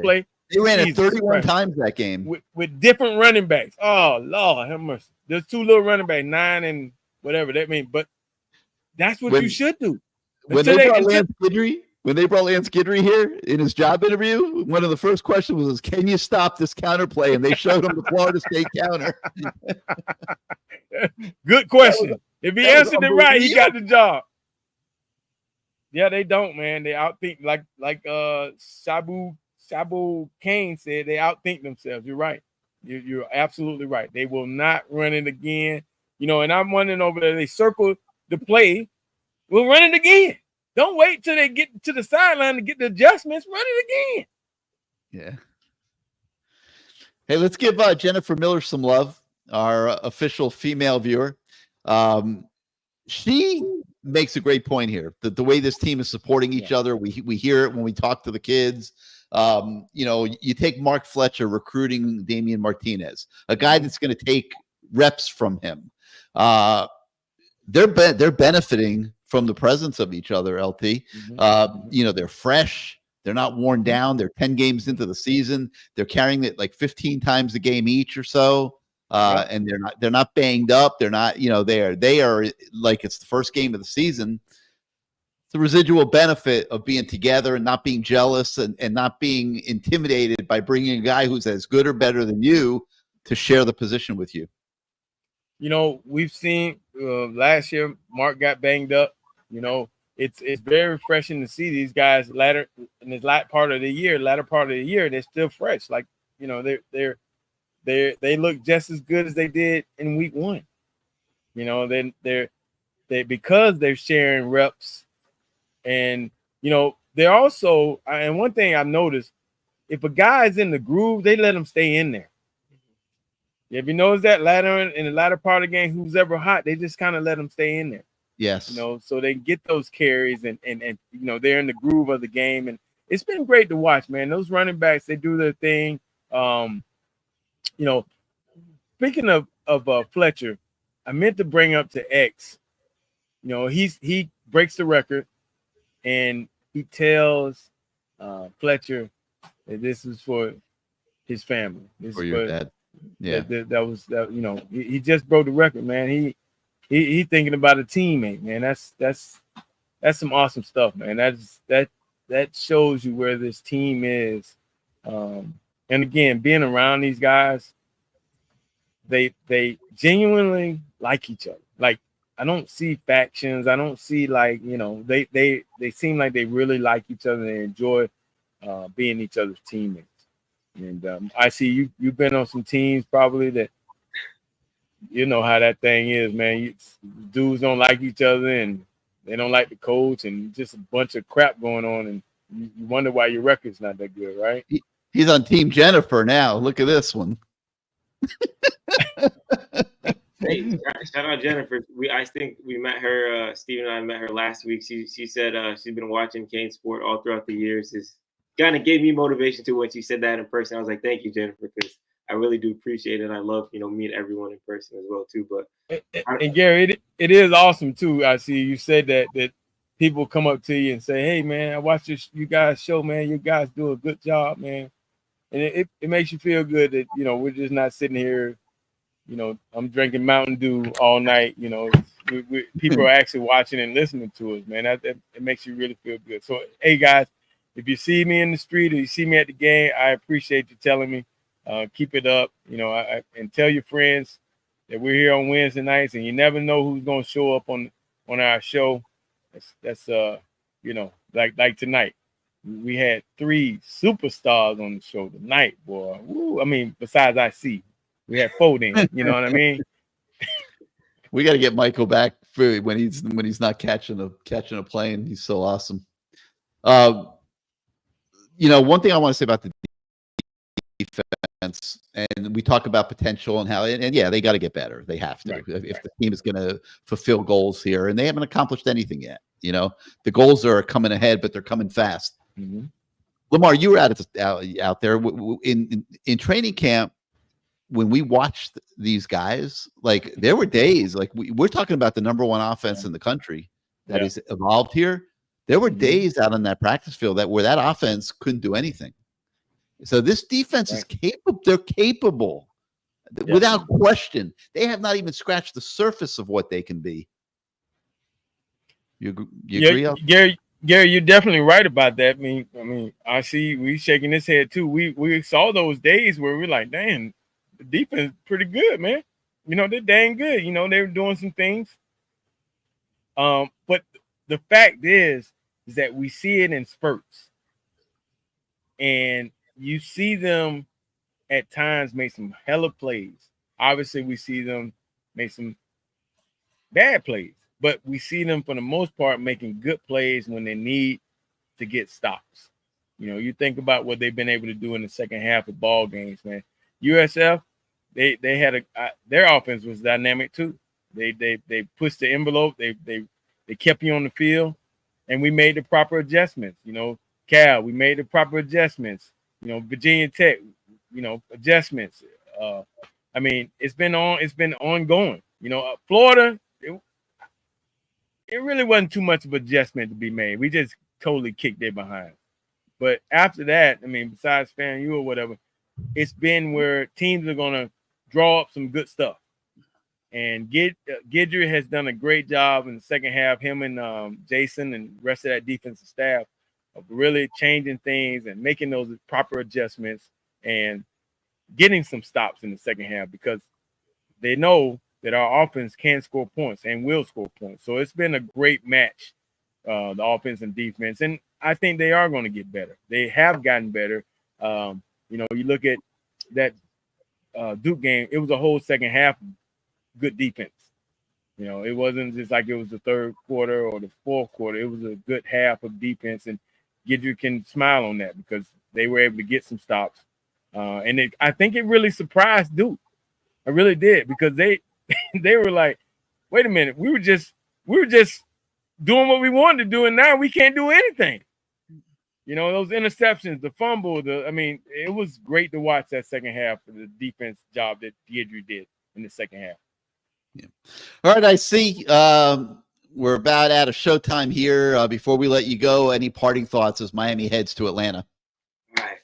play. They ran it 31 times that game with different running backs. Oh, Lord have mercy. There's 2 little running backs, 9 and whatever that means. But that's what you should do. When they brought Lance Guidry here in his job interview, one of the first questions was, "Can you stop this counter play?" And they showed him the Florida State counter. Good question. If he answered it right, he got the job. Yeah, they don't, man. They outthink, like Shabu Kane said, they outthink themselves. You're right. You're absolutely right. They will not run it again. And I'm wondering over there, they circle the play. We'll run it again. Don't wait till they get to the sideline to get the adjustments. Run it again. Yeah. Hey, let's give Jennifer Miller some love, our official female viewer. She makes a great point here. The way this team is supporting each other, we hear it when we talk to the kids. You take Mark Fletcher recruiting Damian Martinez, a guy that's going to take reps from him. They're benefiting from the presence of each other, LT. They're fresh. They're not worn down. They're 10 games into the season. They're carrying it like 15 times a game each or so. And they're not banged up. They're not, they are like it's the first game of the season. The residual benefit of being together and not being jealous and not being intimidated by bringing a guy who's as good or better than you to share the position with you. We've seen last year Mark got banged up. It's very refreshing to see these guys latter part of the year, they're still fresh. Like, they look just as good as they did in week 1. Because they're sharing reps, and they're also, and one thing I've noticed, if a guy is in the groove, they let him stay in there. If you notice that in the latter part of the game, who's ever hot, they just kind of let them stay in there. Yes. So they get those carries and they're in the groove of the game. And it's been great to watch, man. Those running backs, they do their thing. Speaking of Fletcher, I meant to bring up to X. He breaks the record and he tells Fletcher that this is for his family. This for is your dad. Yeah, he just broke the record, man. He thinking about a teammate, man. That's some awesome stuff, man. That shows you where this team is. And again, being around these guys, they genuinely like each other. Like, I don't see factions. I don't see they seem like they really like each other and enjoy being each other's teammates. And I see you've been on some teams probably that you know how that thing is, man. Dudes don't like each other and they don't like the coach and just a bunch of crap going on, and you wonder why your record's not that good, right? He's on Team Jennifer now. Look at this one. Hey, shout out Jennifer. I think we met her. Steve and I met her last week. She said she's been watching CaneSport all throughout the years. It's kind of gave me motivation too when she said that in person. I was like, thank you, Jennifer, because I really do appreciate it. And I love meeting everyone in person as well too. But and Gary, it is awesome too. I see you said that people come up to you and say, hey man, I watched you guys show, man. You guys do a good job, man. And it makes you feel good that we're just not sitting here. I'm drinking Mountain Dew all night. People are actually watching and listening to us, man. It makes you really feel good. So, hey, guys, if you see me in the street or you see me at the game, I appreciate you telling me. Keep it up, and tell your friends that we're here on Wednesday nights, and you never know who's going to show up on our show. That's like tonight. We had 3 superstars on the show tonight, boy. Woo, I mean, besides IC. We had 4 then, you know what I mean? We got to get Michael back for when he's not catching a plane. He's so awesome. One thing I want to say about the defense, and we talk about potential and how, and yeah, they got to get better. They have to. Right. If the team is going to fulfill goals here, and they haven't accomplished anything yet. The goals are coming ahead, but they're coming fast. Mm-hmm. Lamar, you were out there in training camp. When we watched these guys, like there were days, like we're talking about the number 1 offense in the country that is evolved here. There were days out on that practice field where that offense couldn't do anything. So this defense is capable. They're capable without question. They have not even scratched the surface of what they can be. You agree? Gary, you're definitely right about that. I mean, I see we shaking his head too. We saw those days where we're like, damn. The defense is pretty good, man. They're dang good. They were doing some things. But the fact is that we see it in spurts. And you see them at times make some hella plays. Obviously, we see them make some bad plays. But we see them, for the most part, making good plays when they need to get stops. You think about what they've been able to do in the second half of ball games, man. USF, they had their offense was dynamic too. They pushed the envelope. They kept you on the field, and we made the proper adjustments. Cal, we made the proper adjustments. Virginia Tech, adjustments. I mean, it's been ongoing. Florida, it really wasn't too much of adjustment to be made. We just totally kicked their behind. But after that, I mean, besides FAMU or whatever, it's been where teams are going to draw up some good stuff. And Gidry has done a great job in the second half, him and Jason and the rest of that defensive staff, of really changing things and making those proper adjustments and getting some stops in the second half, because they know that our offense can score points and will score points. So it's been a great match, the offense and defense. And I think they are going to get better. They have gotten better. You look at that Duke game, it was a whole second half of good defense. It wasn't just like it was the third quarter or the fourth quarter. It was a good half of defense, and Gidry can smile on that because they were able to get some stops. I think it really surprised Duke. I really did, because they were like, wait a minute, we were just doing what we wanted to do, and now we can't do anything. Those interceptions, the fumble, it was great to watch that second half of the defense job that Gidry did in the second half. Yeah. All right, I see we're about out of showtime here. Before we let you go, any parting thoughts as Miami heads to Atlanta? All right,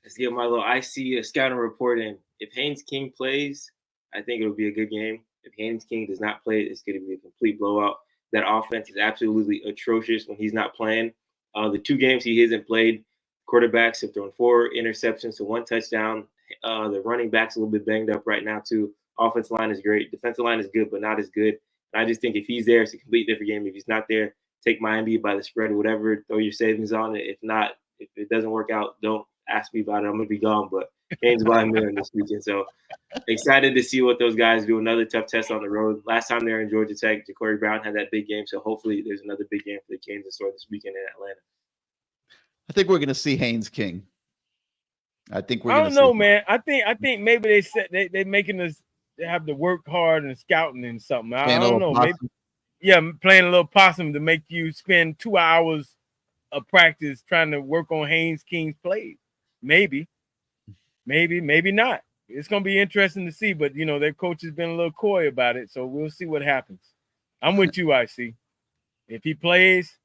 let's get my little IC scouting report in. If Haynes King plays, I think it'll be a good game. If Haynes King does not play, it's going to be a complete blowout. That offense is absolutely atrocious when he's not playing. The 2 games he hasn't played, quarterbacks have thrown 4 interceptions to 1 touchdown. The running back's a little bit banged up right now too. Offensive line is great. Defensive line is good, but not as good. And I just think if he's there, it's a complete different game. If he's not there, take Miami by the spread, whatever, throw your savings on it. If not, if it doesn't work out, don't ask me about it. I'm gonna be gone, but Cane's buying me on this weekend. So excited to see what those guys do. Another tough test on the road. Last time they were in Georgia Tech, Ja'Cory Brown had that big game. So hopefully there's another big game for the Canes in store this weekend in Atlanta. I think we're going to see Haynes King. I don't know, man. I think maybe they said they making us have to work hard and scouting and something. I don't know. Maybe, playing a little possum to make you spend 2 hours of practice trying to work on Haynes King's plays. Maybe not. It's gonna be interesting to see, but their coach has been a little coy about it, so we'll see what happens. I'm with you, IC. If he plays,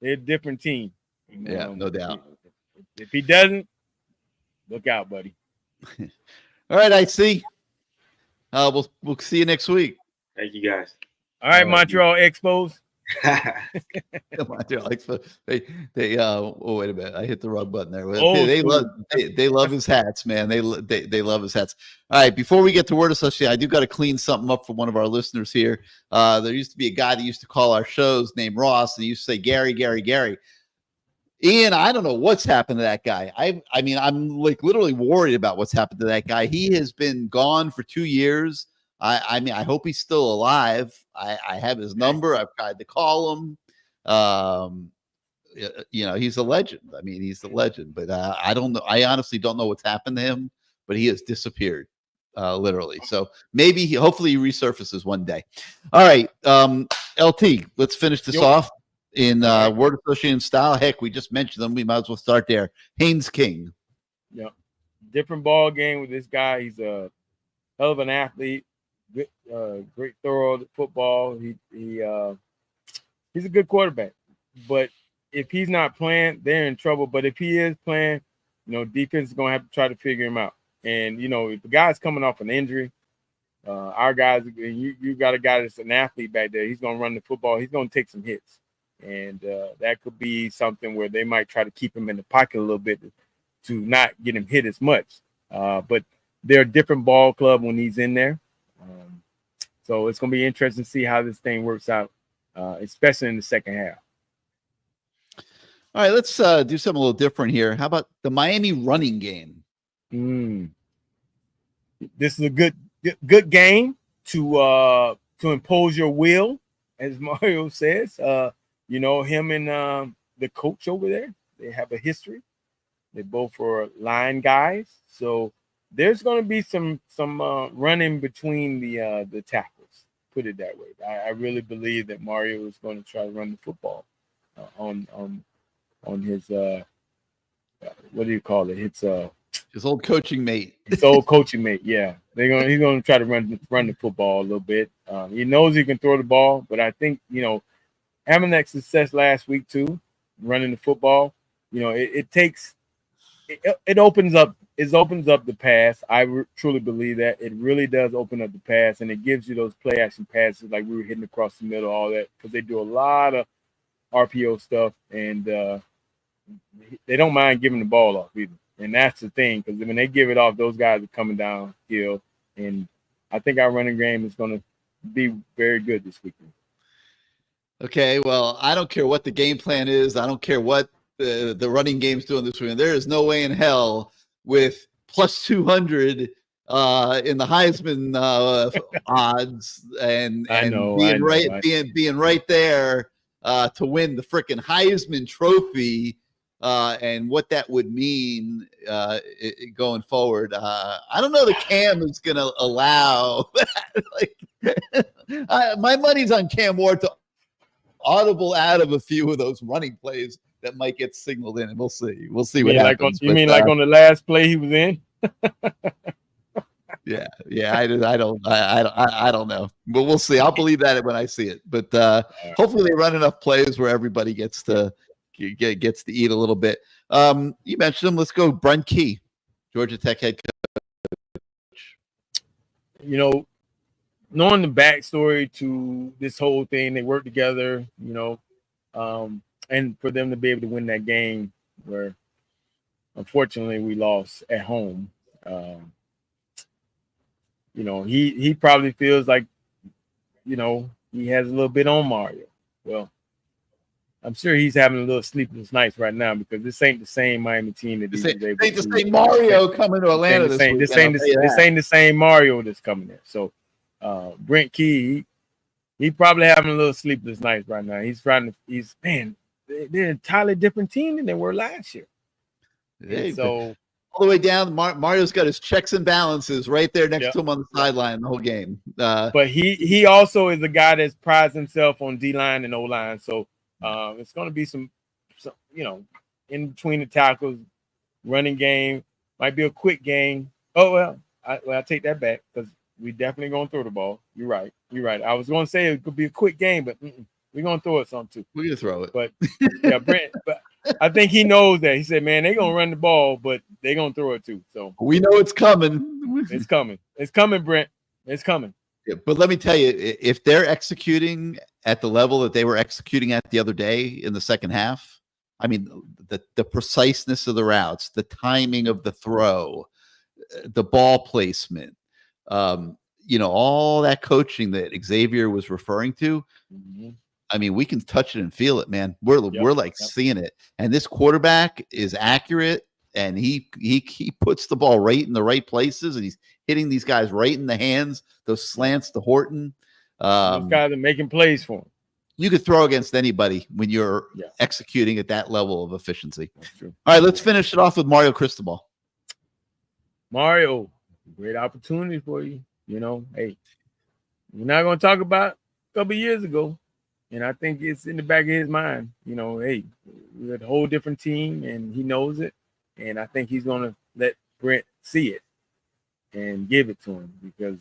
they're a different team. Yeah, no doubt. If he doesn't, look out, buddy. All right, IC. We'll see you next week. Thank you, guys. All right, Montreal Expos. Montreal Expos. Oh, wait a minute. I hit the wrong button there. They love his hats, man. They love his hats. All right, before we get to word association, I do got to clean something up for one of our listeners here. There used to be a guy that used to call our shows named Ross, and he used to say Gary. Ian, I don't know what's happened to that guy. I mean, I'm like literally worried about what's happened to that guy. He has been gone for 2 years. I mean, I hope he's still alive. I have his number. I've tried to call him. He's a legend. I mean, he's a legend. But I don't know. I honestly don't know what's happened to him. But he has disappeared, literally. So maybe hopefully he resurfaces one day. All right, LT. Let's finish this off in word association style. Heck, we just mentioned them. We might as well start there. Haynes King. Yeah, different ball game with this guy. He's a hell of an athlete. Great thrower at football. He's a good quarterback. But if he's not playing, they're in trouble. But if he is playing, defense is gonna have to try to figure him out. And if the guy's coming off an injury, our guys, you got a guy that's an athlete back there. He's gonna run the football. He's gonna take some hits, and that could be something where they might try to keep him in the pocket a little bit to not get him hit as much. But they're a different ball club when he's in there. So it's going to be interesting to see how this thing works out, especially in the second half. All right, let's do something a little different here. How about the Miami running game? This is a good game to impose your will, as Mario says. Him and the coach over there, they have a history. They both are line guys, so there's going to be some running between the tackles. Put it that way. I really believe that Mario is going to try to run the football on his what do you call it? It's his old coaching mate. His old coaching mate. Yeah, he's going to try to run the football a little bit. He knows he can throw the ball, but I think having that success last week too, running the football. It opens up the pass. I truly believe that it really does open up the pass, and it gives you those play action passes like we were hitting across the middle, all that, because they do a lot of RPO stuff, and they don't mind giving the ball off either. And that's the thing, because when they give it off, those guys are coming downhill, and I think our running game is going to be very good this weekend. Okay, well, I don't care what the game plan is. I don't care what the running game's doing this weekend. There is no way in hell with plus 200 in the Heisman odds and being right there to win the freaking Heisman Trophy and what that would mean going forward. I don't know that Cam is going to allow my money's on Cam Ward to audible out of a few of those running plays that might get signaled in, and we'll see. We'll see what happens. You mean like on the last play he was in? Yeah. I don't know, but we'll see. I'll believe that when I see it. But hopefully they run enough plays where everybody gets to eat a little bit. You mentioned him. Let's go. Brent Key, Georgia Tech head coach. Knowing the backstory to this whole thing, they work together. And for them to be able to win that game where unfortunately we lost at home, he probably feels like, he has a little bit on Mario. Well, I'm sure he's having a little sleepless nights right now because this ain't the same Miami team that This he was able ain't the to. same Mario coming to Atlanta this week. This ain't the same Mario that's coming in. So Brent Key, he probably having a little sleepless nights right now. Man, they're an entirely different team than they were last year. Hey, so all the way down, Mario's got his checks and balances right there next to him on the sideline the whole game. But he also is a guy that prides himself on D-line and O-line. So it's going to be some, in between the tackles, running game. Might be a quick game. Oh, well, I take that back because we definitely going to throw the ball. You're right. I was going to say it could be a quick game, but we're going to throw it some too. We're going to throw it. But, yeah, Brent, but I think he knows that. He said, man, they're going to run the ball, but they're going to throw it too. So we know it's coming. It's coming. It's coming, Brent. It's coming. Yeah, but let me tell you, if they're executing at the level that they were executing at the other day in the second half, I mean, the preciseness of the routes, the timing of the throw, the ball placement, all that coaching that Xavier was referring to. Mm-hmm. I mean, we can touch it and feel it, man. We're seeing it. And this quarterback is accurate, and he puts the ball right in the right places, and he's hitting these guys right in the hands, those slants to Horton. Those guys are making plays for him. You could throw against anybody when you're executing at that level of efficiency. That's true. All right, let's finish it off with Mario Cristobal. Mario, great opportunity for you. Hey, we're not going to talk about a couple years ago. And I think it's in the back of his mind, hey, we're a whole different team, and he knows it. And I think he's going to let Brent see it and give it to him because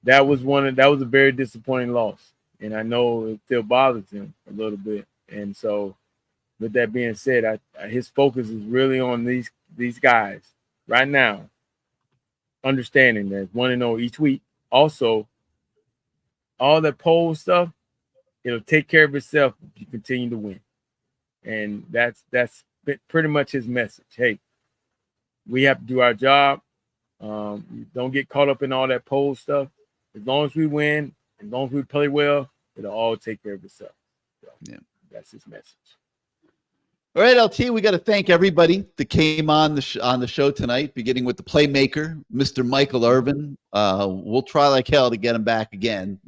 that was a very disappointing loss. And I know it still bothers him a little bit. And so with that being said, his focus is really on these guys right now, understanding that 1-0 each week. Also, all that poll stuff, it'll take care of itself if you continue to win. And that's pretty much his message. Hey, we have to do our job. Don't get caught up in all that poll stuff. As long as we win, as long as we play well, it'll all take care of itself. So, that's his message. All right, LT, we got to thank everybody that came on the show tonight, beginning with the playmaker, Mr. Michael Irvin. We'll try like hell to get him back again.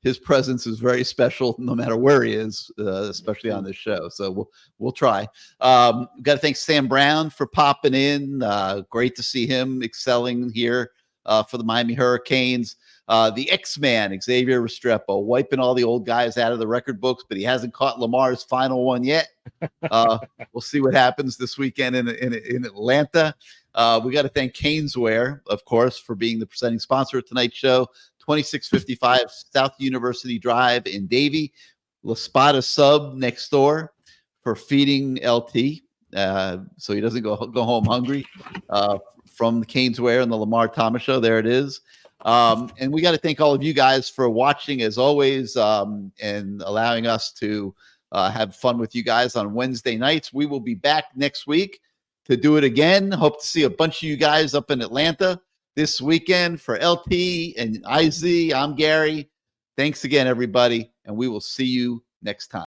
His presence is very special no matter where he is, especially on this show. So we'll try. Got to thank Sam Brown for popping in. Great to see him excelling here for the Miami Hurricanes. The X-Man, Xavier Restrepo, wiping all the old guys out of the record books, but he hasn't caught Lamar's final one yet. We'll see what happens this weekend in Atlanta. We got to thank Caneswear, of course, for being the presenting sponsor of tonight's show. 2655 South University Drive in Davie. La Spada Sub next door for feeding LT so he doesn't go home hungry from the Caneswear and the Lamar Thomas Show. There it is. And we got to thank all of you guys for watching as always and allowing us to have fun with you guys on Wednesday nights. We will be back next week to do it again. Hope to see a bunch of you guys up in Atlanta this weekend. For LT and IZ, I'm Gary. Thanks again, everybody, and we will see you next time.